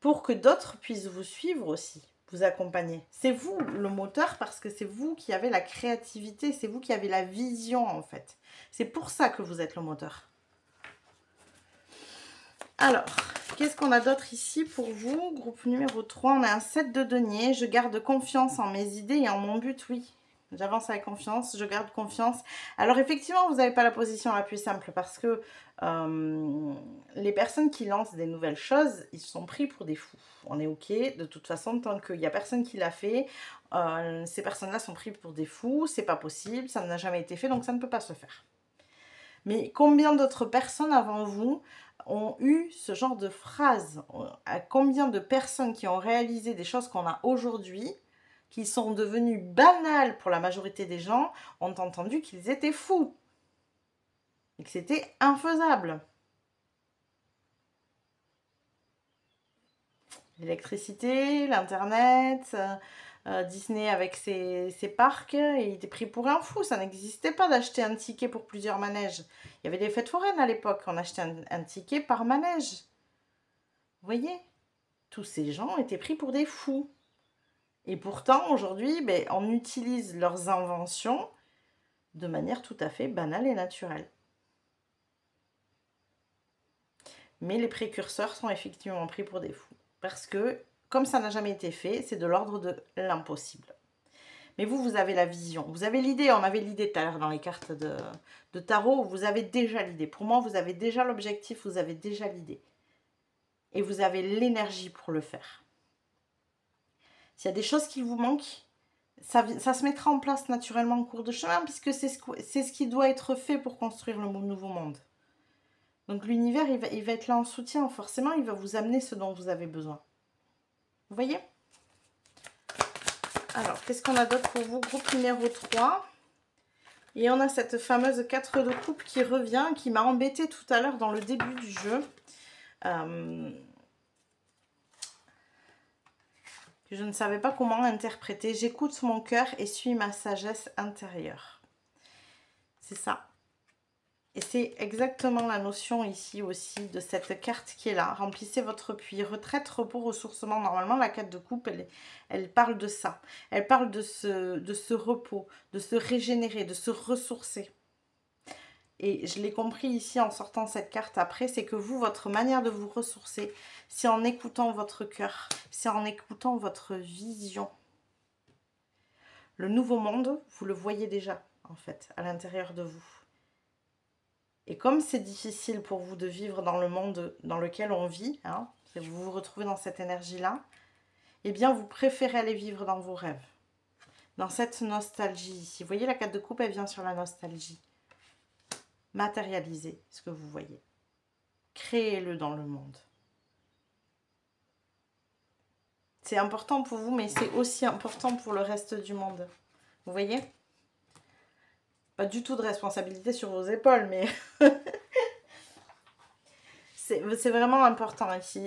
pour que d'autres puissent vous suivre aussi, vous accompagner. C'est vous le moteur parce que c'est vous qui avez la créativité, c'est vous qui avez la vision en fait. C'est pour ça que vous êtes le moteur. Alors, qu'est-ce qu'on a d'autre ici pour vous? Groupe numéro 3, on a un 7 de denier. Je garde confiance en mes idées et en mon but, oui. J'avance avec confiance, je garde confiance. Alors effectivement, vous n'avez pas la position la plus simple parce que les personnes qui lancent des nouvelles choses, ils sont pris pour des fous. On est ok, de toute façon, tant qu'il n'y a personne qui l'a fait, ces personnes-là sont prises pour des fous, c'est pas possible, ça n'a jamais été fait, donc ça ne peut pas se faire. Mais combien d'autres personnes avant vous ont eu ce genre de phrase? Combien de personnes qui ont réalisé des choses qu'on a aujourd'hui, qui sont devenues banales pour la majorité des gens, ont entendu qu'ils étaient fous et que c'était infaisable. L'électricité, l'internet, Disney avec ses parcs, il était pris pour un fou. Ça n'existait pas d'acheter un ticket pour plusieurs manèges. Il y avait des fêtes foraines à l'époque, on achetait un ticket par manège. Vous voyez? Tous ces gens étaient pris pour des fous. Et pourtant, aujourd'hui, ben, on utilise leurs inventions de manière tout à fait banale et naturelle. Mais les précurseurs sont effectivement pris pour des fous. Parce que, comme ça n'a jamais été fait, c'est de l'ordre de l'impossible. Mais vous, vous avez la vision. Vous avez l'idée. On avait l'idée tout à l'heure dans les cartes de tarot. Vous avez déjà l'idée. Pour moi, vous avez déjà l'objectif. Vous avez déjà l'idée. Et vous avez l'énergie pour le faire. S'il y a des choses qui vous manquent, ça se mettra en place naturellement en cours de chemin, puisque c'est ce qui doit être fait pour construire le nouveau monde. Donc l'univers, il va être là en soutien, forcément, il va vous amener ce dont vous avez besoin. Vous voyez? Alors, qu'est-ce qu'on a d'autre pour vous? Groupe numéro 3. Et on a cette fameuse 4 de coupe qui revient, qui m'a embêtée tout à l'heure dans le début du jeu. Je ne savais pas comment interpréter. J'écoute mon cœur et suis ma sagesse intérieure. C'est ça. Et c'est exactement la notion ici aussi de cette carte qui est là. Remplissez votre puits. Retraite, repos, ressourcement. Normalement, la 4 de coupe, elle parle de ça. Elle parle de ce repos, de se régénérer, de se ressourcer. Et je l'ai compris ici en sortant cette carte après, c'est que vous, votre manière de vous ressourcer, c'est en écoutant votre cœur, c'est en écoutant votre vision. Le nouveau monde, vous le voyez déjà, en fait, à l'intérieur de vous. Et comme c'est difficile pour vous de vivre dans le monde dans lequel on vit, hein, vous vous retrouvez dans cette énergie-là, eh bien, vous préférez aller vivre dans vos rêves, dans cette nostalgie ici. Vous voyez, la carte de coupe, elle vient sur la nostalgie. Matérialisez ce que vous voyez. Créez-le dans le monde. C'est important pour vous, mais c'est aussi important pour le reste du monde. Vous voyez? Pas du tout de responsabilité sur vos épaules, mais c'est vraiment important ici.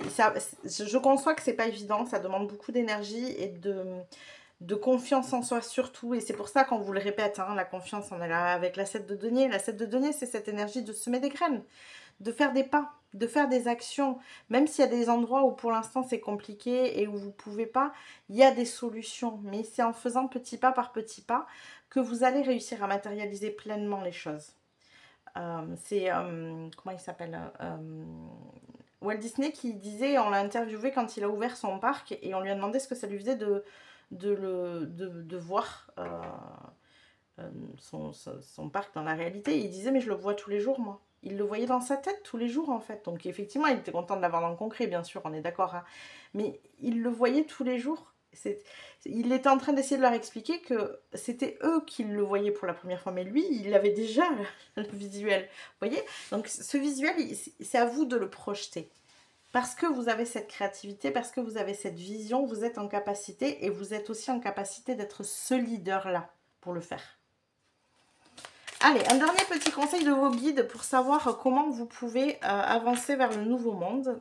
Je conçois que c'est pas évident, ça demande beaucoup d'énergie et de confiance en soi surtout. Et c'est pour ça qu'on vous le répète, hein, la confiance, on est là avec la 7 de denier. La 7 de denier, c'est cette énergie de semer des graines, de faire des pas, de faire des actions. Même s'il y a des endroits où pour l'instant c'est compliqué et où vous ne pouvez pas, il y a des solutions. Mais c'est en faisant petit pas par petit pas que vous allez réussir à matérialiser pleinement les choses. Comment il s'appelle Walt Disney qui disait, on l'a interviewé quand il a ouvert son parc et on lui a demandé ce que ça lui faisait de voir son parc dans la réalité. Et il disait, mais je le vois tous les jours, moi. Il le voyait dans sa tête tous les jours, en fait. Donc, effectivement, il était content de l'avoir dans le concret, bien sûr, on est d'accord. Hein. Mais il le voyait tous les jours. Il était en train d'essayer de leur expliquer que c'était eux qui le voyaient pour la première fois. Mais lui, il avait déjà le visuel. Vous voyez? Donc, ce visuel, c'est à vous de le projeter. Parce que vous avez cette créativité, parce que vous avez cette vision, vous êtes en capacité et vous êtes aussi en capacité d'être ce leader-là pour le faire. Allez, un dernier petit conseil de vos guides pour savoir comment vous pouvez avancer vers le nouveau monde.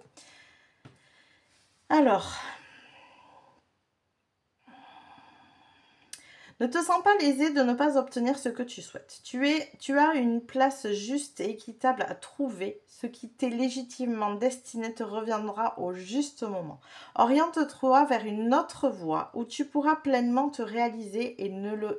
Alors, ne te sens pas lésé de ne pas obtenir ce que tu souhaites. Tu as une place juste et équitable à trouver. Ce qui t'est légitimement destiné te reviendra au juste moment. Oriente-toi vers une autre voie où tu pourras pleinement te réaliser et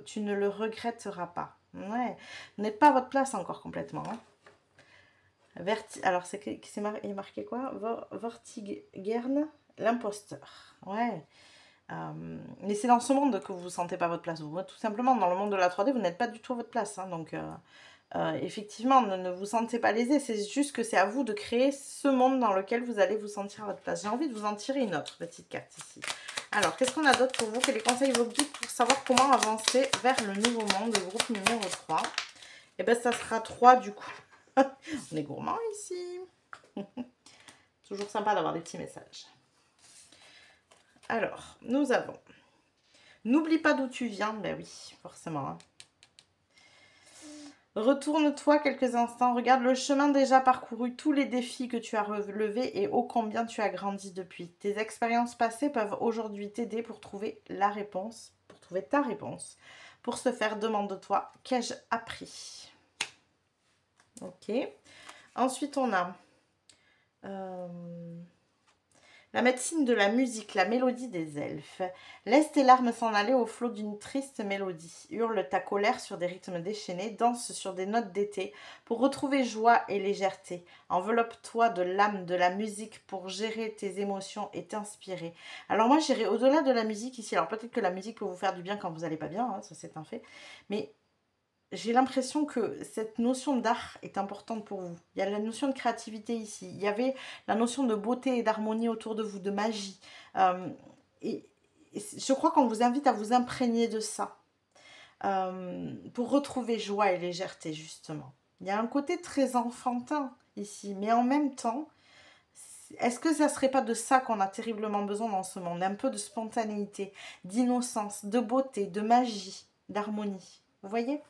tu ne le regretteras pas. Ouais, vous n'êtes pas à votre place encore complètement. Hein. Alors, il est marqué quoi? Vortigern, l'imposteur. Ouais. Mais c'est dans ce monde que vous ne vous sentez pas à votre place. Vous, tout simplement, dans le monde de la 3D, vous n'êtes pas du tout à votre place. Hein, donc, effectivement, ne vous sentez pas lésé. C'est juste que c'est à vous de créer ce monde dans lequel vous allez vous sentir à votre place. J'ai envie de vous en tirer une autre petite carte ici. Alors, qu'est-ce qu'on a d'autre pour vous? Quels les conseils vos guides pour savoir comment avancer vers le nouveau monde, le groupe numéro 3? Et bien, ça sera 3 du coup. On est gourmand ici. Toujours sympa d'avoir des petits messages. Alors, nous avons... N'oublie pas d'où tu viens. Ben oui, forcément. Hein. Retourne-toi quelques instants. Regarde le chemin déjà parcouru, tous les défis que tu as relevés et ô combien tu as grandi depuis. Tes expériences passées peuvent aujourd'hui t'aider pour trouver la réponse, pour trouver ta réponse. Pour ce faire, demande-toi, qu'ai-je appris? Ok. Ensuite, on a... la médecine de la musique, la mélodie des elfes. Laisse tes larmes s'en aller au flot d'une triste mélodie. Hurle ta colère sur des rythmes déchaînés, danse sur des notes d'été pour retrouver joie et légèreté. Enveloppe-toi de l'âme de la musique pour gérer tes émotions et t'inspirer. Alors moi, j'irai au-delà de la musique ici. Alors peut-être que la musique peut vous faire du bien quand vous n'allez pas bien, hein, ça c'est un fait. Mais... j'ai l'impression que cette notion d'art est importante pour vous. Il y a la notion de créativité ici. Il y avait la notion de beauté et d'harmonie autour de vous, de magie. Et je crois qu'on vous invite à vous imprégner de ça pour retrouver joie et légèreté, justement. Il y a un côté très enfantin ici, mais en même temps, est-ce que ça ne serait pas de ça qu'on a terriblement besoin dans ce monde? Un peu de spontanéité, d'innocence, de beauté, de magie, d'harmonie. Vous voyez?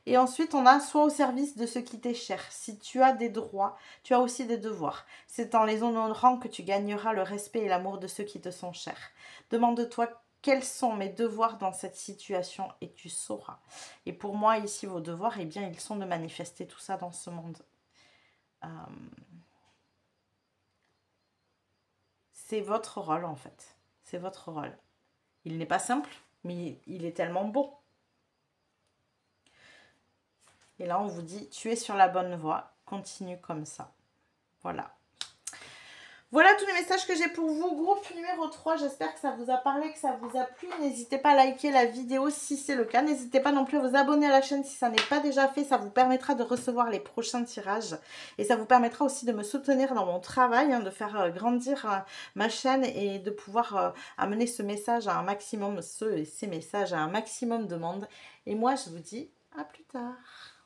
Et ensuite, on a soit au service de ce qui t'est cher. Si tu as des droits, tu as aussi des devoirs. C'est en les honorant que tu gagneras le respect et l'amour de ceux qui te sont chers. Demande-toi quels sont mes devoirs dans cette situation et tu sauras. Et pour moi, ici, vos devoirs, eh bien, ils sont de manifester tout ça dans ce monde. C'est votre rôle, en fait. C'est votre rôle. Il n'est pas simple, mais il est tellement beau. Et là, on vous dit, tu es sur la bonne voie, continue comme ça. Voilà. Voilà tous les messages que j'ai pour vous. Groupe numéro 3, j'espère que ça vous a parlé, que ça vous a plu. N'hésitez pas à liker la vidéo si c'est le cas. N'hésitez pas non plus à vous abonner à la chaîne si ça n'est pas déjà fait. Ça vous permettra de recevoir les prochains tirages. Et ça vous permettra aussi de me soutenir dans mon travail, hein, de faire grandir ma chaîne et de pouvoir amener ce message à un maximum, ces messages à un maximum de monde. Et moi, je vous dis à plus tard.